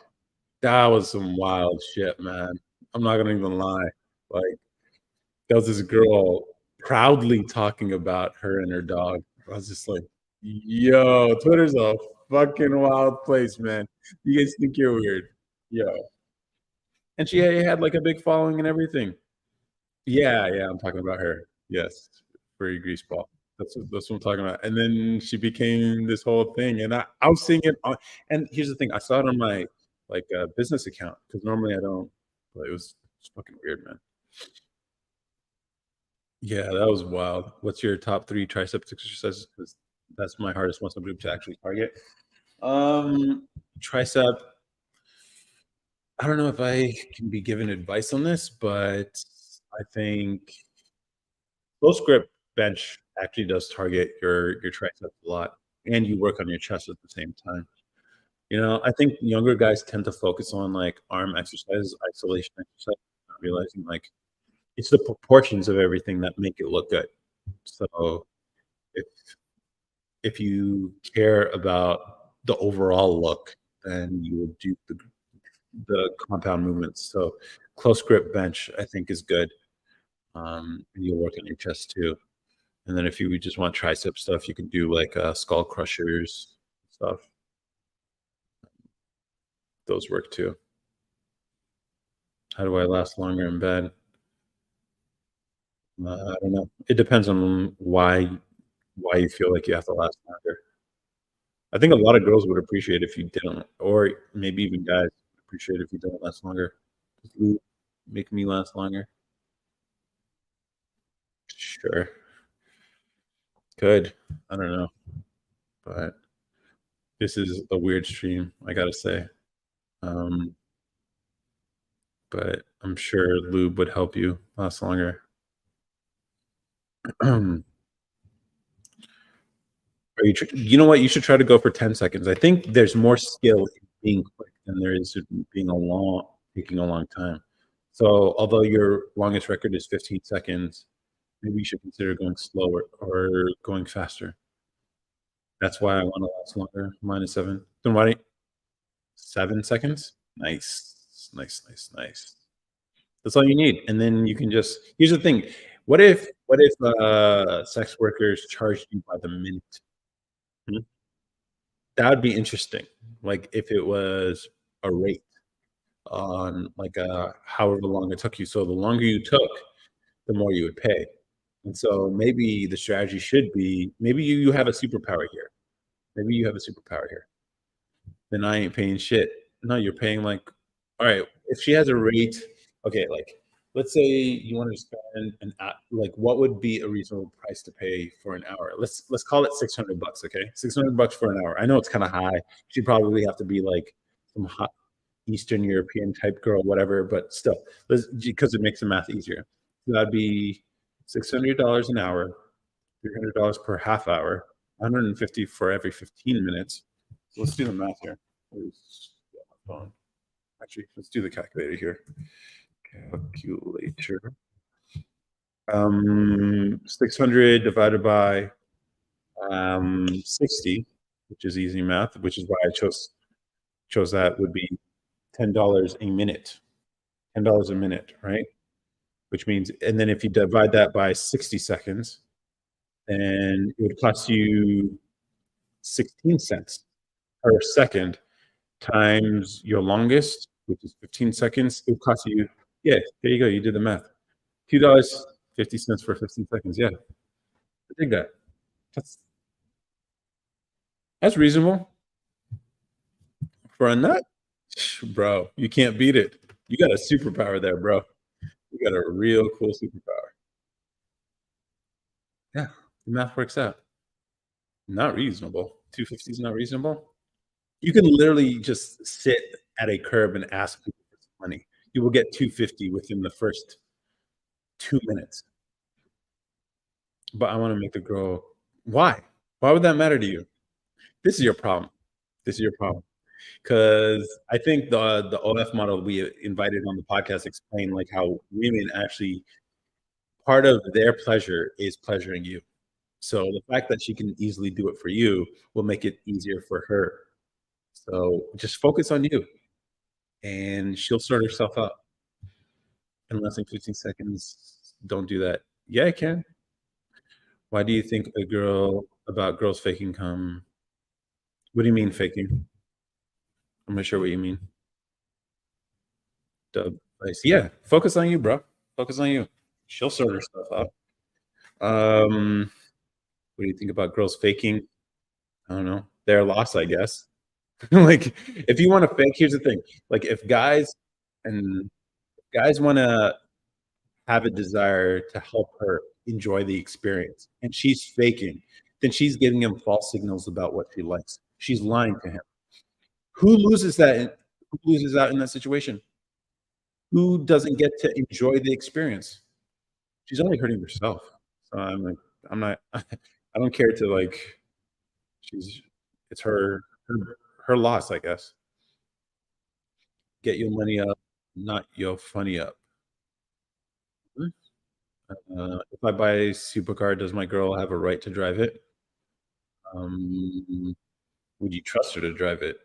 A: That was some wild shit, man. I'm not gonna even lie. Like, there was this girl proudly talking about her and her dog. I was just like, "Yo, Twitter's a fucking wild place, man. You guys think you're weird." Yo. And she had, like, a big following and everything. Yeah, yeah, I'm talking about her. Yes, furry greaseball. That's what I'm talking about, and then she became this whole thing, and I was seeing it on and here's the thing, I saw it on my, like, business account because normally I don't, but it's fucking weird, man. Yeah, that was wild. What's your top 3 triceps exercises? 'Cause that's my hardest muscle group to actually target. Tricep, I don't know if I can be given advice on this, but I think close grip bench actually does target your triceps a lot, and you work on your chest at the same time. I think younger guys tend to focus on, like, arm exercises, isolation exercise, not realizing, like, it's the proportions of everything that make it look good. So, if if you care about the overall look, then you would do the compound movements. So, close grip bench, I think, is good, and you'll work on your chest too. And then if you just want tricep stuff, you can do, like, skull crushers stuff. Those work too. How do I last longer in bed? I don't know. It depends on why you feel like you have to last longer. I think a lot of girls would appreciate if you didn't, or maybe even guys would appreciate if you didn't last longer. Just make me last longer. Sure, could. I don't know, but this is a weird stream, I gotta say. Um, but I'm sure lube would help you last longer. You know what? You should try to go for 10 seconds. I think there's more skill in being quick than there is in being taking a long time. So, although your longest record is 15 seconds, maybe you should consider going slower or going faster. That's why I wanna last longer. Mine is 7. Then why don't 7 seconds? Nice. Nice, nice, nice. That's all you need, and then you can just here's the thing, what if sex workers charged you by the minute? Hmm? That would be interesting. Like, if it was a rate on, like, however long it took you. So the longer you took, the more you would pay. And so maybe the strategy should be maybe you have a superpower here. Maybe you have a superpower here. Then I ain't paying shit. No, you're paying, like alright, if she has a rate okay, like, let's say you wanted to spend like, what would be a reasonable price to pay for an hour? Let's call it 600 bucks, okay? 600 bucks for an hour. I know it's kinda high. She'd probably have to be, like, some hot Eastern European type girl, whatever, but still, because it makes the math easier. So that'd be $600 an hour, $300 per half hour, 150 for every 15 minutes. So let's do the math here. Where's my phone? Actually, let's do the calculator here. Calculator. 600 divided by 60, which is easy math, which is why I chose that would be $10 a minute. $10 a minute, right? Which means, and then if you divide that by 60 seconds, then it would cost you 16 cents per second times your longest, which is 15 seconds. It would cost you, yeah, there you go. You did the math. $2.50 for 15 seconds. Yeah, I dig that. That's that's reasonable for a nut, bro. You can't beat it. You got a superpower there, bro. You got a real cool superpower. Yeah, the math works out. Not reasonable. 250 is not reasonable. You can literally just sit at a curb and ask people for some money. You will get 250 within the first 2 minutes. But I wanna make the girl why? Why would that matter to you? This is your problem. This is your problem. Because I think the OF model we invited on the podcast explained, like, how women actually part of their pleasure is pleasuring you. So the fact that she can easily do it for you will make it easier for her. So just focus on you, and she'll sort herself out. In less than 15 seconds, don't do that. Yeah, I can. Why do you think a girl about girls faking cum? What do you mean faking? I'm not sure what you mean. Device. Yeah, focus on you, bro. Focus on you. She'll sort her stuff out. Um, what do you think about girls faking? I don't know. Their loss, I guess. Like, if you want to fake, here's the thing. Like, if and guys want to have a desire to help her enjoy the experience, and she's faking, then she's giving him false signals about what she likes. She's lying to him. Who loses that? Who loses out in that situation? Who doesn't get to enjoy the experience? She's only hurting herself. So I'm like, I'm not. I don't care to like. She's. It's her loss, I guess. Get your money up, not your funny up. If I buy a supercar, does my girl have a right to drive it? Um, would you trust her to drive it?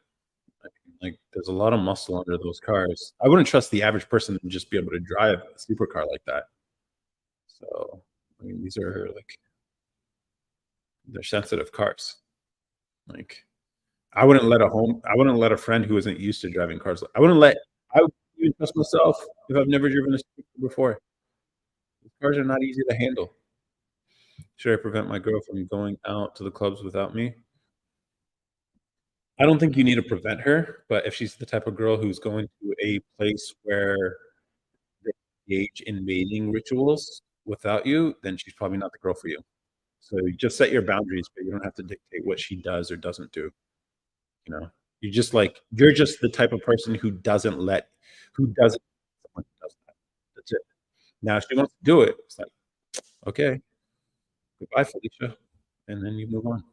A: I mean, like, there's a lot of muscle under those cars. I wouldn't trust the average person to just be able to drive a supercar like that. So, I mean, these are like they're sensitive cars. Like, I wouldn't let a friend who isn't used to driving cars. I would even trust myself if I've never driven a supercar before. These cars are not easy to handle. Should I prevent my girl from going out to the clubs without me? I don't think you need to prevent her, but if she's the type of girl who's going to a place where they engage in mating rituals without you, then she's probably not the girl for you. So you just set your boundaries, but you don't have to dictate what she does or doesn't do. You know, you're just the type of person who doesn't someone who does that. That's it. Now, if she wants to do it, it's like, okay, goodbye, Felicia, and then you move on.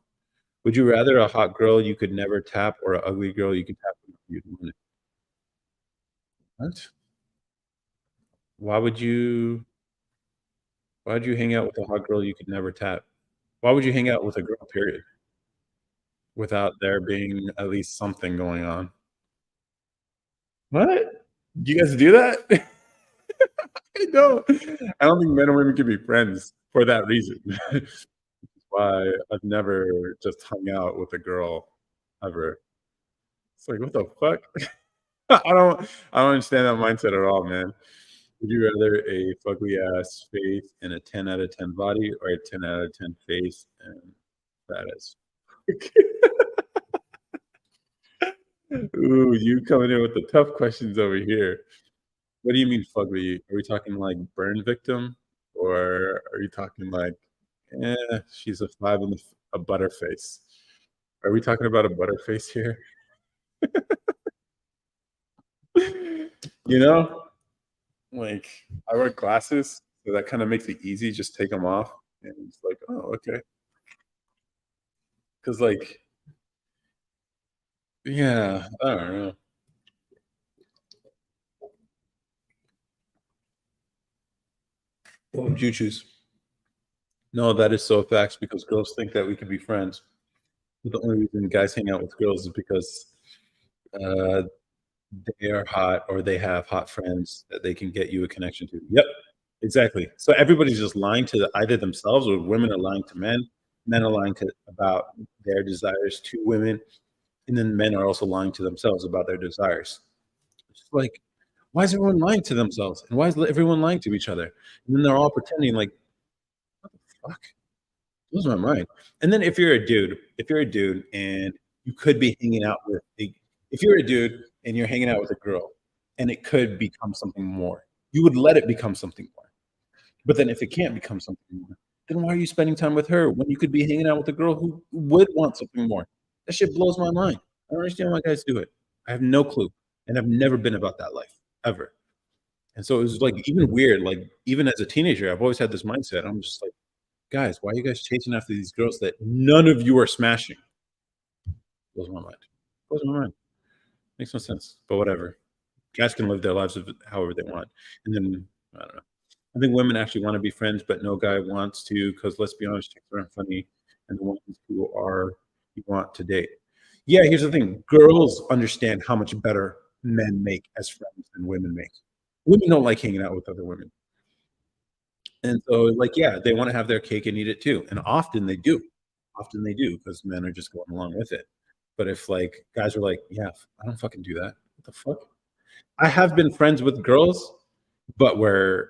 A: Would you rather a hot girl you could never tap or an ugly girl you could tap whenever you'd want it? What? Why would you why would you hang out with a hot girl you could never tap? Why would you hang out with a girl, period, without there being at least something going on? What? Do you guys do that? I don't. I don't think men and women can be friends for that reason. Why I've never just hung out with a girl ever. It's like, what the fuck? I don't understand that mindset at all, man. Would you rather a fugly ass face and a 10 out of 10 body or a 10 out of 10 face and fat as Ooh, you coming in with the tough questions over here. What do you mean fugly? Are we talking like burn victim or are you talking like, she's a 5 in a butterface? Are we talking about a butterface here? You know, like I wear glasses, so that kind of makes it easy. Just take them off, and it's like, oh, okay. Because like, yeah, I don't know. What would you choose? No, that is so facts because girls think that we can be friends. But the only reason guys hang out with girls is because uh, they are hot or they have hot friends that they can get you a connection to. Yep, exactly. So everybody's just lying to either themselves or women are lying to men. Men are lying to about their desires to women, and then men are also lying to themselves about their desires. It's like, why is everyone lying to themselves? And why is everyone lying to each other? And then they're all pretending like, fuck, blows my mind. And then if you're a dude and you could be hanging out with if you're a dude and you're hanging out with a girl and it could become something more, you would let it become something more. But then if it can't become something more, then why are you spending time with her when you could be hanging out with a girl who would want something more? That shit blows my mind. I don't understand why guys do it. I have no clue. And I've never been about that life ever. And so it was like even weird, like even as a teenager, I've always had this mindset. I'm just like, guys, why are you guys chasing after these girls that none of you are smashing? Blows my mind. Blows my mind. Makes no sense. But whatever. Guys can live their lives however they want. And then I don't know. I think women actually want to be friends, but no guy wants to because let's be honest, chicks aren't funny, and the ones who are you want to date. Yeah, here's the thing: girls understand how much better men make as friends than women make. Women don't like hanging out with other women. And so, like, yeah, they wanna have their cake and eat it too, and often they do. Often they do because men are just going along with it. But if, like, guys are like, "Yeah, I don't fucking do that. What the fuck?" I have been friends with girls, but we're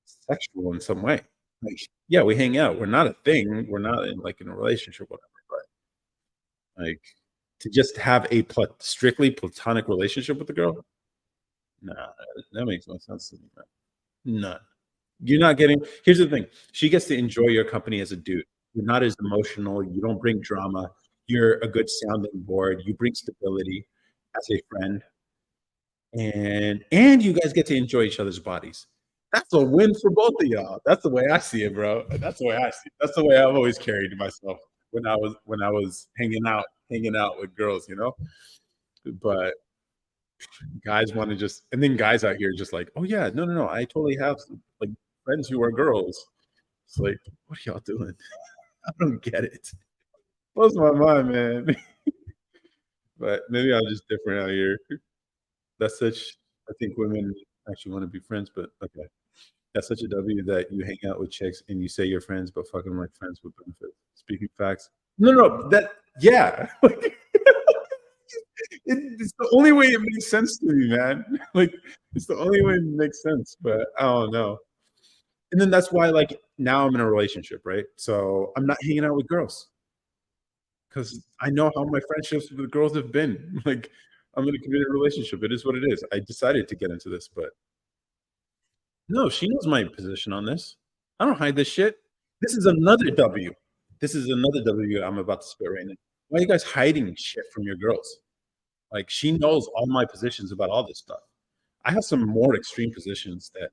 A: sexual in some way. Like, yeah, we hang out. We're not a thing. We're not in, like, in a relationship, whatever, but, like, to just have a strictly platonic relationship with a girl? Nah, that makes no sense to me, man. None. You're not getting here's the thing, she gets to enjoy your company as a dude. You're not as emotional, you don't bring drama, you're a good sounding board, you bring stability as a friend, and you guys get to enjoy each other's bodies. That's a win for both of y'all. That's the way I see it, bro. That's the way I see it. That's the way I've always carried myself when I was hanging out with girls, you know? But guys wanna just and then guys out here just like, "Oh, yeah, no, no, no, I totally have, like, friends who are girls." It's like, "What are y'all doing?" I don't get it. Blows my mind, man. But maybe I'm just different out here. That's such I think women actually wanna be friends, but okay. That's such a W that you hang out with chicks and you say you're friends, but fucking like friends with benefits. Speaking facts. No, no, that yeah. Like, it's the only way it makes sense to me, man. Like, it's the only way it makes sense, but I don't know. And then that's why, like, now I'm in a relationship, right? So I'm not hanging out with girls because I know how my friendships with girls have been. Like, I'm in a committed relationship. It is what it is. I decided to get into this, but no, she knows my position on this. I don't hide this shit. This is another W. This is another W I'm about to spit right now. Why are you guys hiding shit from your girls? Like, she knows all my positions about all this stuff. I have some more extreme positions that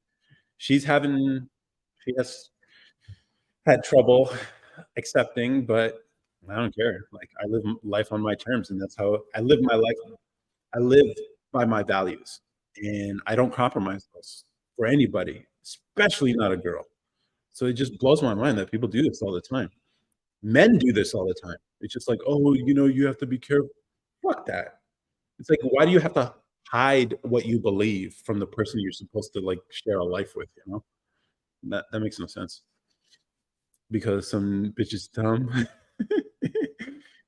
A: she's having she has had trouble accepting, but I don't care. Like, I live life on my terms, and that's how I live my life. I live by my values, and I don't compromise those for anybody, especially not a girl. So it just blows my mind that people do this all the time. Men do this all the time. It's just like, "Oh, you have to be careful." Fuck that. It's like, why do you have to hide what you believe from the person you're supposed to, like, share a life with, you know? That makes no sense because some bitch is dumb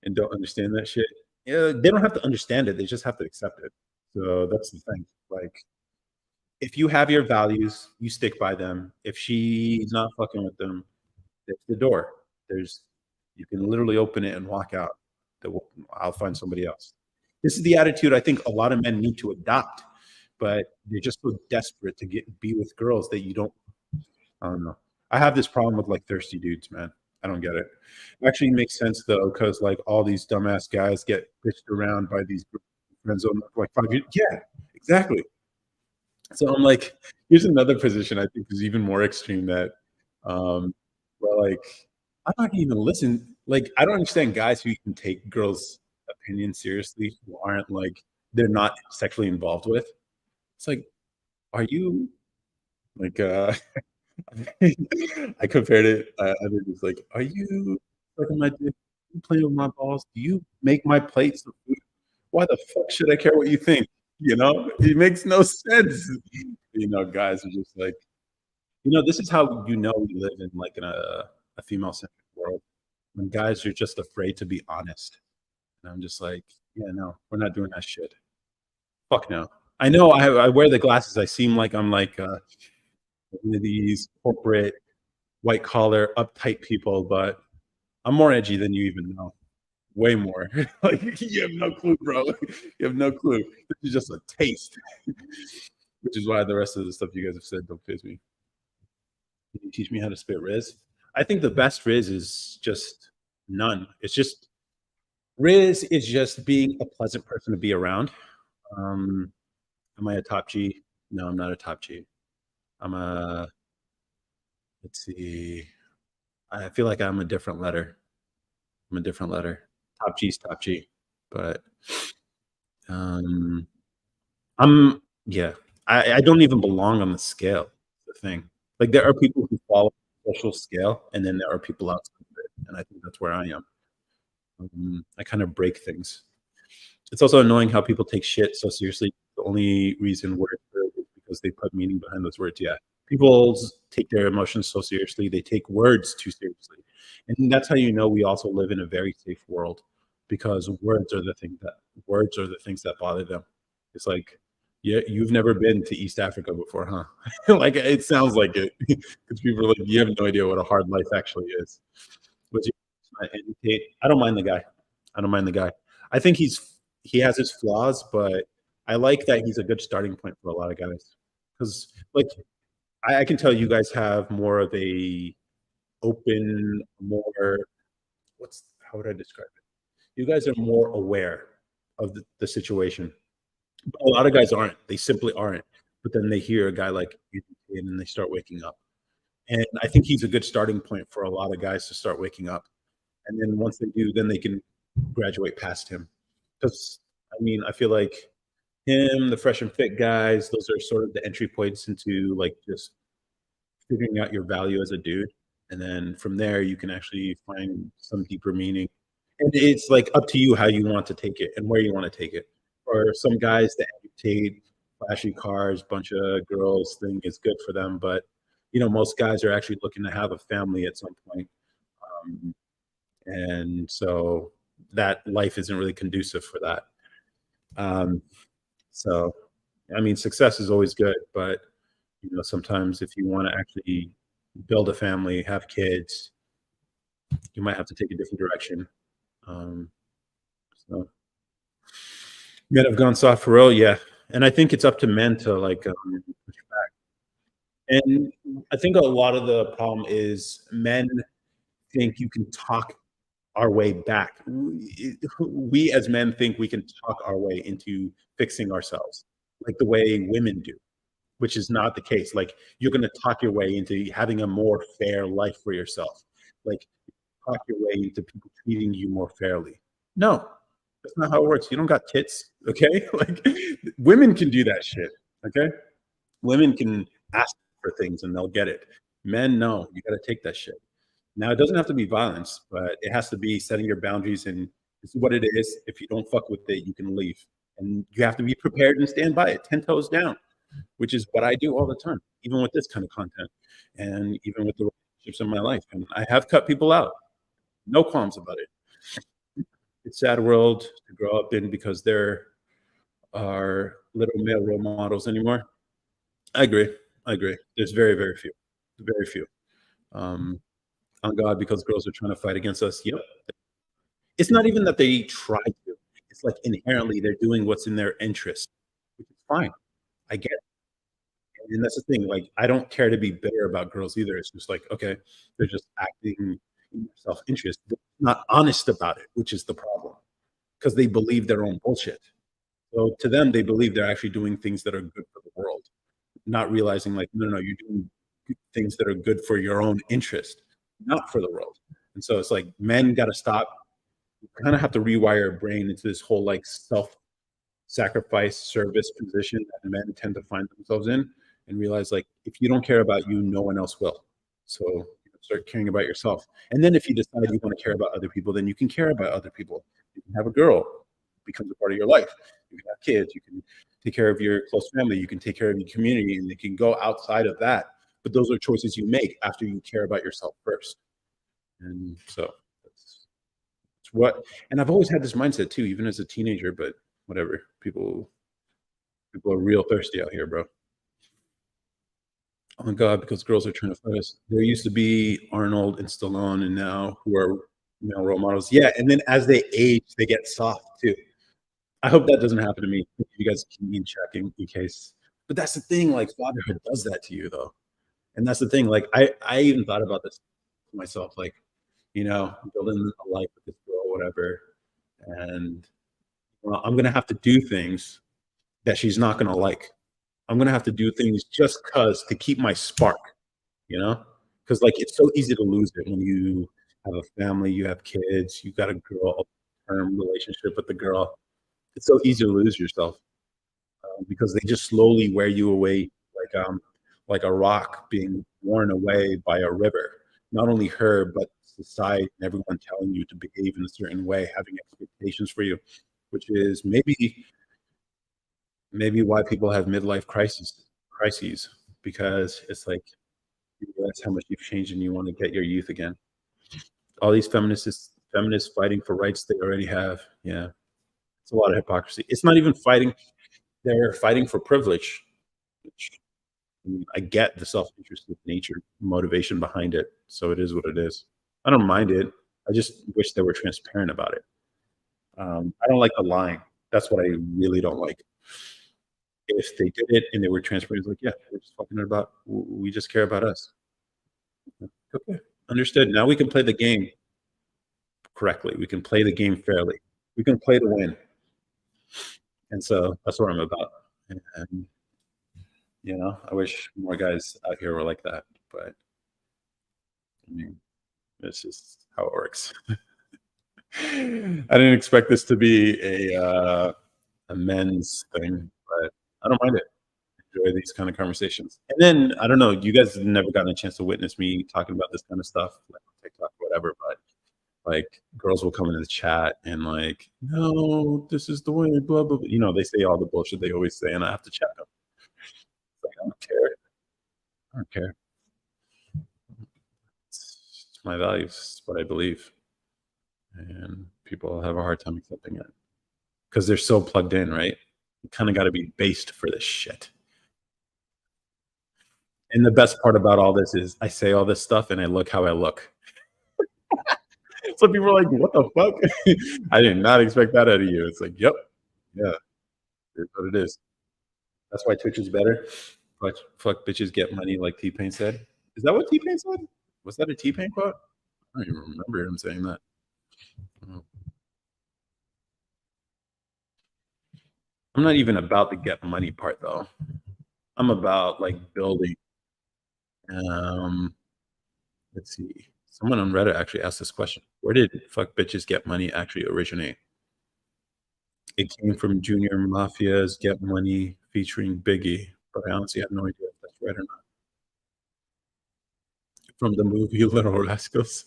A: and don't understand that shit. Yeah, they don't have to understand it, they just have to accept it. So that's the thing. Like, if you have your values, you stick by them. If she's not fucking with them, there's the door. There's you can literally open it and walk out. I'll find somebody else. This is the attitude I think a lot of men need to adopt, but they're just so desperate to be with girls that you don't. I don't know. I have this problem with like thirsty dudes, man. I don't get it. It actually makes sense though, because like all these dumbass guys get bitched around by these friends on like 5 years. Yeah, exactly. So I'm like, here's another position I think is even more extreme that where like I'm not gonna even listen. Like, I don't understand guys who can take girls' opinions seriously who aren't like they're not sexually involved with. It's like, are you like I compared it, I think it's like, "Are you sucking my dick? You playing with my balls? Do you make my plates of food? Why the fuck should I care what you think?" You know? It makes no sense. Guys are just like this is how we live in, like, in a female-centric world, when guys are just afraid to be honest, and I'm just like, "Yeah, no, we're not doing that shit. Fuck no." I know I wear the glasses, I seem like I'm, like, one of these corporate white collar, uptight people, but I'm more edgy than you even know. Way more. Like you have no clue, bro. You have no clue. This is just a taste, which is why the rest of the stuff you guys have said don't faze me. Can you teach me how to spit Riz? I think the best Riz is just none. It's just Riz is just being a pleasant person to be around. Um, am I a top G? No, I'm not a top G. I'm a let's see. I feel like I'm a different letter. I'm a different letter. Top G's top G. But um I'm yeah. I don't even belong on the scale, the thing. Like there are people who follow the social scale and then there are people outside of it. And I think that's where I am. I kind of break things. It's also annoying how people take shit so seriously. The only reason we're here is because they put meaning behind those words. Yeah. People take their emotions so seriously, they take words too seriously. And that's how you know we also live in a very safe world because words are the things that bother them. It's like, yeah, you've never been to East Africa before, huh? Like it sounds like it because people are like, you have no idea what a hard life actually is. Was I don't mind the guy. I don't mind the guy. I think he has his flaws, but I like that he's a good starting point for a lot of guys. Because like I can tell you guys have more of a open, more what's how would I describe it? You guys are more aware of the situation. But a lot of guys aren't. They simply aren't. But then they hear a guy like you and they start waking up. And I think he's a good starting point for a lot of guys to start waking up. And then once they do, then they can graduate past him. Because I mean, I feel like him, the fresh and fit guys, those are sort of the entry points into like just figuring out your value as a dude. And then from there, you can actually find some deeper meaning. And it's like up to you how you want to take it and where you want to take it. For some guys, the agitate, flashy cars, bunch of girls thing is good for them. But, you know, most guys are actually looking to have a family at some point. Um, and so that life isn't really conducive for that. Um, so, I mean, success is always good, but you know, sometimes if you want to actually build a family, have kids, you might have to take a different direction. Um, so men have gone soft for real, yeah, and I think it's up to men to like push back. And I think a lot of the problem is men think you can talk our way back. We as men think we can talk our way into fixing ourselves, like the way women do, which is not the case. Like you're going to talk your way into having a more fair life for yourself. Like talk your way into people treating you more fairly. No, that's not how it works. You don't got tits, okay? Like women can do that shit, okay? Women can ask for things and they'll get it. Men, no, you got to take that shit. Now, it doesn't have to be violence, but it has to be setting your boundaries and this is what it is. If you don't fuck with it, you can leave. And you have to be prepared and stand by it, 10 toes down, which is what I do all the time, even with this kind of content and even with the relationships in my life. And I have cut people out, no qualms about it. It's a sad world to grow up in because there are little male role models anymore. I agree. I agree. There's very, very few. Very few. Um, on God, because girls are trying to fight against us. Yep. It's not even that they try to. It's like inherently they're doing what's in their interest, which is fine. I get it. And that's the thing. Like, I don't care to be bitter about girls either. It's just like, okay, they're just acting in self interest, not honest about it, which is the problem because they believe their own bullshit. So to them, they believe they're actually doing things that are good for the world, not realizing like, no, no, you're doing things that are good for your own interest, not for the world. And so it's like men got to stop. You kind of have to rewire your brain into this whole like self-sacrifice service position that men tend to find themselves in, and realize like if you don't care about you, no one else will. So start caring about yourself. And then if you decide you want to care about other people, then you can care about other people. You can have a girl becomes a part of your life. You can have kids. You can take care of your close family. You can take care of your community, and you can go outside of that. But those are choices you make after you care about yourself first. And so it's what. And I've always had this mindset too, even as a teenager. But whatever, people are real thirsty out here, bro. Oh my God, because girls are trying to fight us. There used to be Arnold and Stallone, and now who are male role models. Yeah, and then as they age, they get soft too. I hope that doesn't happen to me. You guys keep me in check in case. But that's the thing, like fatherhood does that to you though. And that's the thing. Like I even thought about this to myself, like, you know, building a life with this girl, whatever. And well, I'm gonna have to do things that she's not gonna like. I'm gonna have to do things just cause to keep my spark, you know? Because like it's so easy to lose it when you have a family, you have kids, you got a girl term relationship with the girl. It's so easy to lose yourself because they just slowly wear you away like a rock being worn away by a river. Not only her, but society and everyone telling you to behave in a certain way, having expectations for you, which is maybe why people have midlife crises. crises because it's like you realize how much you've changed and you want to get your youth again. All these feminists fighting for rights they already have. Yeah, it's a lot of hypocrisy. It's not even fighting; they're fighting for privilege. Which, I mean, I get the self-interested nature motivation behind it, so it is what it is. I don't mind it. I just wish they were transparent about it. I don't like the lying. That's what I really don't like. If they did it and they were transparent, it's like, yeah, we're just fucking about. We just care about us. Okay, understood. Now we can play the game correctly. We can play the game fairly. We can play to win. And so that's what I'm about. And I wish more guys out here were like that. But I mean, it's just how it works. I didn't expect this to be a men's thing, but I don't mind it. Enjoy these kind of conversations. And then I don't know, you guys have never gotten a chance to witness me talking about this kind of stuff, like on TikTok or whatever, but like girls will come into the chat and like, no, this is the way, blah blah blah. They say all the bullshit they always say, and I have to check them. Like, I don't care. I don't care. It's my values. It's what I believe, and people have a hard time accepting it because they're so plugged in, right? You kind of got to be based for this shit. And the best part about all this is I say all this stuff and I look how I look. So people are like, "What the fuck?" I did not expect that out of you. It's like, "Yep, yeah, it's what it is." That's why Twitch is better. Fuck bitches get money, like T Pain said. Is that what T Pain said? Was that a T Pain quote? I don't even remember him saying that. Oh. I'm not even about the get money part though. I'm about like building. Um, let's see. Someone on Reddit actually asked this question: where did "fuck bitches get money" actually originate? It came from Junior Mafia's "Get Money" featuring Biggie, but I honestly have no idea if that's right or not. From the movie Little Rascals.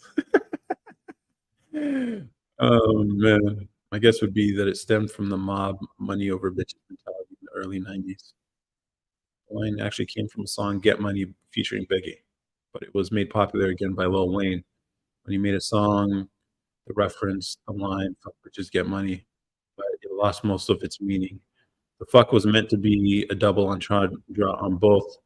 A: Oh man, my guess would be that it stemmed from the mob money over bitches mentality in the early '90s. The line actually came from a song "Get Money" featuring Biggie, but it was made popular again by Lil Wayne when he made a song that referenced the line "fuck bitches get money," but it lost most of its meaning. The fuck was meant to be a double entendre on both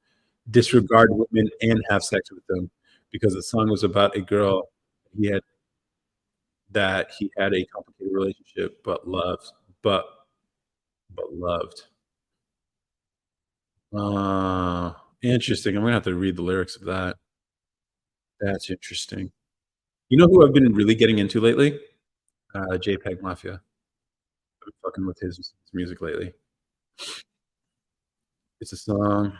A: disregard women and have sex with them, because the song was about a girl he had he had a complicated relationship but loved. Interesting. I'm gonna have to read the lyrics of that. That's interesting. You know who I've been really getting into lately? JPEG Mafia. I've been fucking with his music lately. It's a song.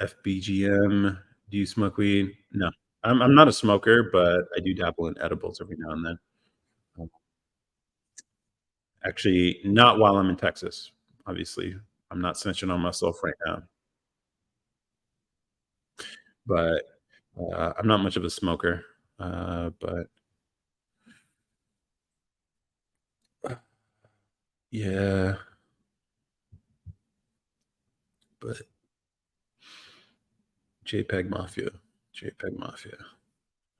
A: FBGM. Do you smoke weed? No. I'm not a smoker, but I do dabble in edibles every now and then. Um, Actually, not while I'm in Texas. Obviously, I'm not snitching on myself right now, but I'm not much of a smoker. But yeah, but JPEG Mafia, JPEG Mafia.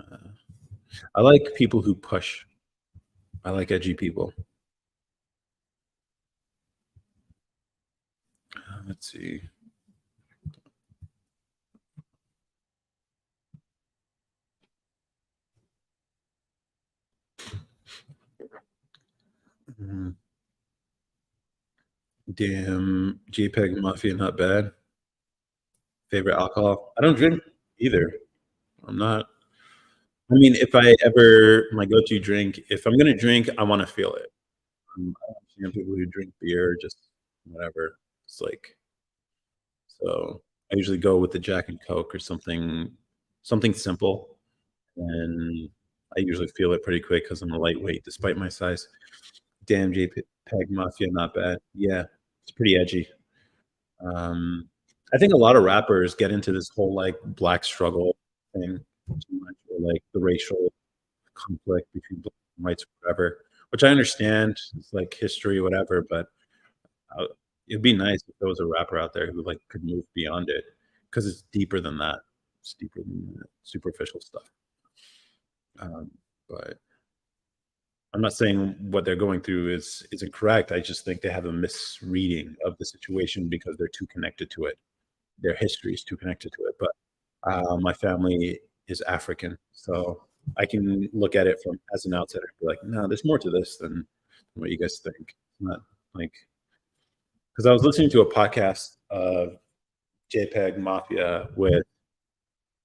A: Uh, I like people who push. I like edgy people. Let's see. Mm, damn, JPEG Mafia, not bad. Favorite alcohol? I don't drink either. I'm not. I mean, if I ever my go-to drink, if I'm gonna drink, I want to feel it. I don't understand people who drink beer just whatever. It's like so. I usually go with the Jack and Coke or something simple, and I usually feel it pretty quick because I'm a lightweight despite my size. Damn, JPEG Mafia, not bad. Yeah, it's pretty edgy. Um, I think a lot of rappers get into this whole like black struggle thing too much, or like the racial conflict between black and whites, or whatever. Which I understand, it's like history, whatever. But It'd be nice if there was a rapper out there who, like, could move beyond it, because it's deeper than that. It's deeper than that superficial stuff. Um, but I'm not saying what they're going through is incorrect. I just think they have a misreading of the situation because they're too connected to it. Their history is too connected to it. But my family is African, so I can look at it from as an outsider and be like, no, there's more to this than what you guys think. It's not like because I was listening to a podcast of JPEG Mafia with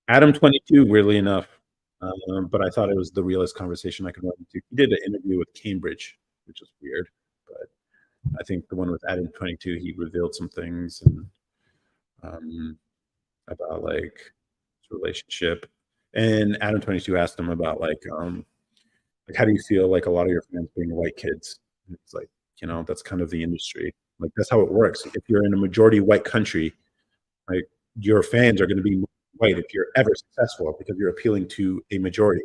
A: Adam 22, weirdly enough. But I thought it was the realest conversation I could run into. He did an interview with Cambridge, which is weird. But I think the one with Adam 22, he revealed some things and um, about like his relationship. And Adam 22 asked him about like how do you feel like a lot of your fans being white kids? And it's like, that's kind of the industry. Like that's how it works. If you're in a majority white country, like your fans are going to be white if you're ever successful because you're appealing to a majority.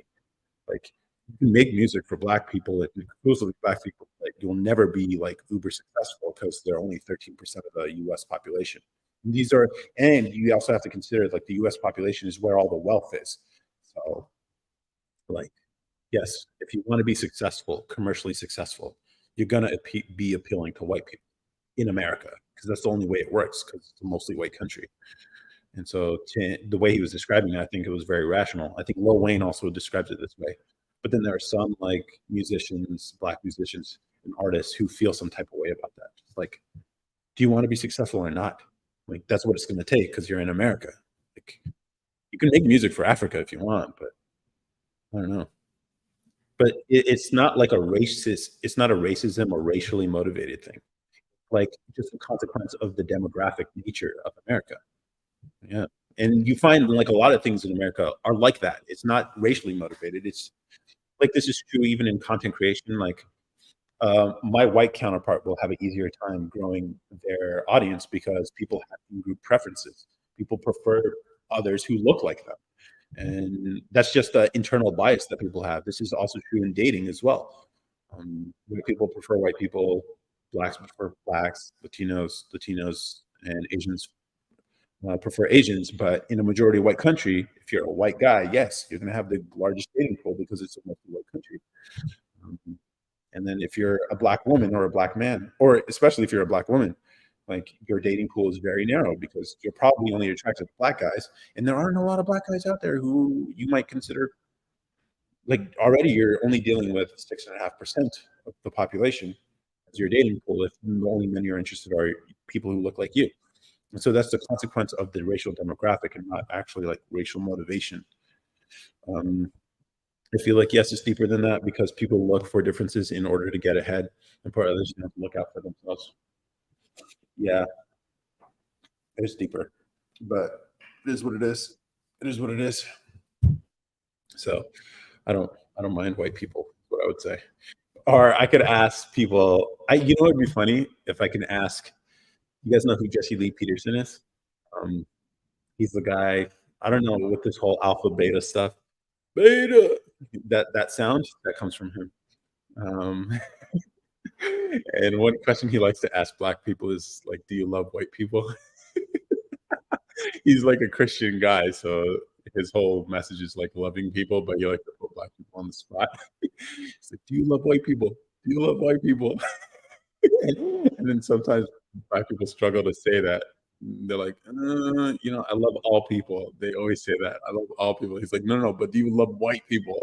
A: Like you can make music for black people, exclusively black people, like you'll never be like uber successful because they're only 13% of the US population. And these are, and you also have to consider like the US population is where all the wealth is. So like, yes, if you want to be successful, commercially successful, you're gonna be appealing to white people in America because that's the only way it works because it's a mostly white country. And so the way he was describing it, I think it was very rational. I think Lil Wayne also describes it this way. But then there are some like musicians, black musicians and artists who feel some type of way about that. It's like, do you want to be successful or not? Like that's what it's going to take because you're in America. Like you can make music for Africa if you want, but I don't know. But it's not like a racist. It's not a racism or racially motivated thing. Like just a consequence of the demographic nature of America. Yeah. And you find like a lot of things in America are like that. It's not racially motivated. It's like this is true even in content creation. Like my white counterpart will have an easier time growing their audience because people have group preferences. People prefer others who look like them. And that's just the internal bias that people have. This is also true in dating as well. White people prefer white people, blacks prefer blacks, Latinos, and Asians prefer Asians. But in a majority white country, if you're a white guy, yes, you're going to have the largest dating pool because it's a mostly white country. Um, and then if you're a black woman or a black man, or especially if you're a black woman, like your dating pool is very narrow because you're probably only attracted to black guys, and there aren't a lot of black guys out there who you might consider like already you're only dealing with 6.5% of the population as your dating pool if the only men you're interested are people who look like you. And so that's the consequence of the racial demographic and not actually like racial motivation. Um, I feel like yes, it's deeper than that because people look for differences in order to get ahead, and for others have to look out for themselves. Yeah, it is deeper, but it is what it is. It is what it is. So I don't I don't mind white people. What I would say, or I could ask people. What would be funny if I can ask. You guys know who Jesse Lee Peterson is? Um, he's the guy. I don't know with this whole alpha beta stuff. Beta. That sound that comes from him. Um, and one question he likes to ask black people is like, "Do you love white people?" He's like a Christian guy, so his whole message is like loving people, but you like to put black people on the spot. He's like, "Do you love white people? Do you love white people?" And then sometimes black people struggle to say that. They're like, I love all people. They always say that. I love all people. He's like, no, but do you love white people?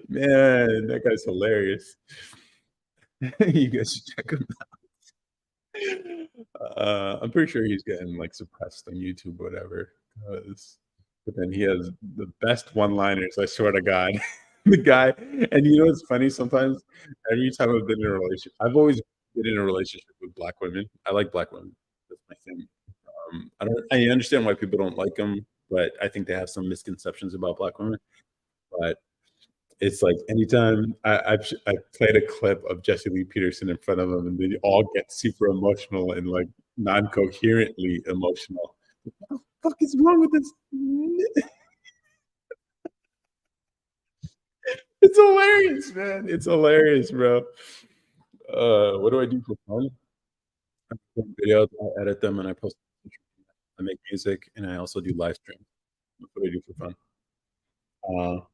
A: Man, that guy's hilarious. You guys should check him out. I'm pretty sure he's getting like suppressed on YouTube, or whatever. 'Cause- But then he has the best one-liners. I swear to God, the guy. And it's funny. Sometimes, every time I've been in a relationship, I've always been in a relationship with black women. I like black women. That's my thing. I understand why people don't like them, but I think they have some misconceptions about black women. But it's like anytime I've played a clip of Jesse Lee Peterson in front of them, and they all get super emotional and like non-coherently emotional. What the fuck is wrong with this? It's hilarious, man. It's hilarious, bro. What do I do for fun? I make videos, I edit them, and I post. I make music, and I also do live streams. That's what I do for fun.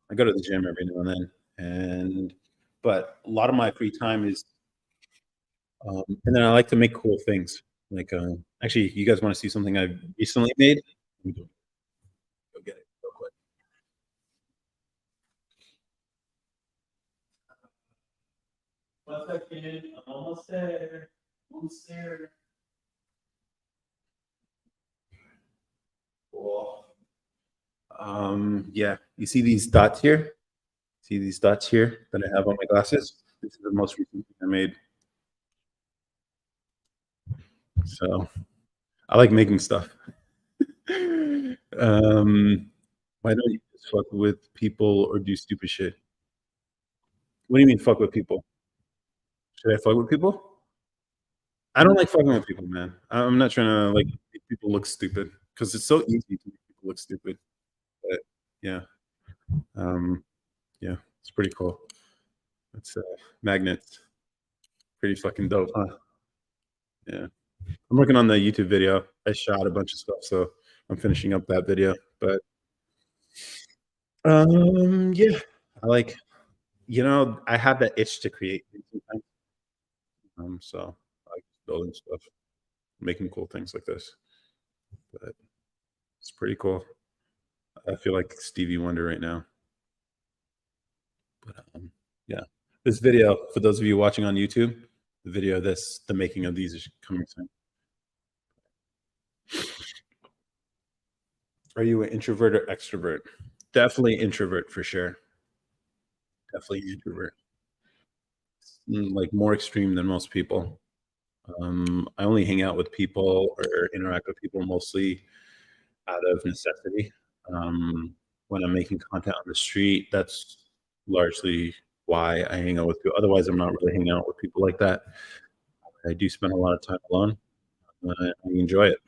A: I go to the gym every now and then, and but a lot of my free time is, and then I like to make cool things. Like, actually, you guys want to see something I've recently made? Let me go get it real quick. 1 second, I'm almost there. Almost there. Cool. Yeah, you see these dots here? See these dots here that I have on my glasses? This is the most recent thing I made. So I like making stuff. um, why don't you just fuck with people or do stupid shit? What do you mean fuck with people? Should I fuck with people? I don't like fucking with people, man. I'm not trying to like make people look stupid because it's so easy to make people look stupid. But yeah, um, yeah, it's pretty cool. It's magnets, pretty fucking dope, huh? Yeah, I'm working on the YouTube video. I shot a bunch of stuff, so I'm finishing up that video. But yeah, I like, I have that itch to create things sometimes. So I like building stuff, making cool things like this. But it's pretty cool. I feel like Stevie Wonder right now. But yeah, this video for those of you watching on YouTube, the making of these is coming soon. Are you an introvert or extrovert? Definitely introvert for sure. Definitely introvert. Like more extreme than most people. I only hang out with people or interact with people mostly out of necessity. Um, when I'm making content on the street, that's largely why I hang out with people. Otherwise, I'm not really hanging out with people like that. I do spend a lot of time alone. I enjoy it.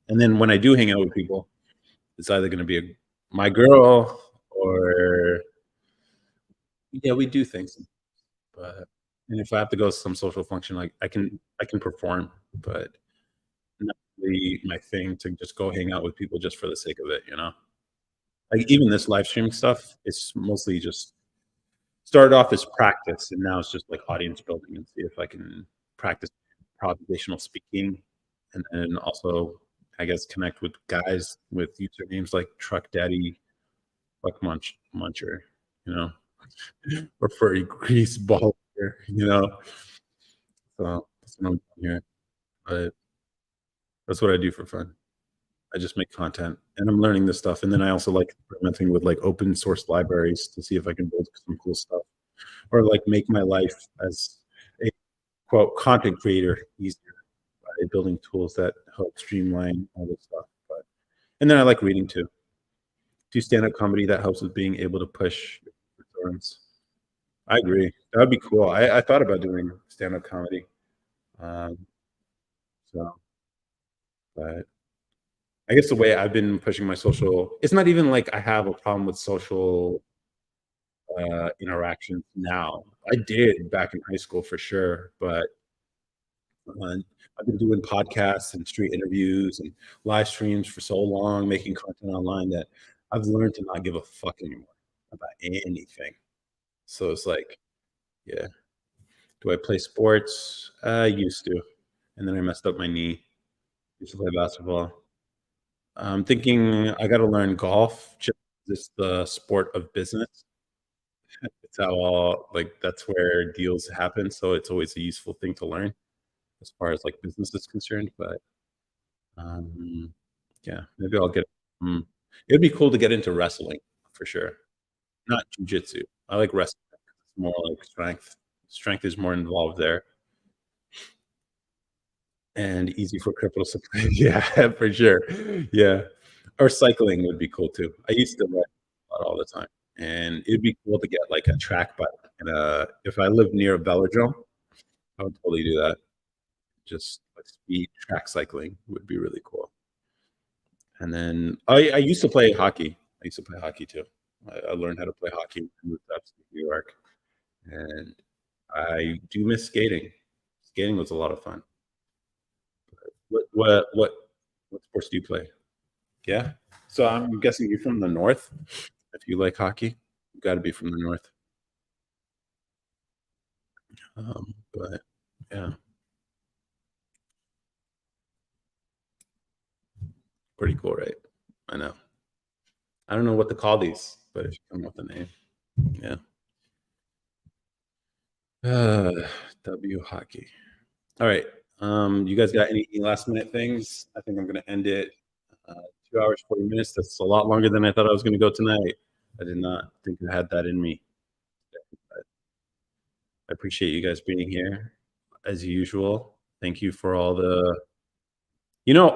A: And then when I do hang out with people, it's either going to be my girl or yeah, we do things. But and if I have to go to some social function, like I can perform, but not really my thing to just go hang out with people just for the sake of it. Like even this live stream stuff, it's mostly just started off as practice, and now it's just like audience building and see if I can practice propositional speaking, and then also I guess connect with guys with usernames like Truck Daddy, Fuck Muncher, you know, or Furry Grease Baller, you know. So that's what I'm doing here. But that's what I do for fun. I just make content and I'm learning this stuff. And then I also like experimenting with like open source libraries to see if I can build some cool stuff or like make my life as a quote content creator easier by building tools that help streamline all this stuff. But and then I like reading too. Do stand-up comedy that helps with being able to push performance. I agree. That would be cool. I thought about doing stand-up comedy. Um, so, but I guess the way I've been pushing my social, it's not even like I have a problem with social interactions now. I did back in high school for sure, but uh, I've been doing podcasts and street interviews and live streams for so long, making content online that I've learned to not give a fuck anymore about anything. So it's like, yeah. Do I play sports? I used to, and then I messed up my knee. Used to play basketball. I'm thinking I got to learn golf. Just it's the sport of business. It's how all like that's where deals happen. So it's always a useful thing to learn as far as like business is concerned. But um, yeah, maybe I'll get. Um, it'd be cool to get into wrestling for sure. Not jujitsu. I like wrestling. It's more like strength. Strength is more involved there, and easy for cripples to play. Yeah, for sure. Yeah, or cycling would be cool too. I used to ride a lot all the time, and it'd be cool to get like a track bike. And if I lived near a velodrome, I would totally do that. Just like speed track cycling would be really cool. And then I used to play hockey. I used to play hockey too. I learned how to play hockey when I moved up to New York, and I do miss skating. Skating was a lot of fun. What sports do you play? Yeah. So I'm guessing you're from the north. If you like hockey, you got to be from the north. But yeah, pretty cool, right? I know. I don't know what to call these, but if you come up with a name, yeah. Uh, W hockey. All right. You guys got any last minute things? I think I'm gonna end it. 2 hours, 40 minutes. That's a lot longer than I thought I was gonna go tonight. I did not think I had that in me. I appreciate you guys being here as usual. Thank you for all the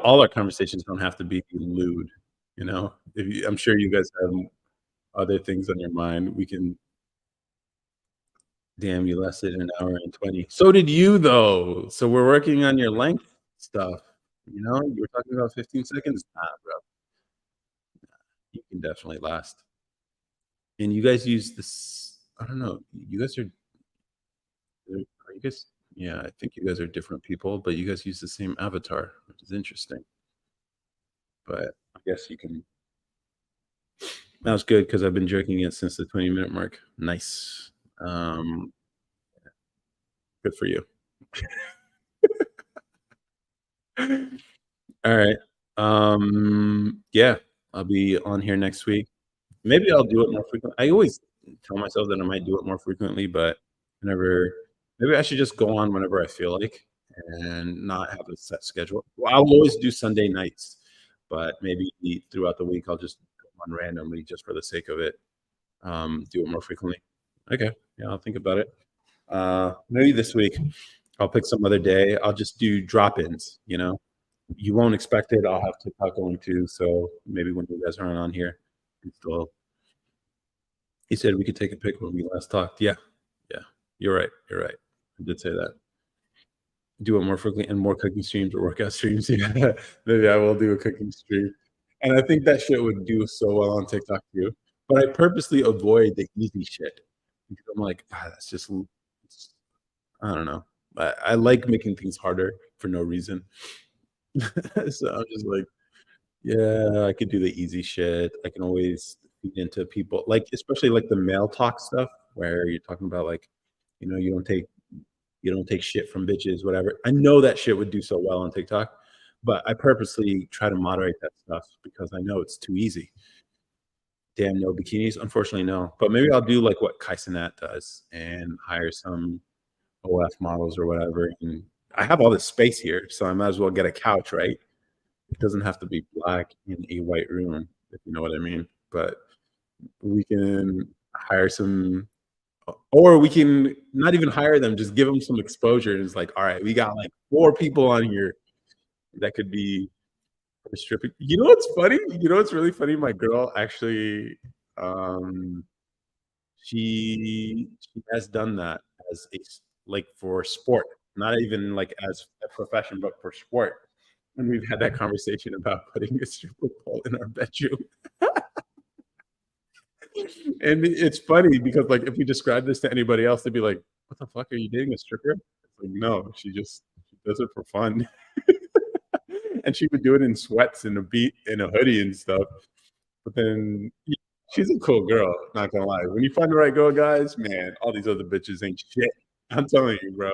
A: all our conversations don't have to be lewd, I'm sure you guys have other things on your mind. We can damn, you lasted an hour and 20. So did you though. So we're working on your length stuff. You were talking about 15 seconds. Nah, bro, you can definitely last. And you guys use this. I don't know. Are you guys? Yeah, I think you guys are different people, but you guys use the same avatar, which is interesting. But I guess you can. That was good because I've been jerking it since the 20-minute mark. Nice. Um, Good for you. All right. Yeah, I'll be on here next week. Maybe I'll do it more frequently. I always tell myself that I might do it more frequently, but whenever maybe I should just go on whenever I feel like and not have a set schedule. Well, I'll always do Sunday nights, but maybe throughout the week I'll just go on randomly just for the sake of it. Do it more frequently. Okay. Yeah, I'll think about it. Maybe this week I'll pick some other day. I'll just do drop-ins. You won't expect it. I'll have TikTok going too. So maybe when you guys aren't on here, it's still. He said we could take a pic when we last talked. Yeah, yeah, you're right. You're right. I did say that. Do it more frequently and more cooking streams or workout streams. Yeah, maybe I will do a cooking stream. And I think that shit would do so well on TikTok too. But I purposely avoid the easy shit because I'm like, that's just. I don't know. I like making things harder for no reason. So I'm just like, yeah, I could do the easy shit. I can always feed into people, like especially like the male talk stuff where you're talking about like, you don't take shit from bitches, whatever. I know that shit would do so well on TikTok, but I purposely try to moderate that stuff because I know it's too easy. Damn, no bikinis. Unfortunately, no. But maybe I'll do like what Kaisenat does and hire some OF models or whatever. And I have all this space here, so I might as well get a couch, right? It doesn't have to be black in a white room, if you know what I mean. But we can hire some, or we can not even hire them, just give them some exposure. And it's like, all right, we got like 4 people on here that could be stripping. You know what's funny? You know what's really funny? My girl actually, um, she has done that as like for sport, not even like as a profession, but for sport. And we've had that conversation about putting a stripper pole in our bedroom. And it's funny because like if you describe this to anybody else, they'd be like, "What the fuck are you dating a stripper?" It's like, no, she does it for fun. And she would do it in sweats and a hoodie and stuff. But then she's a cool girl, not gonna lie. When you find the right girl, guys, man, all these other bitches ain't shit. I'm telling you, bro.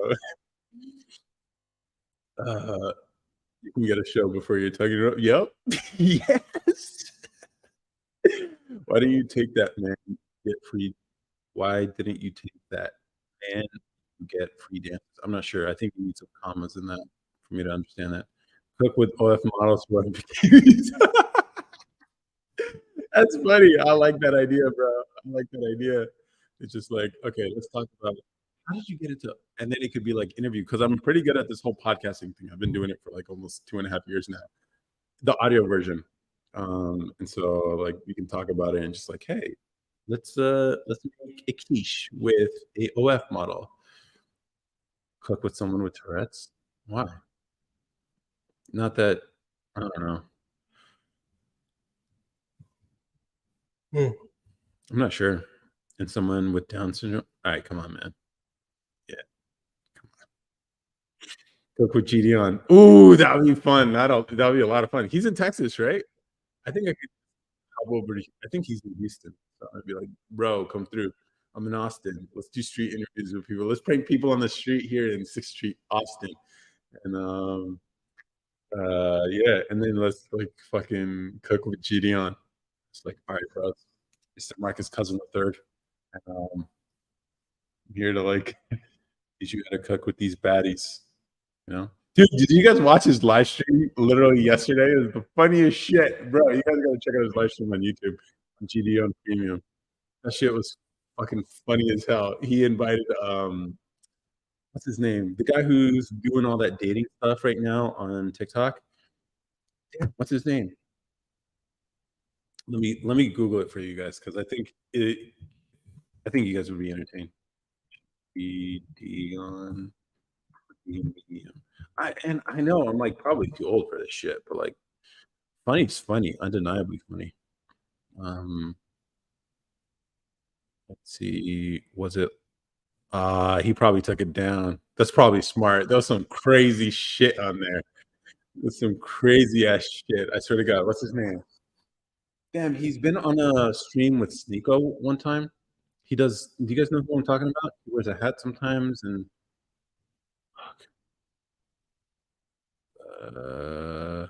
A: Uh, you can get a show before you're tugging it up. Yep. Yes. Why do you take that, man? Get free. Why didn't you take that, man? Get free dances. I'm not sure. I think you need some commas in that for me to understand that. Cook with OF models wearing bikinis. That's funny. I like that idea, bro. I like that idea. It's just like, okay, let's talk about it. How did you get into and then it could be like interview because I'm pretty good at this whole podcasting thing. I've been doing it for like almost 2.5 years now. The audio version. And so like we can talk about it and just like, hey, let's make a quiche with a OF model. Cook with someone with Tourette's. Why? Not that I don't know. Hmm. I'm not sure. And someone with Down syndrome. All right, come on, man. Yeah. Cook with Gideon. Ooh, that would be fun. That'll be a lot of fun. He's in Texas, right? I think I could hop over to I think he's in Houston. So I'd be like, "Bro, come through. I'm in Austin. Let's do street interviews with people. Let's prank people on the street here in 6th Street, Austin." And, yeah, and then let's, like, fucking cook with Gideon. It's like, "All right, bro. It's Marcus Cousin the 3rd. Um, I'm here to, like, teach you how to cook with these baddies." You know? Dude, did you guys watch his live stream literally yesterday? It was the funniest shit, bro. You guys gotta check out his live stream on YouTube on GDO Premium. That shit was fucking funny as hell. He invited, what's his name? The guy who's doing all that dating stuff right now on TikTok. Damn, what's his name? Let me Google it for you guys because I think you guys would be entertained. Gideon Premium. I know I'm like probably too old for this shit, but like funny's funny, undeniably funny. Um, let's see, was it he probably took it down. That's probably smart. There was some crazy shit on there. There's some crazy ass shit. I swear to God. What's his name? Damn, he's been on a stream with Sneeko one time. He does do you guys know who I'm talking about? He wears a hat sometimes and uh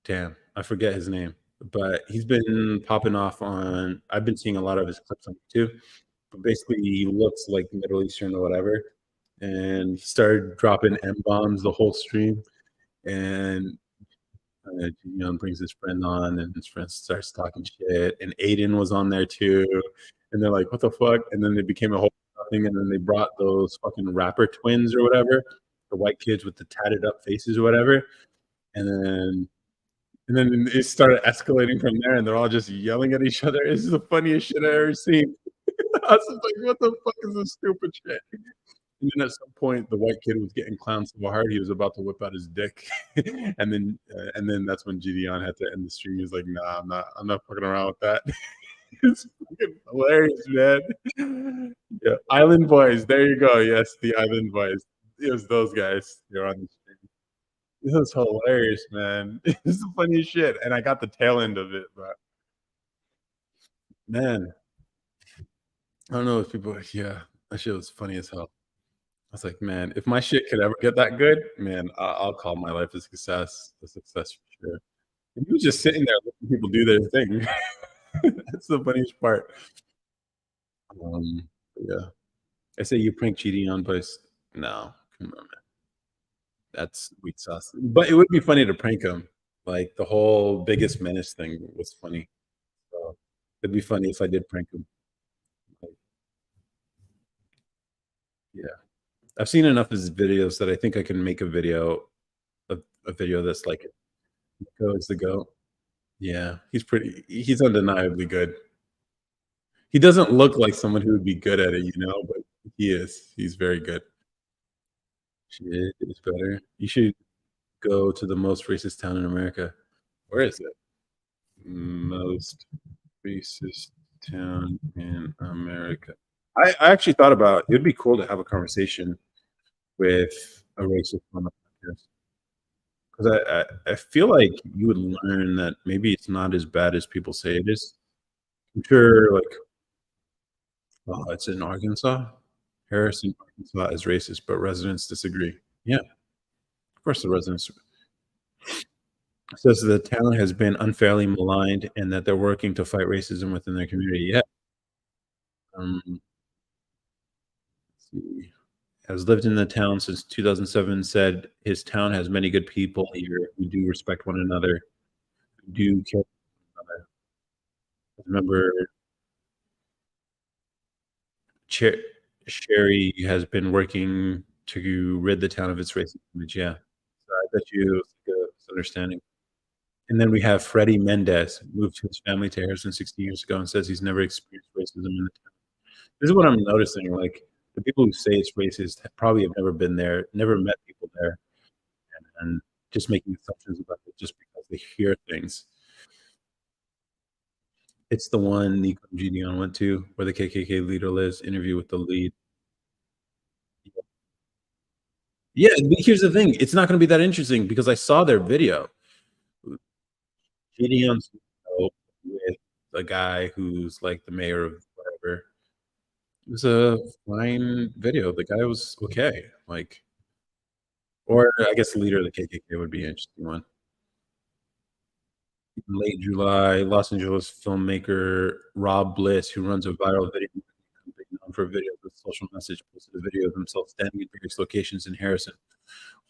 A: damn, I forget his name. But he's been popping off on I've been seeing a lot of his clips on YouTube. But basically he looks like Middle Eastern or whatever. And he started dropping M bombs the whole stream. And brings his friend on, and his friend starts talking shit. And Aiden was on there too. And they're like, "What the fuck?" And then they became a whole thing. And then they brought those fucking rapper twins or whatever, the white kids with the tatted up faces or whatever. And then it started escalating from there, and they're all just yelling at each other. This is the funniest shit I've ever seen. I was just like, "What the fuck is this stupid shit?" And then at some point, the white kid was getting clowned so hard he was about to whip out his dick, and then that's when Gideon had to end the stream. He was like, "Nah, I'm not fucking around with that." It's fucking hilarious, man. Yeah, Island Boys. There you go. Yes, the Island Boys. It was those guys. They're on the stream. It was hilarious, man. It's the funniest shit, and I got the tail end of it, but man, I don't know if people. Yeah, that shit was funny as hell. I was like, "Man, if my shit could ever get that good, man, I'll call my life a success for sure." And he was just sitting there letting people do their thing. That's the funniest part. Yeah. I say you prank cheating on boys. No, come on, man. That's sweet sauce. But it would be funny to prank him. Like the whole Biggest Menace thing was funny. So it'd be funny if I did prank him. Like, yeah. I've seen enough of his videos that I think I can make a video that's like Go is the GOAT. Yeah, he's undeniably good. He doesn't look like someone who would be good at it, but he is. He's very good. Shit is better. You should go to the most racist town in America. Where is it? Most racist town in America. I actually thought about it'd be cool to have a conversation with a racist on the podcast because I feel like you would learn that maybe it's not as bad as people say it is. I'm sure, like, oh, it's in Arkansas. Harrison, Arkansas is racist, but residents disagree. Yeah, of course the residents says the town has been unfairly maligned and that they're working to fight racism within their community. Yeah. Let's see. Has lived in the town since 2007, said his town has many good people here who do respect one another, who do care for one another. Remember, Cher- Sherry has been working to rid the town of its racist image. Yeah. So I bet you it's like a misunderstanding. And then we have Freddie Mendez, moved his family to Harrison 16 years ago and says he's never experienced racism in the town. This is what I'm noticing. Like the people who say it's racist probably have never been there, never met people there, and just making assumptions about it just because they hear things. It's the one Nico Gideon went to where the KKK leader lives, interview with the lead. Yeah, but here's the thing, it's not gonna be that interesting because I saw their video. Shitting on with a guy who's, like, the mayor of whatever. It was a fine video, the guy was okay, like or I guess the leader of the KKK would be an interesting one. In late July, Los Angeles filmmaker Rob Bliss, who runs a viral video company known for videos with social message, posted a video of himself standing at various locations in Harrison,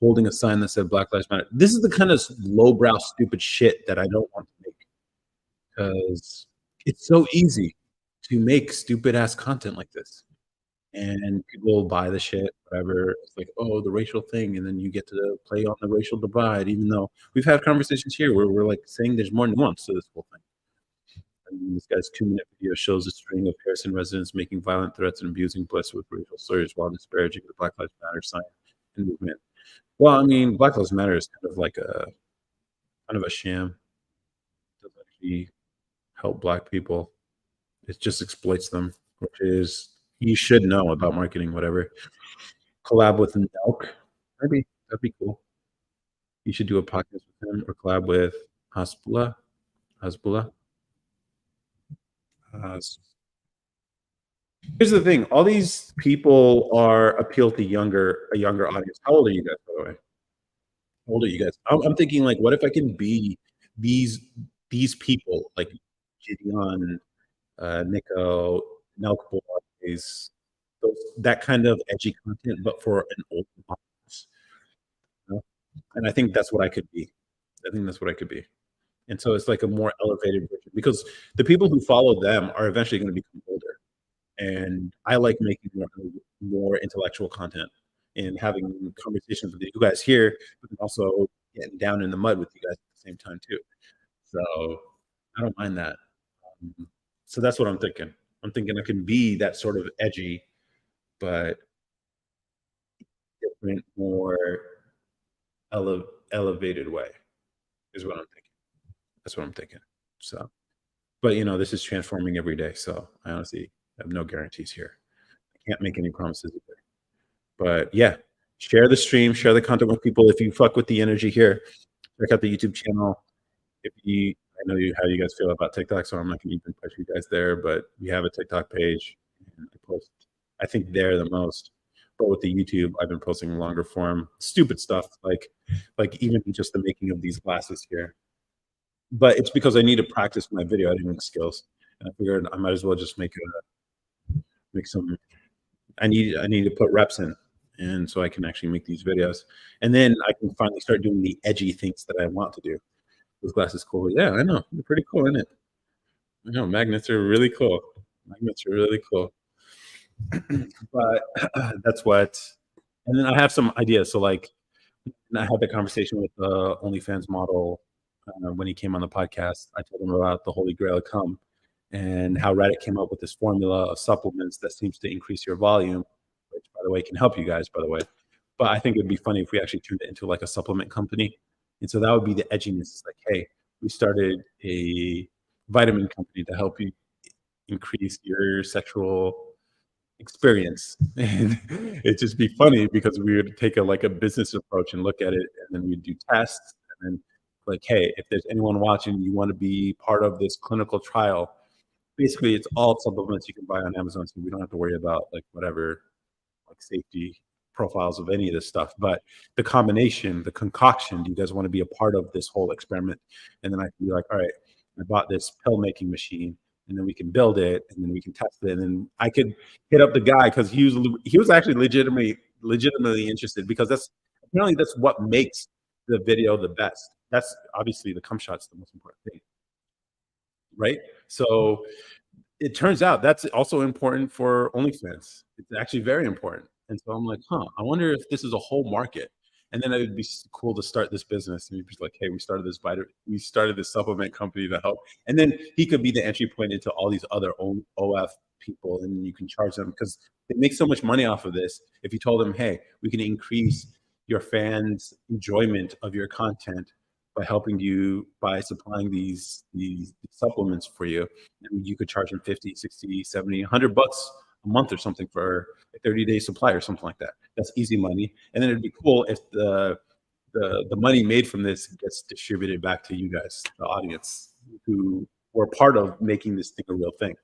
A: holding a sign that said Black Lives Matter. This is the kind of lowbrow, stupid shit that I don't want to make because it's so easy to make stupid ass content like this. And people buy the shit, whatever. It's like, oh, the racial thing, and then you get to play on the racial divide, even though we've had conversations here where we're like saying there's more nuance to this whole thing. I mean, this guy's 2-minute video shows a string of Harrison residents making violent threats and abusing Bliss with racial slurs while disparaging the Black Lives Matter sign and movement. Well, I mean, Black Lives Matter is kind of like a kind of a sham. It doesn't actually help black people. It just exploits them, which is you should know about marketing, whatever. Collab with Nelk, maybe that'd be cool. You should do a podcast with him or collab with Hasbullah. Hasbullah. Uh, Here's the thing: all these people are appeal to a younger audience. How old are you guys, by the way? How old are you guys? I'm thinking like, what if I can be these these people like Gideon, Nico, Nelk Boys, that kind of edgy content, but for an older audience. You know? And I think that's what I could be. I think that's what I could be. And so it's like a more elevated version because the people who follow them are eventually going to become older. And I like making more intellectual content and having conversations with you guys here, but also getting down in the mud with you guys at the same time too. So I don't mind that. Um, so that's what I'm thinking. I'm thinking I can be that sort of edgy, but different, more elevated way is what I'm thinking. That's what I'm thinking. So, but this is transforming every day. So I honestly have no guarantees here. I can't make any promises either. But yeah, share the stream, share the content with people. If you fuck with the energy here, check out the YouTube channel. If you, I know how you guys feel about TikTok, so I'm not going to even push you guys there. But we have a TikTok page, and I post. I think there the most. But with the YouTube, I've been posting longer form, stupid stuff like even just the making of these glasses here. But it's because I need to practice my video editing skills. And I figured I might as well just make some. I need to put reps in, and so I can actually make these videos, and then I can finally start doing the edgy things that I want to do. Those glasses cool. Yeah, I know. They're pretty cool, isn't it? I know magnets are really cool. Magnets are really cool. But that's what. And then I have some ideas. So like, I had the conversation with the OnlyFans model when he came on the podcast. I told him about the Holy Grail come and how Reddit came up with this formula of supplements that seems to increase your volume, which, by the way, can help you guys, by the way. But I think it'd be funny if we actually turned it into like a supplement company. And so that would be the edginess. It's like, hey, we started a vitamin company to help you increase your sexual experience. And it'd just be funny because we would take a business approach and look at it, and then we'd do tests, and then like, hey, if there's anyone watching, you want to be part of this clinical trial. Basically, it's all supplements you can buy on Amazon, so we don't have to worry about like whatever like safety profiles of any of this stuff. But the combination, the concoction, do you guys want to be a part of this whole experiment? And then I can be like, all right, I bought this pill making machine, and then we can build it, and then we can test it, and then I could hit up the guy because he was actually legitimately interested because that's what makes the video the best. That's obviously the cum shot's the most important thing, right? So it turns out that's also important for OnlyFans. It's actually very important. And so I'm like, huh, I wonder if this is a whole market. And then it would be cool to start this business. And he'd be like, hey, we started this supplement company to help. And then he could be the entry point into all these other OF people, and you can charge them because they make so much money off of this. If you told them, hey, we can increase your fans' enjoyment of your content by helping you by supplying these supplements for you, and you could charge them 50, 60, 70, $100 a month or something for a 30-day supply or something like that. That's easy money. And then it'd be cool if the money made from this gets distributed back to you guys, the audience, who were part of making this thing a real thing.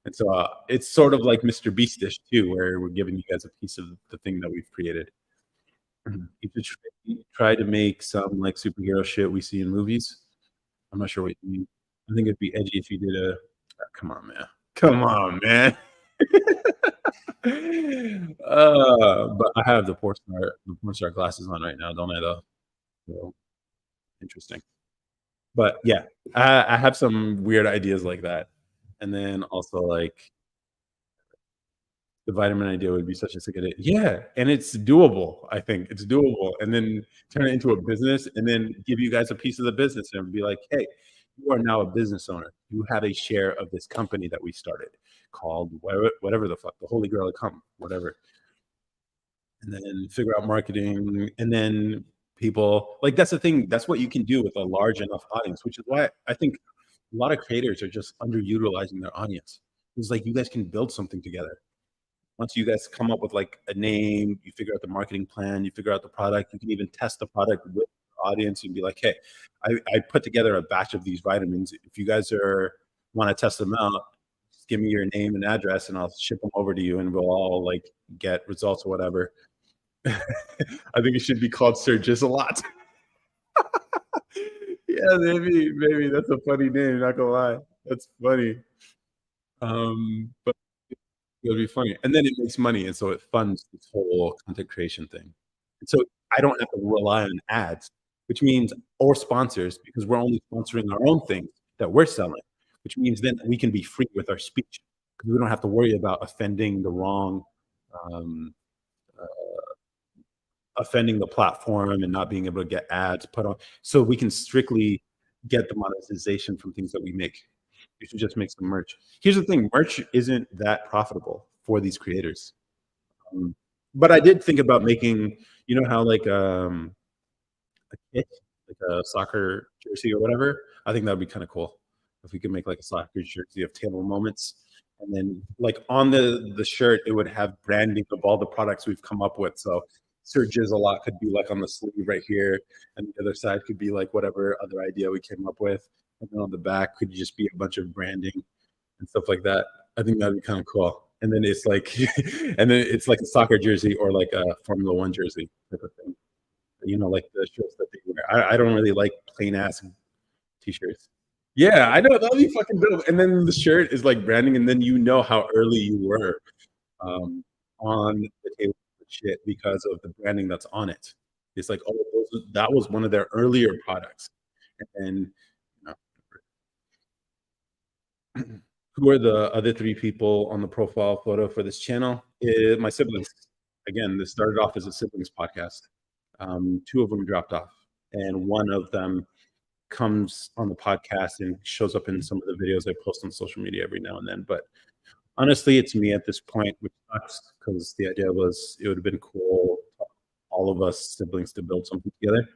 A: And so it's sort of like Mr. Beastish too, where we're giving you guys a piece of the thing that we've created. You could try to make some like superhero shit we see in movies. I'm not sure what you mean. I think it'd be edgy if you did a. Come on, man. Come on, man. But I have the porn star glasses on right now, don't I? Though, so interesting. But yeah, I have some weird ideas like that, and then also like the vitamin idea would be such a sick idea. Yeah, and it's doable. I think it's doable, and then turn it into a business, and then give you guys a piece of the business, and be like, hey, you are now a business owner. You have a share of this company that we started called whatever the fuck, the Holy Grail of Come, whatever. And then figure out marketing, and then people like that's the thing. That's what you can do with a large enough audience, which is why I think a lot of creators are just underutilizing their audience. It's like you guys can build something together. Once you guys come up with like a name, you figure out the marketing plan, you figure out the product, you can even test the product with the audience and be like, hey, I put together a batch of these vitamins. If you guys are want to test them out, just give me your name and address and I'll ship them over to you and we'll all like get results or whatever. I think it should be called Sir Jizzalot. Yeah, maybe that's a funny name, not gonna lie. That's funny. But it'll be funny, and then it makes money, and so it funds this whole content creation thing. And so I don't have to rely on ads, which means or sponsors because we're only sponsoring our own things that we're selling, which means then we can be free with our speech because we don't have to worry about um, uh, offending the platform and not being able to get ads put on. So we can strictly get the monetization from things that we make. You should just make some merch. Here's the thing: merch isn't that profitable for these creators. Um, but I did think about making, you know how like a kit, like a soccer jersey or whatever. I think that would be kind of cool if we could make like a soccer jersey of table moments, and then like on the shirt it would have branding of all the products we've come up with. So Sir Jizz a lot could be like on the sleeve right here, and the other side could be like whatever other idea we came up with, and then on the back could just be a bunch of branding and stuff like that. I think that'd be kind of cool. And then it's like, and then it's like a soccer jersey or like a Formula One jersey type of thing. You know, like the shirts that they wear. I don't really like plain ass t-shirts. Yeah, I know that'll be fucking dope. And then the shirt is like branding, and then you know how early you were um, on the table with shit because of the branding that's on it. It's like, oh, that was one of their earlier products. And you know, who are the other three people on the profile photo for this channel? My siblings. Again, this started off as a siblings podcast. Two of them dropped off, and one of them comes on the podcast and shows up in some of the videos I post on social media every now and then. But honestly, it's me at this point, which sucks because the idea was it would have been cool, all of us siblings, to build something together.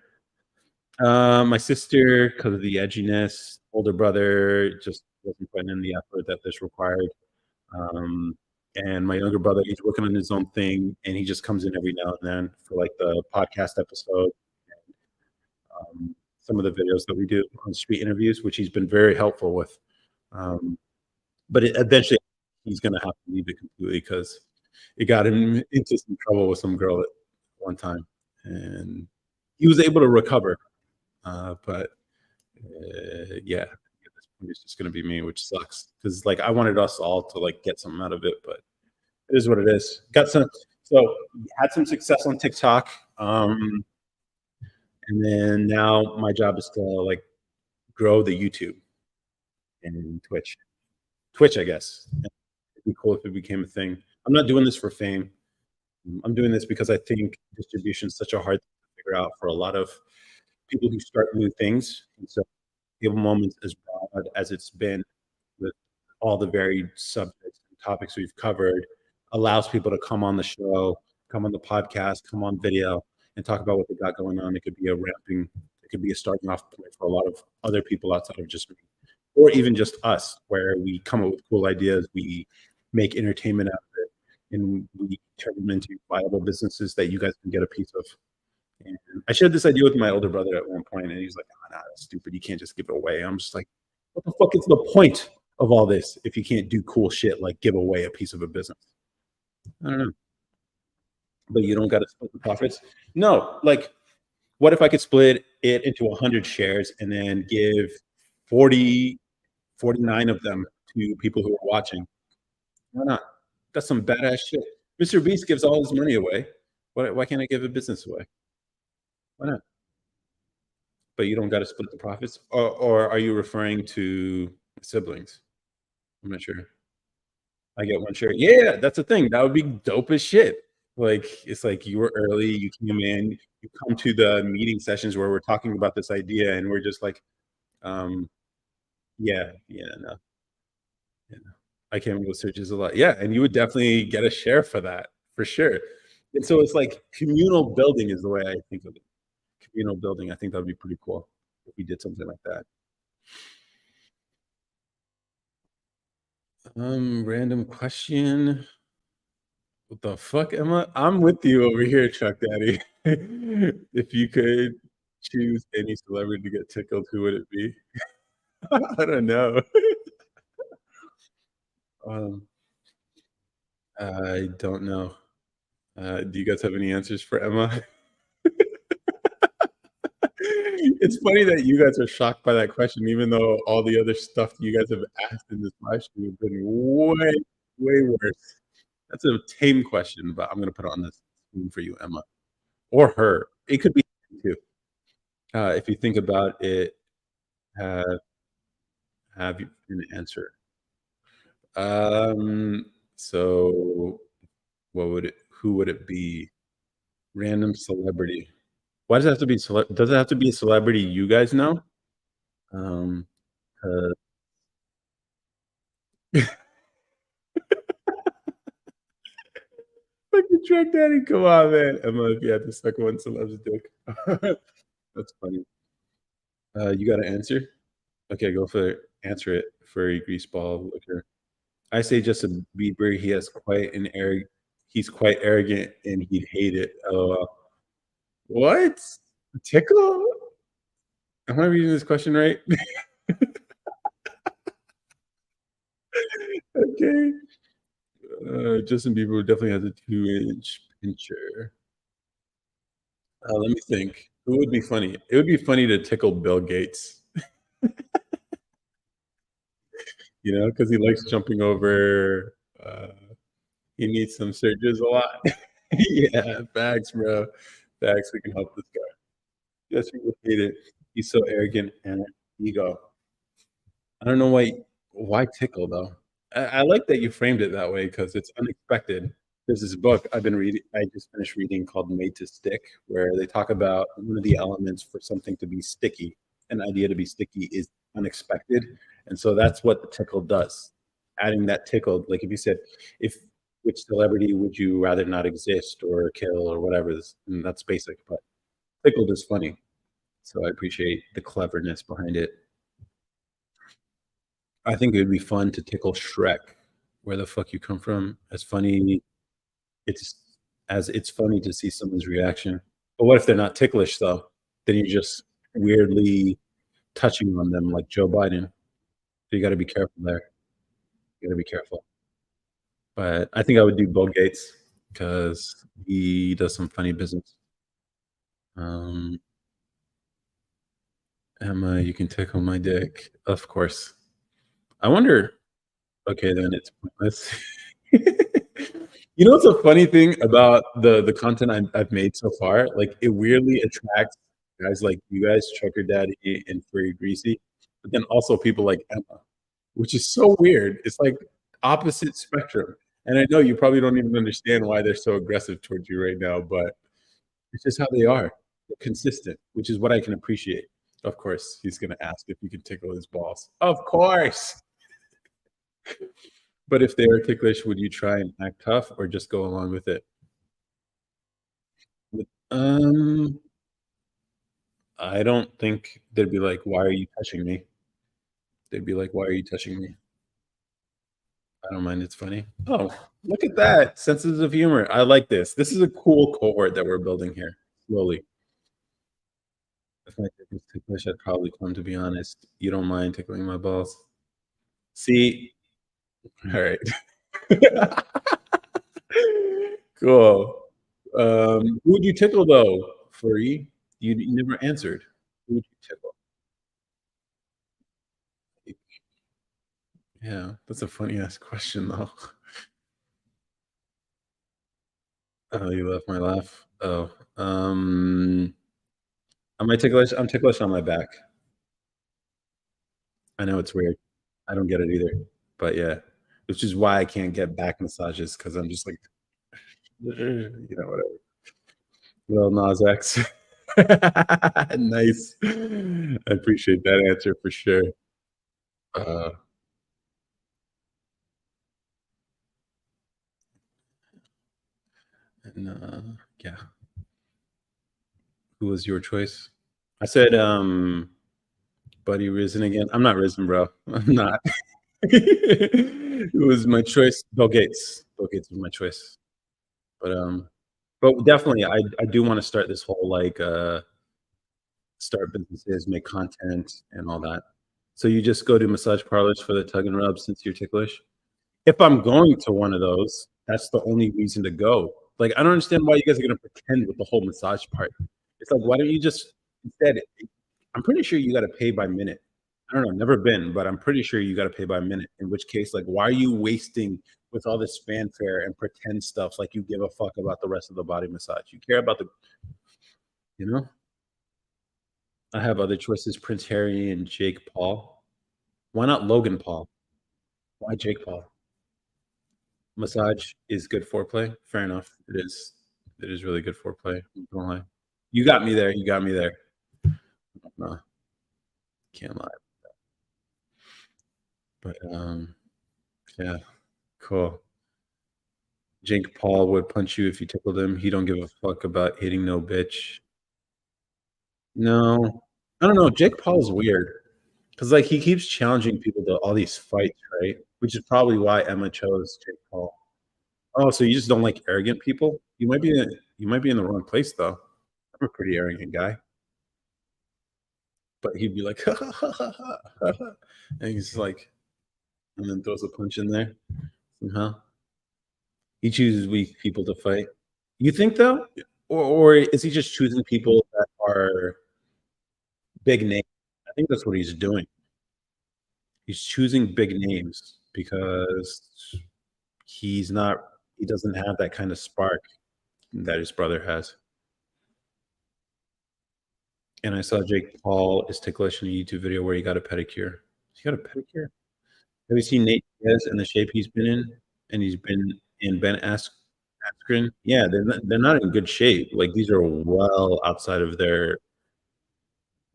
A: My sister, because of the edginess, older brother just wasn't putting in the effort that this required. Um, and my younger brother, he's working on his own thing, and he just comes in every now and then for like the podcast episode, some of the videos that we do on street interviews, which he's been very helpful with. Um, but eventually, he's going to have to leave it completely because it got him into some trouble with some girl at one time, and he was able to recover. But yeah, at this point, it's just going to be me, which sucks because like I wanted us all to like get something out of it, but it is what it is. Got some, so had some success on TikTok, and then now my job is to like grow the YouTube and Twitch. Twitch, I guess. It'd be cool if it became a thing. I'm not doing this for fame. I'm doing this because I think distribution is such a hard thing to figure out for a lot of people who start new things. And so, Table Moments, as broad as it's been with all the varied subjects and topics we've covered, allows people to come on the show, come on the podcast, come on video, and talk about what they got going on. It could be it could be a starting off point for a lot of other people outside of just me, or even just us, where we come up with cool ideas, we make entertainment out of it, and we turn them into viable businesses that you guys can get a piece of. And I shared this idea with my older brother at one point, and he's like, "Oh, no, that's stupid. You can't just give it away." I'm just like, "What the fuck is the point of all this if you can't do cool shit like give away a piece of a business?" I don't know, but you don't got to split the profits. No, like, what if I could split it into 100 shares and then give 40, 49 of them to people who are watching? Why not? That's some badass shit. Mr. Beast gives all his money away. Why can't I give a business away? Why not? But you don't got to split the profits, or are you referring to siblings? I'm not sure. I get one share. Yeah, that's the thing. That would be dope as shit. Like it's like you were early, you came in, you come to the meeting sessions where we're talking about this idea, and we're just like, um, yeah, yeah, no, yeah, no. I came with searches a lot. Yeah, and you would definitely get a share for that for sure. And so it's like communal building is the way I think of it. Communal building. I think that would be pretty cool if we did something like that. Random question. What the fuck, Emma? I'm with you over here, Chuck Daddy. If you could choose any celebrity to get tickled, who would it be? I don't know. Um, I don't know. Do you guys have any answers for Emma? It's funny that you guys are shocked by that question, even though all the other stuff you guys have asked in this live stream has been way, way worse. That's a tame question, but I'm gonna put it on this screen for you, Emma, or her. It could be too. If you think about it, have have you an answer? So what would it? Who would it be? Random celebrity. Why does it have to be? Does it have to be a celebrity you guys know? Um, uh, fucking Drag Daddy, come on, man. Emma, if you had to suck one celeb's dick. That's funny. You got an answer? Okay, go for it. Answer it. Furry greaseball liquor. I say Justin Bieber. He's quite arrogant, and he'd hate it. LOL. What? Tickle? Am I reading this question right? Okay. Justin Bieber definitely has a 2-inch pincher. Let me think. Who would be funny? It would be funny to tickle Bill Gates, because he likes jumping over. He needs some surges a lot. Yeah, facts, bro. Facts. We can help this guy. Yes, he would hate it. He's so arrogant and ego. I don't know why tickle though. I like that you framed it that way because it's unexpected. There's this book I've been reading. I just finished reading called "Made to Stick," where they talk about one of the elements for something to be sticky. An idea to be sticky is unexpected, and so that's what the tickle does. Adding that tickle, like if you said, if which celebrity would you rather not exist or kill or whatever, and that's basic. But tickled is funny, so I appreciate the cleverness behind it. I think it would be fun to tickle Shrek. Where the fuck you come from? It's it's funny to see someone's reaction. But what if they're not ticklish though? Then you're just weirdly touching on them like Joe Biden. So you got to be careful there. You got to be careful. But I think I would do Bill Gates because he does some funny business. Um, Emma, you can tickle my dick, of course. I wonder. Okay, then it's pointless. What's a funny thing about the content I've made so far? Like, it weirdly attracts guys like you guys, Trucker Daddy and Furry Greasy, but then also people like Emma, which is so weird. It's like opposite spectrum. And I know you probably don't even understand why they're so aggressive towards you right now, but it's just how they are. They're consistent, which is what I can appreciate. Of course, he's gonna ask if you can tickle his balls. Of course. But if they are ticklish, would you try and act tough or just go along with it? Um, I don't think they'd be like, "Why are you touching me?" They'd be like, "Why are you touching me?" I don't mind. It's funny. Oh, look at that. Senses of humor. I like this. This is a cool cohort that we're building here slowly. If my dick was ticklish, I'd probably come, to be honest. You don't mind tickling my balls? See? All right. Cool. Who would you tickle though, Flurry? You never answered. Who would you tickle? Yeah, that's a funny ass question though. Oh, you love my laugh? Oh, am I ticklish? I'm ticklish on my back. I know it's weird. I don't get it either. But yeah, which is why I can't get back massages because I'm just like, whatever. Little Nas X. Nice. I appreciate that answer for sure. Uh, and yeah, who was your choice? I said, Buddy Risen again. I'm not Risen, bro. I'm not. It was my choice. Bill Gates. Bill Gates was my choice. But definitely, I do want to start this whole like start businesses, make content, and all that. So you just go to massage parlors for the tug and rub since you're ticklish. If I'm going to one of those, that's the only reason to go. Like, I don't understand why you guys are gonna pretend with the whole massage part. It's like, why don't you just instead? I'm pretty sure you got to pay by minute. I don't know, never been, but I'm pretty sure you got to pay by minute. In which case, like, why are you wasting with all this fanfare and pretend stuff like you give a fuck about the rest of the body massage? You care about the, you know? I have other choices: Prince Harry and Jake Paul. Why not Logan Paul? Why Jake Paul? Massage is good foreplay. Fair enough. It is. It is really good foreplay. Don't lie. You got me there. You got me there. No, can't lie. But yeah, cool. Jake Paul would punch you if you tickled him. He don't give a fuck about hitting no bitch. No, I don't know. Jake Paul's weird because like he keeps challenging people to all these fights, right? Which is probably why Emma chose Jake Paul. Oh, so you just don't like arrogant people? You might be in the wrong place though. I'm a pretty arrogant guy, but he'd be like, and he's like, and then throws a punch in there somehow. He chooses weak people to fight. You think though, or is he just choosing people that are big names? I think that's what he's doing. He's choosing big names because he's not. He doesn't have that kind of spark that his brother has. And I saw Jake Paul is ticklish in a YouTube video where he got a pedicure. He got a pedicure. Have you seen Nate Diaz and the shape he's been in? And he's been in Askren. Yeah, they're not in good shape. Like these are well outside of their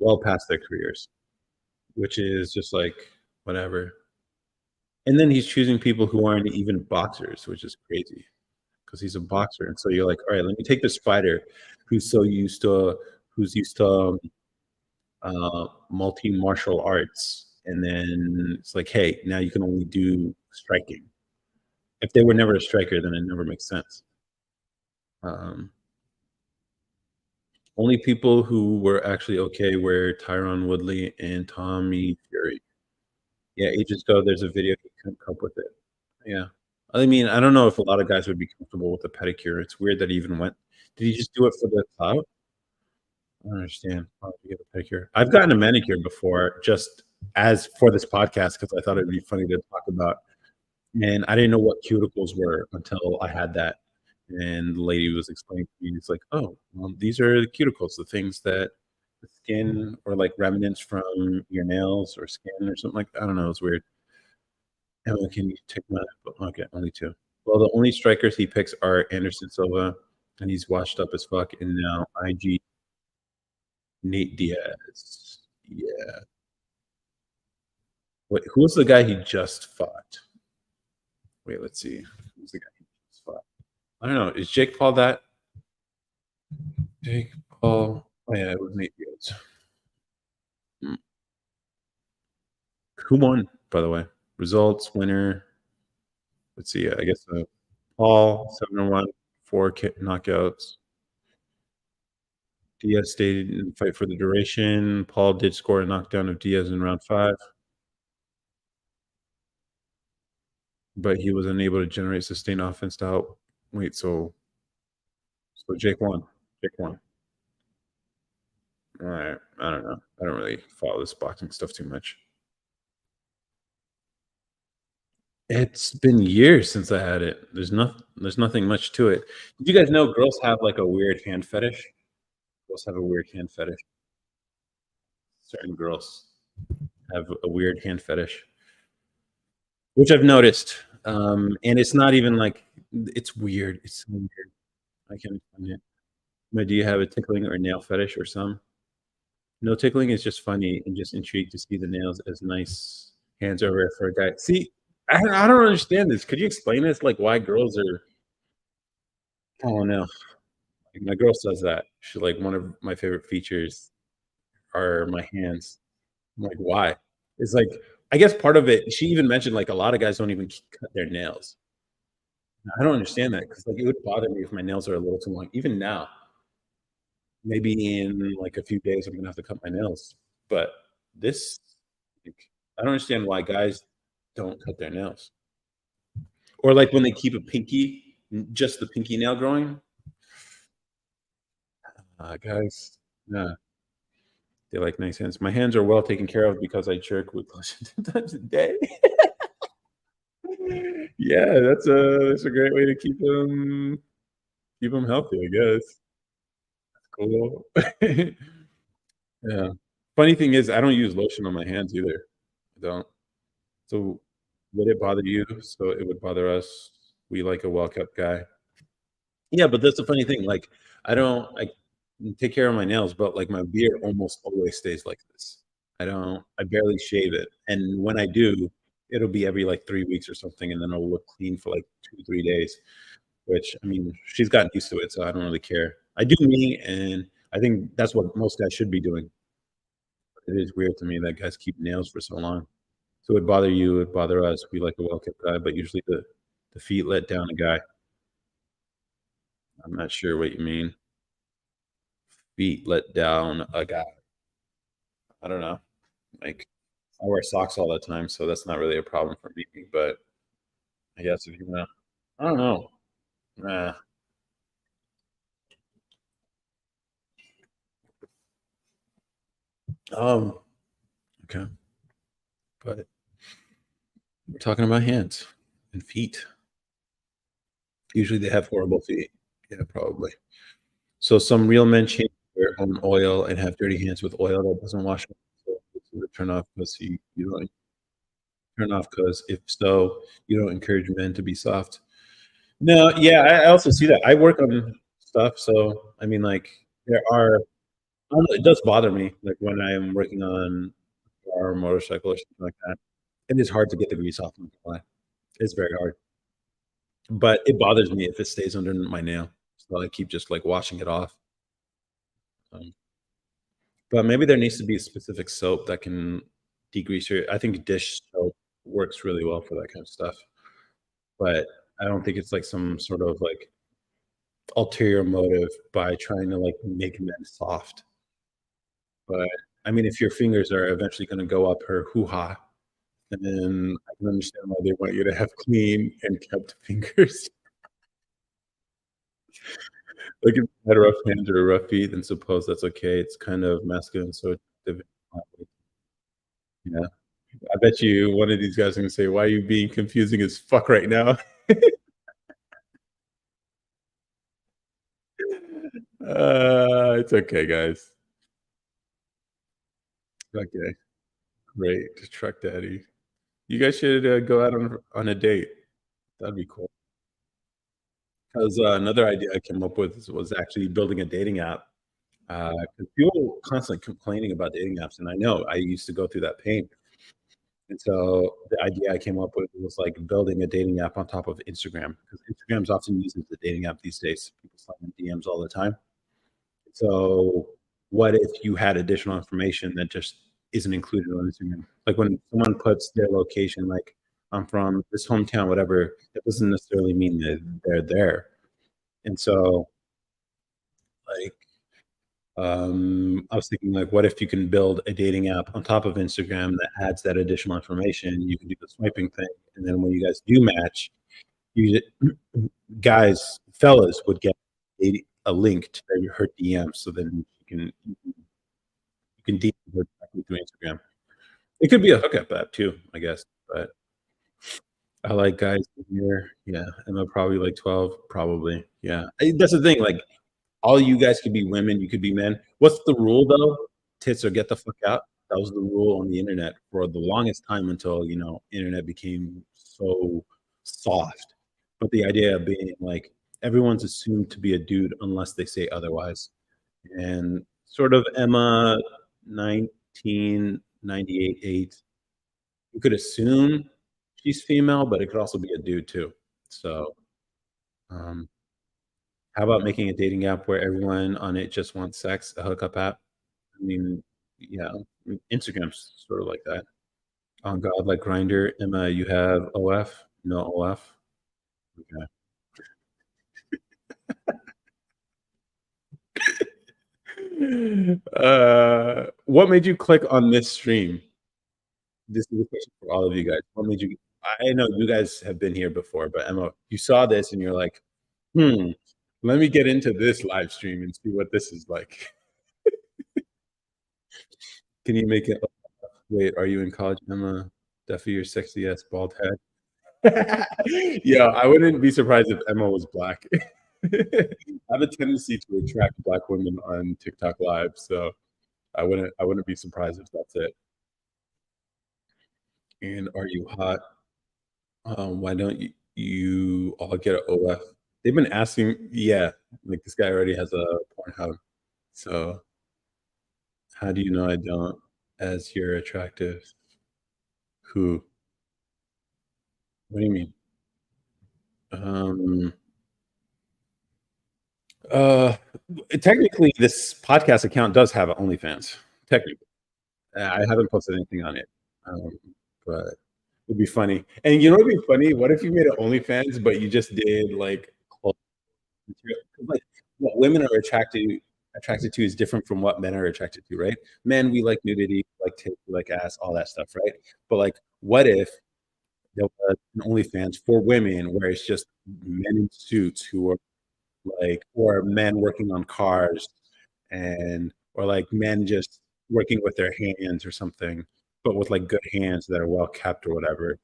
A: well past their careers, which is just like whatever. And then he's choosing people who aren't even boxers, which is crazy because he's a boxer. And so you're like, all right, let me take the spider who's so used to who's used to multi martial arts, and then it's like, hey, now you can only do striking. If they were never a striker, then it never makes sense. Um, Only people who were actually okay were Tyron Woodley and Tommy Fury. Yeah, ages ago, there's a video he couldn't cope with it. Yeah. I mean, I don't know if a lot of guys would be comfortable with a pedicure. It's weird that he even went. Did he just do it for the clout? I don't understand. Why would you get a pedicure? I've gotten a manicure before, just as for this podcast, because I thought it'd be funny to talk about. And I didn't know what cuticles were until I had that. And the lady was explaining to me, it's like, oh, well, these are the cuticles, the things that the skin or like remnants from your nails or skin or something like that. I don't know. It's weird. Emma, can you take my okay, only two. Well, the only strikers he picks are Anderson Silva, and he's washed up as fuck, and now IG Nate Diaz. Yeah. Wait, who was the guy he just fought? Wait, let's see. Who's the guy he just fought? I don't know. Is Jake Paul that? Jake Paul. Oh yeah, it was Nate Diaz. Hmm. Who won, by the way? Results, winner. Let's see. I guess Paul 7-1, four knockouts. Diaz stayed in the fight for the duration. Paul did score a knockdown of Diaz in round 5, but he was unable to generate sustained offense to help. Wait, so Jake won. Jake won. All right. I don't know. I don't really follow this boxing stuff too much. It's been years since I had it. There's nothing much to it. Did you guys know girls have like a weird hand fetish? Girls have a weird hand fetish. Certain girls have a weird hand fetish, which I've noticed. And it's not even like it's weird. It's so weird. I can't explain it. But do you have a tickling or nail fetish or some? No, tickling is just funny and just intrigued to see the nails as nice hands are rare for a guy. See, I don't understand this. Could you explain this? Like why girls are oh no. Like, my girl says that. She like one of my favorite features are my hands. I'm like, why? It's like I guess part of it, she even mentioned like a lot of guys don't even cut their nails. I don't understand that because like it would bother me if my nails are a little too long. Even now, maybe in like a few days, I'm gonna have to cut my nails. But this, like, I don't understand why guys don't cut their nails, or like when they keep a pinky, just the pinky nail growing. Guys, yeah, they like nice hands. My hands are well taken care of because I jerk with lotion 10 times a day. Yeah, that's a great way to keep them healthy, I guess. Cool. Yeah. Funny thing is I don't use lotion on my hands either. I don't. So, would it bother you? So it would bother us. We like a well-kept guy. Yeah, but that's the funny thing, like, I take care of my nails, but, like, my beard almost always stays like this. I barely shave it, and when I do, it'll be every, like, 3 weeks or something, and then it'll look clean for, like, 2, 3 days, which, I mean, she's gotten used to it, so I don't really care. I do me, and I think that's what most guys should be doing. It is weird to me that guys keep nails for so long. So it'd bother you, it'd bother us. We like a well-kept guy, but usually the feet let down a guy. I'm not sure what you mean. Feet let down a guy. I don't know. Like I wear socks all the time, so that's not really a problem for me. But I guess if you wanna, I don't know. Nah. Um. Okay. But we're talking about hands and feet. Usually they have horrible feet. Yeah, probably. So some real men change their own oil and have dirty hands with oil that doesn't wash off. So this is a turn off because you don't turn off because if so, you don't encourage men to be soft. No, yeah, I also see that. I work on stuff, so I mean, like, there are I don't know, it does bother me, like, when I am working on a car or motorcycle or something like that. It is hard to get the grease off, I'm not gonna lie. It's very hard, but it bothers me if it stays under my nail, so I keep just, like, washing it off. Um, but maybe there needs to be a specific soap that can degrease your I think dish soap works really well for that kind of stuff, but I don't think it's, like, some sort of, like, ulterior motive by trying to, like, make men soft. But, I mean, if your fingers are eventually gonna go up her hoo-ha, then I can understand why they want you to have clean and kept fingers. Like, if you had rough hands or rough feet, then suppose that's okay. It's kind of masculine, so attractive. Yeah. I bet you one of these guys are gonna say, "Why are you being confusing as fuck right now?" It's okay, guys. Okay, great. Truck daddy. You guys should, go out on a date. That'd be cool. 'Cause, another idea I came up with was actually building a dating app, 'cause people constantly complaining about dating apps, and I know I used to go through that pain, and so the idea I came up with was, like, building a dating app on top of Instagram, because Instagram's often used as a dating app these days. People slide in DMs all the time. So, what if you had additional information that just isn't included on Instagram? Like, when someone puts their location, like I'm from this hometown, whatever, that doesn't necessarily mean that they're there. And so, like, I was thinking, like, what if you can build a dating app on top of Instagram that adds that additional information? You can do the swiping thing, and then when you guys do match, you guys, fellas would get a link to her DM, so then you can DM her directly through Instagram. It could be a hookup app too, I guess, but I like guys in here. Yeah, and they're probably like 12, probably. Yeah, that's the thing. Like, all you guys could be women, you could be men. What's the rule though? Tits or get the fuck out. That was the rule on the internet for the longest time until internet became so soft. But the idea of being like everyone's assumed to be a dude unless they say otherwise. And sort of Emma 1998 8, you could assume she's female, but it could also be a dude too. So um how about making a dating app where everyone on it just wants sex, a hookup app? I mean, yeah, Instagram's sort of like that. Oh God, like Grinder, Emma, you have OF? No OF? Okay. What made you click on this stream? This is a question for all of you guys. What made you? I know you guys have been here before, but Emma, you saw this and you're like, hmm, let me get into this live stream and see what this is like. Can you make it? Wait, are you in college, Emma? Duffy, your sexy ass bald head. Yeah, I wouldn't be surprised if Emma was black. I have a tendency to attract black women on TikTok Live, so I wouldn't be surprised if that's it. And are you hot? Why don't you all get an OF? They've been asking, yeah, like this guy already has a Pornhub. So how do you know I don't? As you're attractive. Who? What do you mean? Um, uh, Technically, this podcast account does have an OnlyFans. Technically, I haven't posted anything on it, um, but it'd be funny. And you know what'd be funny? What if you made an OnlyFans, but you just did like clothes material? 'Cause, like, what women are attracted to is different from what men are attracted to, right? Men, we like nudity, we like tits, we like ass, all that stuff, right? But like, what if there was an OnlyFans for women where it's just men in suits who are like, or men working on cars, and or like men just working with their hands or something, but with like good hands that are well kept or whatever.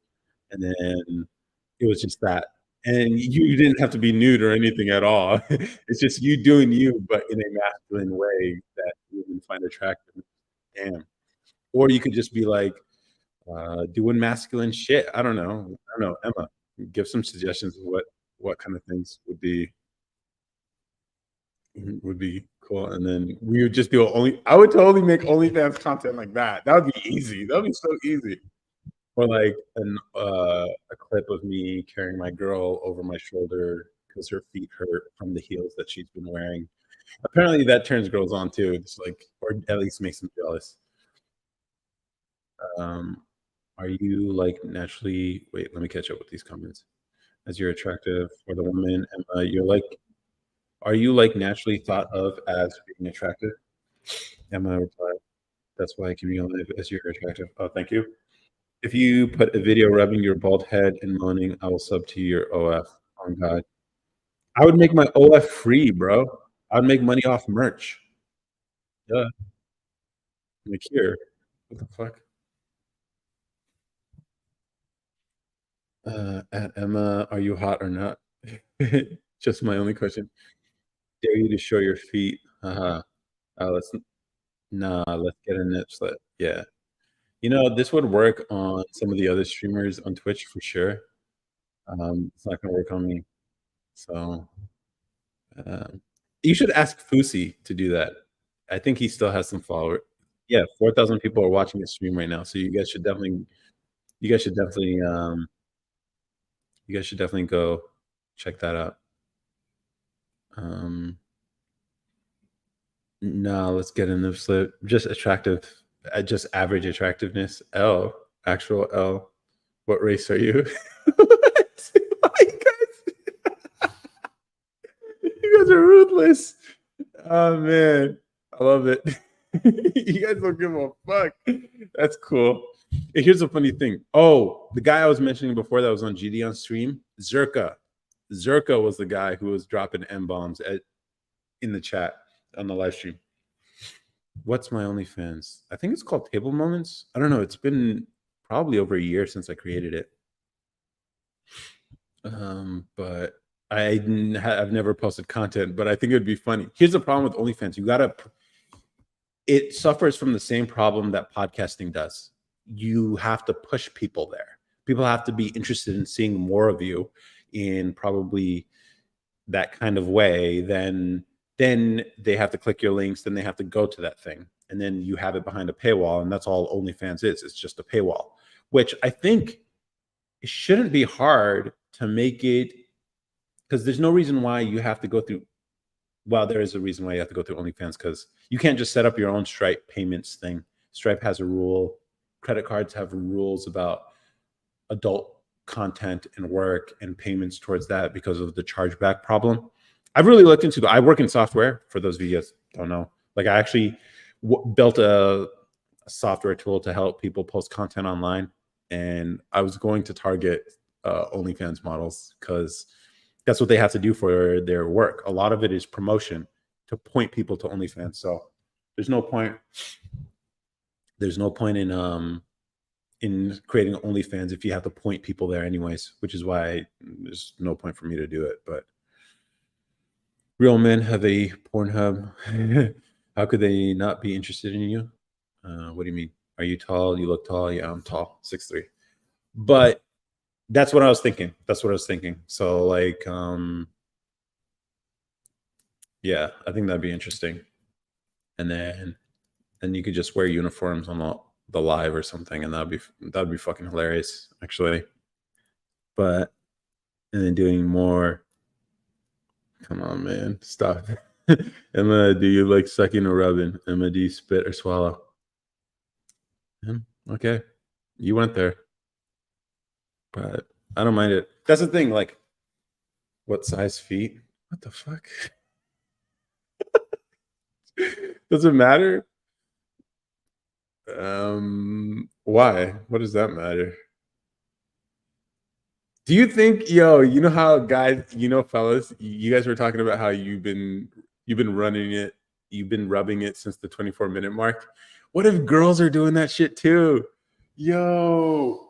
A: And then it was just that. And you didn't have to be nude or anything at all. It's just you doing you, but in a masculine way that women find attractive. Damn. Or you could just be like doing masculine shit. I don't know. Emma, give some suggestions of what kind of things would be cool. And then we would just do only. I would totally make OnlyFans content like that. That would be easy. That would be so easy. Or like a clip of me carrying my girl over my shoulder because her feet hurt from the heels that she's been wearing. Apparently, that turns girls on too. It's like, or at least makes them jealous. Um, are you like naturally? Wait, let me catch up with these comments. As you're attractive for the woman, Emma, you're like, are you like naturally thought of as being attractive? Emma replied, "That's why I can be alive as you're attractive." Oh, thank you. If you put a video rubbing your bald head and moaning, I will sub to your OF. On God, I would make my OF free, bro. I would make money off merch. Yeah, like here. What the fuck? At Emma, are you hot or not? Just my only question. Dare you to show your feet? Haha. Let's let's get a nip slip. Yeah. This would work on some of the other streamers on Twitch for sure. It's not gonna work on me. So um, you should ask Fusi to do that. I think he still has some followers. Yeah, 4,000 people are watching the stream right now. So you guys should definitely, go check that out. Um, no, let's get in the slip. Just attractive, just average attractiveness. L, actual L. What race are you? What? You guys are ruthless. Oh man, I love it. You guys don't give a fuck. That's cool. Hey, here's a funny thing. Oh, the guy I was mentioning before that was on GD on stream, Zerka. Zerka was the guy who was dropping M bombs in the chat on the live stream. What's my OnlyFans? I think it's called Table Moments. I don't know. It's been probably over a year since I created it. But I've never posted content, but I think it would be funny. Here's the problem with OnlyFans. It suffers from the same problem that podcasting does. You have to push people there. People have to be interested in seeing more of you in probably that kind of way. Then they have to click your links, then they have to go to that thing. And then you have it behind a paywall, and that's all OnlyFans is. It's just a paywall, which I think it shouldn't be hard to make it, because there's no reason why you have to go through. Well, there is a reason why you have to go through OnlyFans, because you can't just set up your own Stripe payments thing. Stripe has a rule. Credit cards have rules about adult content and work and payments towards that because of the chargeback problem. I've really looked into I work in software, for those of you guys don't know. Like, I actually built a software tool to help people post content online. And I was going to target OnlyFans models because that's what they have to do for their work. A lot of it is promotion to point people to OnlyFans. So there's no point in creating OnlyFans if you have to point people there anyways, which is why there's no point for me to do it. But real men have a Pornhub. How could they not be interested in you? What do you mean? Are you tall? You look tall. Yeah, I'm tall, 6'3". But that's what I was thinking. So like, yeah, I think that'd be interesting. And then you could just wear uniforms on the live or something, and that'd be fucking hilarious, actually. But and then doing more. Come on, man, stop. Emma, do you like sucking or rubbing? Emma, do you spit or swallow? Okay, you went there, but I don't mind it. That's the thing. Like, what size feet? What the fuck? Does it matter? Why? What does that matter? Do you think, you know how guys, fellas, you guys were talking about how you've been running it, you've been rubbing it since the 24-minute mark. What if girls are doing that shit too? Yo,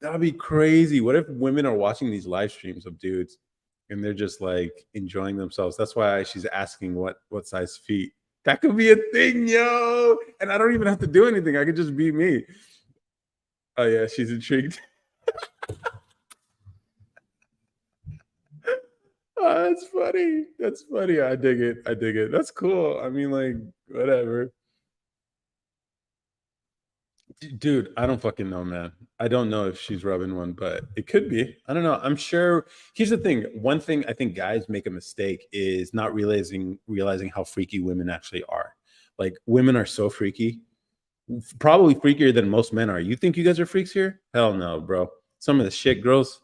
A: that'd be crazy. What if women are watching these live streams of dudes and they're just like enjoying themselves? That's why she's asking what size feet. That could be a thing, yo. And I don't even have to do anything. I could just be me. Oh yeah, she's intrigued. Oh, that's funny. I dig it. That's cool. I mean, like, whatever. Dude, I don't fucking know, man. I don't know if she's rubbing one, but it could be. I don't know. I'm sure. Here's the thing. One thing I think guys make a mistake is not realizing how freaky women actually are. Like, women are so freaky, probably freakier than most men are. You think you guys are freaks here? Hell no, bro. Some of the shit girls,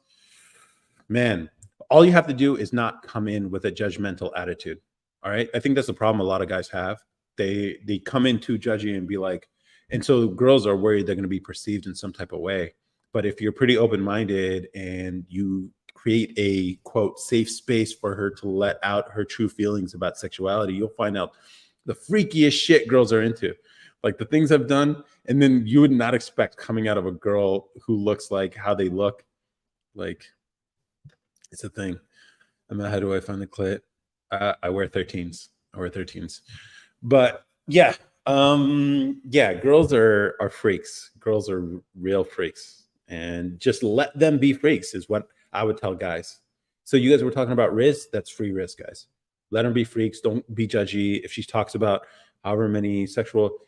A: man, all you have to do is not come in with a judgmental attitude. All right. I think that's the problem a lot of guys have. They come in too judgy and be like, and so girls are worried they're going to be perceived in some type of way. But if you're pretty open-minded and you create a quote safe space for her to let out her true feelings about sexuality, you'll find out the freakiest shit girls are into. Like the things I've done, and then you would not expect coming out of a girl who looks like how they look. Like, it's a thing. How do I find the clit? I wear 13s. But yeah, girls are freaks. Girls are real freaks, and just let them be freaks is what I would tell guys. So you guys were talking about Riz. That's free Riz, guys. Let them be freaks. Don't be judgy. If she talks about however many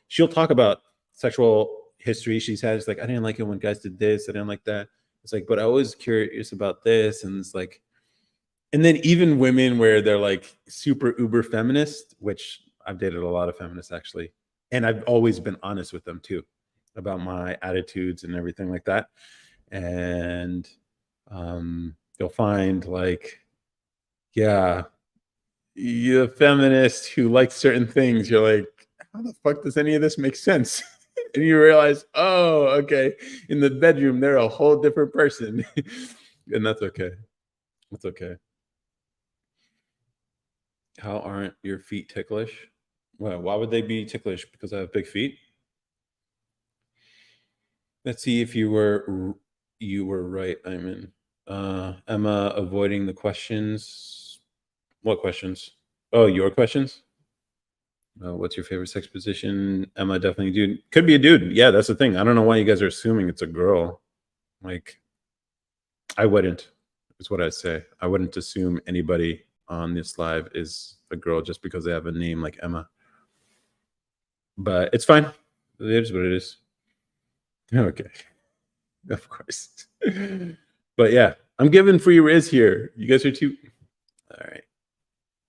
A: she'll talk about sexual history she's had. It's like, I didn't like it when guys did this. I didn't like that. It's like, but I was curious about this. And it's like, and then even women where they're like super uber feminist, which I've dated a lot of feminists actually. And I've always been honest with them too about my attitudes and everything like that. and you'll find like, yeah, you're a feminist who likes certain things. You're like, how the fuck does any of this make sense? And you realize, oh, okay, in the bedroom they're a whole different person, and that's okay. That's okay. How aren't your feet ticklish? Well, why would they be ticklish? Because I have big feet. Let's see if you were right, Ayman. Emma avoiding the questions. What questions? Oh, your questions. What's your favorite sex position? Emma definitely dude. Could be a dude. Yeah, that's the thing. I don't know why you guys are assuming it's a girl. Like, I wouldn't. Is what I'd say. I wouldn't assume anybody on this live is a girl just because they have a name like Emma. But it's fine. It is what it is. Okay, of course. But yeah, I'm giving free Riz here. You guys are too. All right.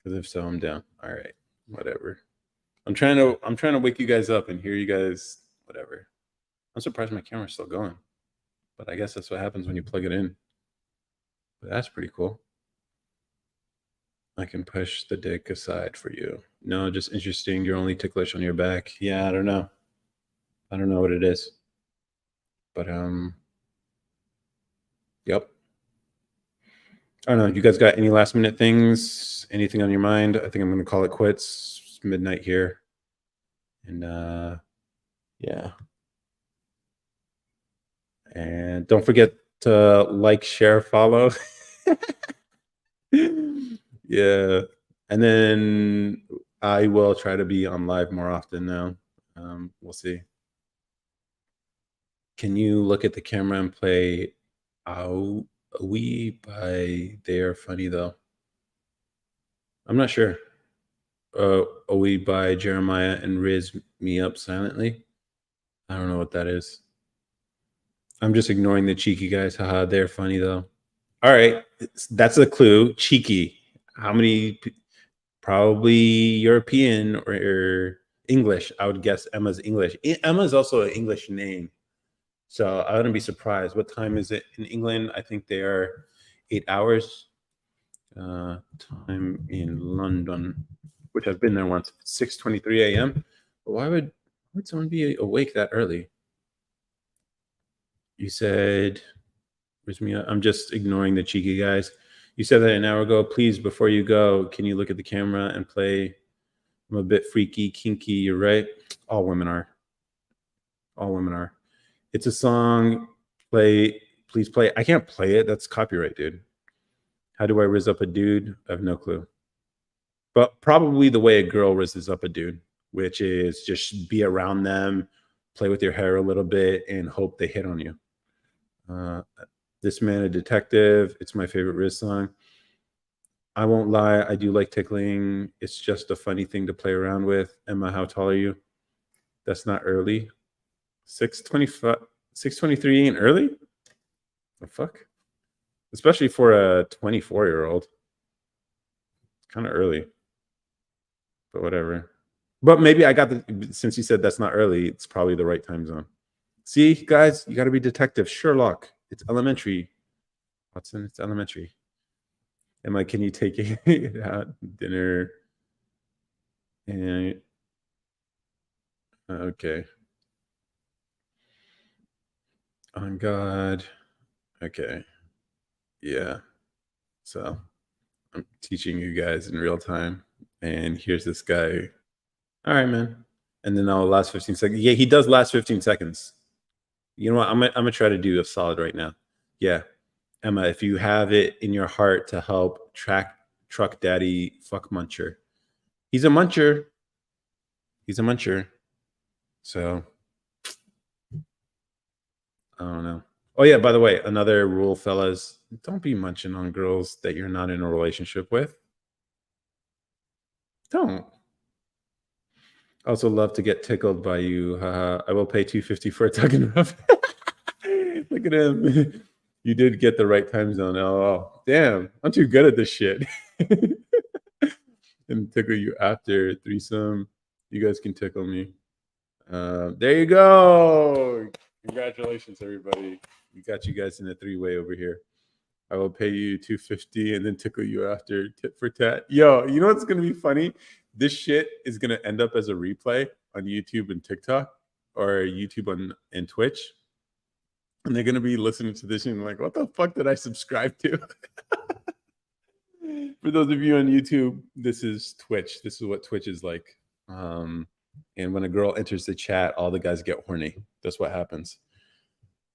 A: Because if so, I'm down. All right. Whatever. I'm trying to wake you guys up and hear you guys. Whatever. I'm surprised my camera's still going. But I guess that's what happens when you plug it in. But that's pretty cool. I can push the dick aside for you. No, just interesting. You're only ticklish on your back. Yeah, I don't know. I don't know what it is. But yep. I don't know. You guys got any last minute things? Anything on your mind? I think I'm gonna call it quits. It's midnight here. And yeah. And don't forget to like, share, follow. Yeah. And then I will try to be on live more often now. We'll see. Can you look at the camera and play Ow We by They Are Funny Though? I'm not sure. Owie by Jeremiah and Riz Me Up Silently. I don't know what that is. I'm just ignoring the cheeky guys. Haha, they're funny though. All right, that's a clue. Cheeky. How many? Probably European or English. I would guess Emma's English. Emma is also an English name, so I wouldn't be surprised. What time is it in England? I think they are 8 hours. Time in London, which I've been there once. 6:23 a.m. But why would someone be awake that early? You said, where's me? I'm just ignoring the cheeky guys. You said that an hour ago. Please, before you go, can you look at the camera and play? I'm a bit freaky, kinky. You're right. All women are. All women are. It's a song. Play, please play. I can't play it. That's copyright, dude. How do I riz up a dude? I have no clue. But probably the way a girl rizzes up a dude, which is just be around them, play with your hair a little bit, and hope they hit on you. This Man a Detective. It's my favorite Riz song. I won't lie, I do like tickling. It's just a funny thing to play around with. Emma, how tall are you? That's not early. 6:25, 6:23 ain't early? The fuck? Especially for a 24-year-old. Kind of early, but whatever. But maybe I got the, since you said that's not early, it's probably the right time zone. See, guys, you got to be detective. Sherlock. It's elementary. Watson, it's elementary. Emma, can you take it out dinner? And okay. On God. Okay. Yeah. So I'm teaching you guys in real time. And here's this guy. All right, man. And then I'll last 15 seconds. Yeah, he does last 15 seconds. You know what? I'm gonna try to do a solid right now. Yeah. Emma, if you have it in your heart to help track truck daddy fuck muncher. He's a muncher. He's a muncher. So I don't know. Oh yeah, by the way, another rule, fellas, don't be munching on girls that you're not in a relationship with. Don't. Also love to get tickled by you. Haha. I will pay 250 for a tug and rub. Look at him. You did get the right time zone. Oh, damn. I'm too good at this shit. And tickle you after threesome. You guys can tickle me. There you go. Congratulations, everybody. We got you guys in a three-way over here. I will pay you $250 and then tickle you after tit for tat. Yo, you know what's gonna be funny? This shit is gonna end up as a replay on YouTube and TikTok or YouTube and Twitch. And they're gonna be listening to this and like, what the fuck did I subscribe to? For those of you on YouTube, this is Twitch. This is what Twitch is like. And when a girl enters the chat, all the guys get horny. That's what happens.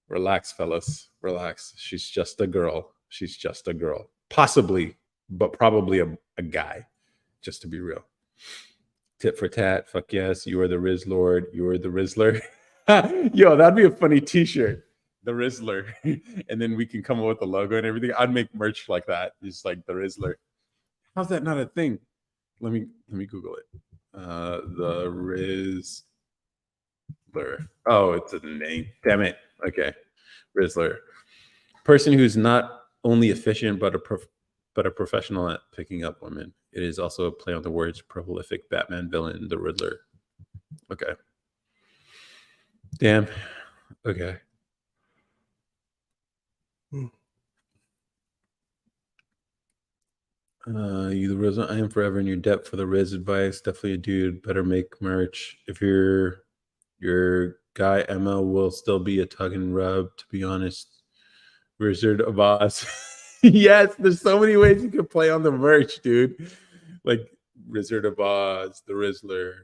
A: Relax, fellas. Relax. She's just a girl. She's just a girl. Possibly, but probably a guy, just to be real. Tit for tat. Fuck yes. You are the Riz Lord. You are the Rizzler. Yo, that'd be a funny t-shirt. The Rizzler. And then we can come up with the logo and everything. I'd make merch like that. Just like the Rizzler. How's that not a thing? Let me Google it. The Rizzler. Oh, it's a name. Damn it. Okay. Rizzler. Person who's not only efficient but a professional at picking up women. It is also a play on the words prolific Batman villain, the Riddler. Okay. Damn. Okay. You the Riz. I am forever in your debt for the Riz advice. Definitely a dude. Better make merch. If your guy Emma will still be a tug and rub, to be honest. Wizard of Oz. Yes, there's so many ways you could play on the merch, dude. Like Wizard of Oz, the Rizzler,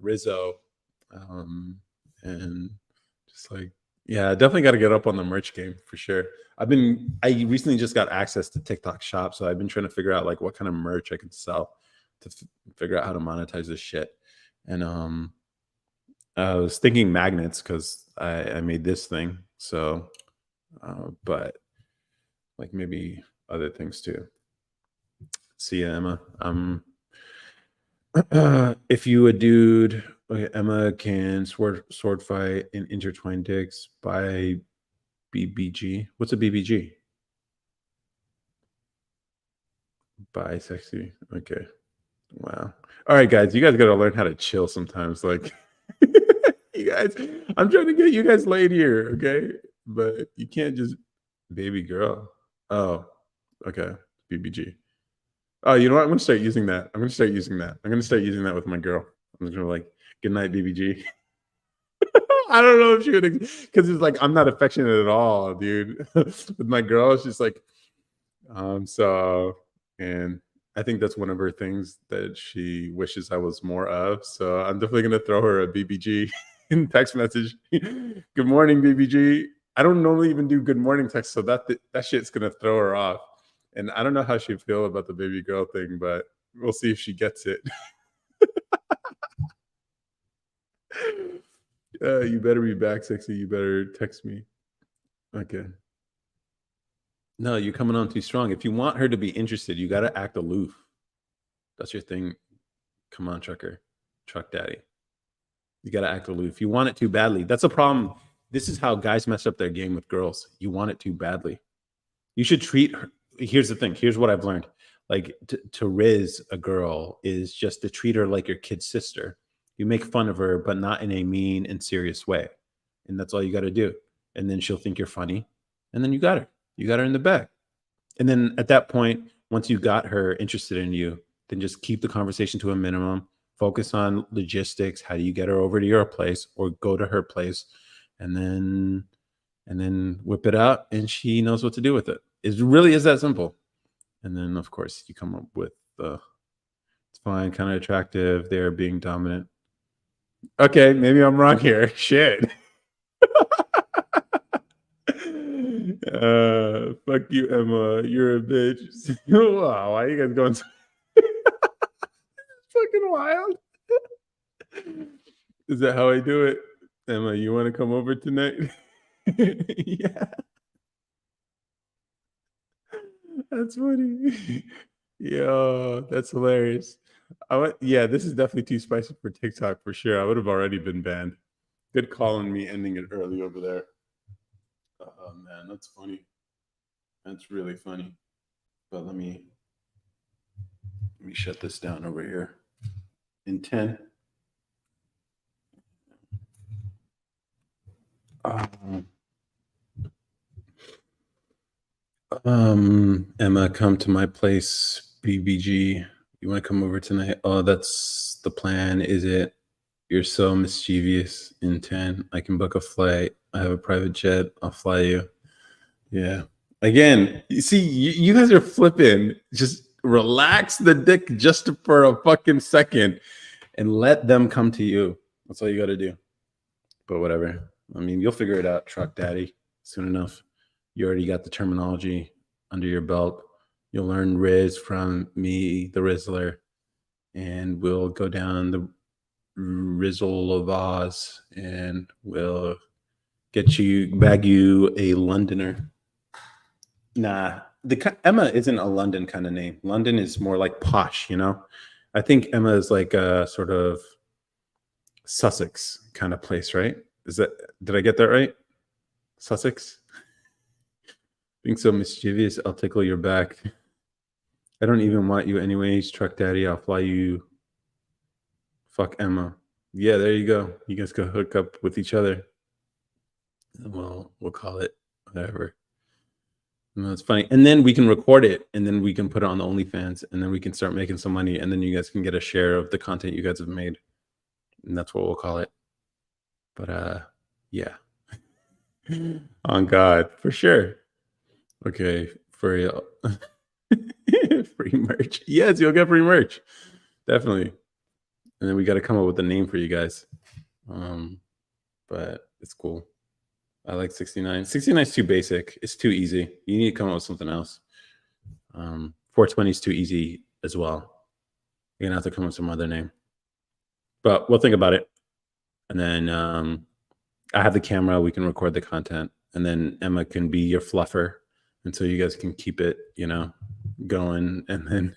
A: Rizzo, and just like, yeah, definitely got to get up on the merch game for sure. I recently just got access to TikTok Shop, so I've been trying to figure out like what kind of merch I could sell to figure out how to monetize this shit. And I was thinking magnets because I made this thing, so but like maybe other things too. See ya, Emma. If you a dude, okay, Emma can sword fight and intertwine dicks by BBG. What's a BBG? Bisexy. Okay. Wow. All right, guys. You guys got to learn how to chill sometimes. Like, you guys, I'm trying to get you guys laid here, okay? But you can't just baby girl. Oh, okay. BBG. Oh, you know what? I'm gonna start using that. I'm gonna start using that with my girl. I'm just gonna like, good night, BBG. I don't know if she would, because it's like I'm not affectionate at all, dude. With my girl, she's like, so, and I think that's one of her things that she wishes I was more of. So I'm definitely gonna throw her a BBG in text message. Good morning, BBG. I don't normally even do good morning text, so that shit's gonna throw her off. And I don't know how she'd feel about the baby girl thing, but we'll see if she gets it. You better be back, sexy. You better text me. Okay. No, you're coming on too strong. If you want her to be interested, you got to act aloof. That's your thing. Come on, truck daddy. You got to act aloof. You want it too badly. That's a problem. This is how guys mess up their game with girls. You want it too badly. You should treat her. Here's the thing. Here's what I've learned. Like to riz a girl is just to treat her like your kid's sister. You make fun of her, but not in a mean and serious way. And that's all you got to do. And then she'll think you're funny. And then you got her. You got her in the bag. And then at that point, once you got her interested in you, then just keep the conversation to a minimum. Focus on logistics. How do you get her over to your place or go to her place? And then whip it out and she knows what to do with it. It really is that simple. And then, of course, you come up with it's fine, kind of attractive. They're being dominant. Okay, maybe I'm wrong here. Shit. Fuck you, Emma. You're a bitch. Wow, why are you guys going so fucking wild? Is that how I do it? Emma, you want to come over tonight? Yeah. That's funny. Yo, that's hilarious. Yeah, this is definitely too spicy for TikTok for sure. I would have already been banned. Good call on me ending it early over there. Oh man, that's funny. That's really funny. But let me shut this down over here. In 10. Emma, come to my place, BBG. You want to come over tonight? Oh, that's the plan, is it? You're so mischievous in 10. I can book a flight. I have a private jet. I'll fly you. Yeah. Again, you see, you guys are flipping. Just relax the dick just for a fucking second and let them come to you. That's all you got to do. But whatever. I mean, you'll figure it out, truck daddy, soon enough. You already got the terminology under your belt. You'll learn Riz from me, the Rizzler, and we'll go down the Rizzle of Oz and we'll bag you a Londoner. Nah, Emma isn't a London kind of name. London is more like posh, you know? I think Emma is like a sort of Sussex kind of place, right? Did I get that right? Sussex? Being so mischievous, I'll tickle your back. I don't even want you anyways, truck daddy. I'll fly you. Fuck Emma. Yeah, there you go. You guys go hook up with each other. Well, we'll call it whatever. No, it's funny. And then we can record it and then we can put it on the OnlyFans and then we can start making some money and then you guys can get a share of the content you guys have made. And that's what we'll call it. But yeah. On God, for sure. Okay, for real. Free merch. Yes, you'll get free merch. Definitely. And then we got to come up with a name for you guys. But it's cool. I like 69. 69 is too basic. It's too easy. You need to come up with something else. 420 is too easy as well. You're gonna have to come up with some other name. But we'll think about it. And then I have the camera. We can record the content. And then Emma can be your fluffer. And so you guys can keep it, going. And then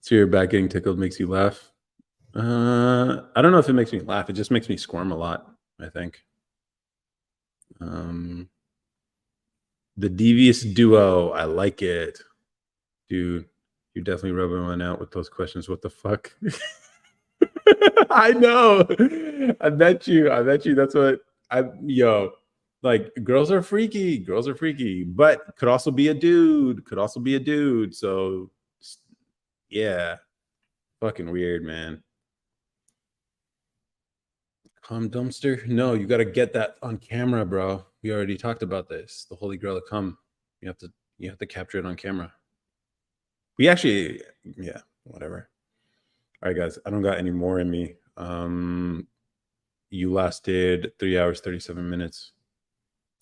A: so your back getting tickled makes you laugh. I don't know if it makes me laugh. It just makes me squirm a lot, I think. The devious duo. I like it. Dude, you're definitely rubbing one out with those questions. What the fuck? I know. I bet you. That's what like girls are freaky. Girls are freaky, but could also be a dude. So yeah. Fucking weird, man. Cum dumpster? No, you got to get that on camera, bro. We already talked about this. The Holy Grail of cum. You have to capture it on camera. We actually, yeah, whatever. All right, guys. I don't got any more in me. You lasted 3 hours 37 minutes.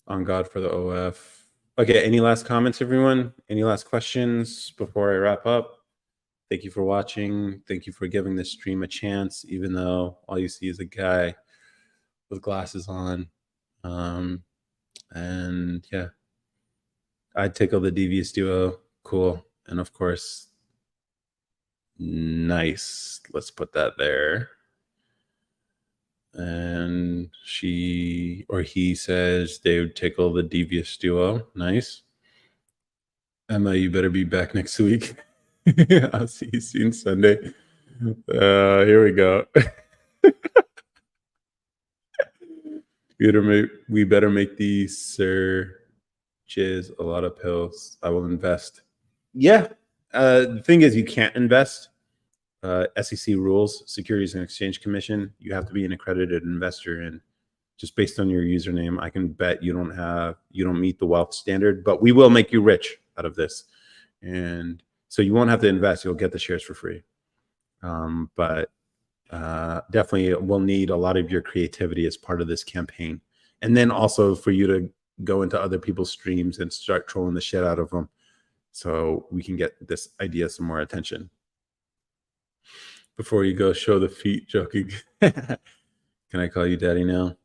A: On God for the OF. Okay. Any last comments, everyone? Any last questions before I wrap up? Thank you for watching. Thank you for giving this stream a chance, even though all you see is a guy with glasses on. And yeah, I'd tickle the devious duo. Cool. And of course, nice. Let's put that there. And she or he says they would tickle the devious duo. Nice. Emma, you better be back next week. I'll see you soon Sunday. Here we go. We better make these searches a lot of pills. I will invest. Yeah. The thing is, you can't invest. SEC rules, Securities and Exchange Commission. You have to be an accredited investor, and just based on your username, I can bet you don't meet the wealth standard. But we will make you rich out of this, and so you won't have to invest. You'll get the shares for free. But definitely we'll need a lot of your creativity as part of this campaign. And then also for you to go into other people's streams and start trolling the shit out of them so we can get this idea some more attention. Before you go, show the feet, joking. Can I call you daddy now?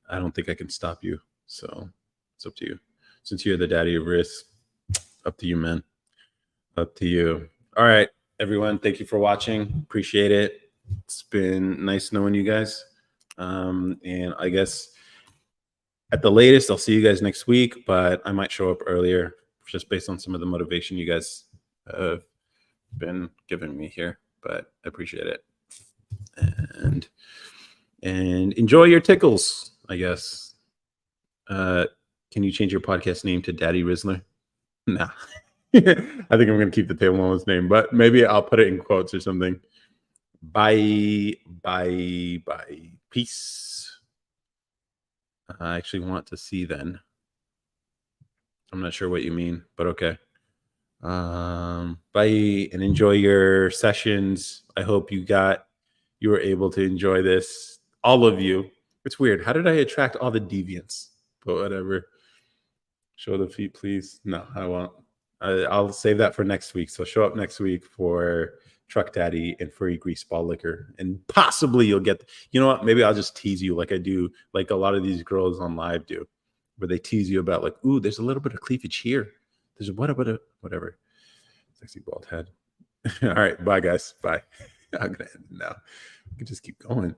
A: I don't think I can stop you. So it's up to you. Since you're the daddy of risk, up to you, man. Up to you. All right, everyone. Thank you for watching. Appreciate it. It's been nice knowing you guys. And I guess at the latest, I'll see you guys next week, but I might show up earlier just based on some of the motivation you guys have been giving me here, but I appreciate it. And enjoy your tickles, I guess. Uh, can you change your podcast name to Daddy Rizzler? Nah. I think I'm going to keep the table on his name, but maybe I'll put it in quotes or something. Bye, bye, bye. Peace. I actually want to see then. I'm not sure what you mean, but okay. Bye and enjoy your sessions. I hope you were able to enjoy this. All of you. It's weird. How did I attract all the deviants? But whatever. Show the feet, please. No, I won't. I'll save that for next week. So show up next week for Truck Daddy and Furry Grease Ball Liquor, and possibly you'll get. You know what? Maybe I'll just tease you like I do, like a lot of these girls on live do, where they tease you about like, ooh, there's a little bit of cleavage here. There's whatever. Sexy bald head. All right, bye guys. Bye. I'm gonna end it now. We can just keep going.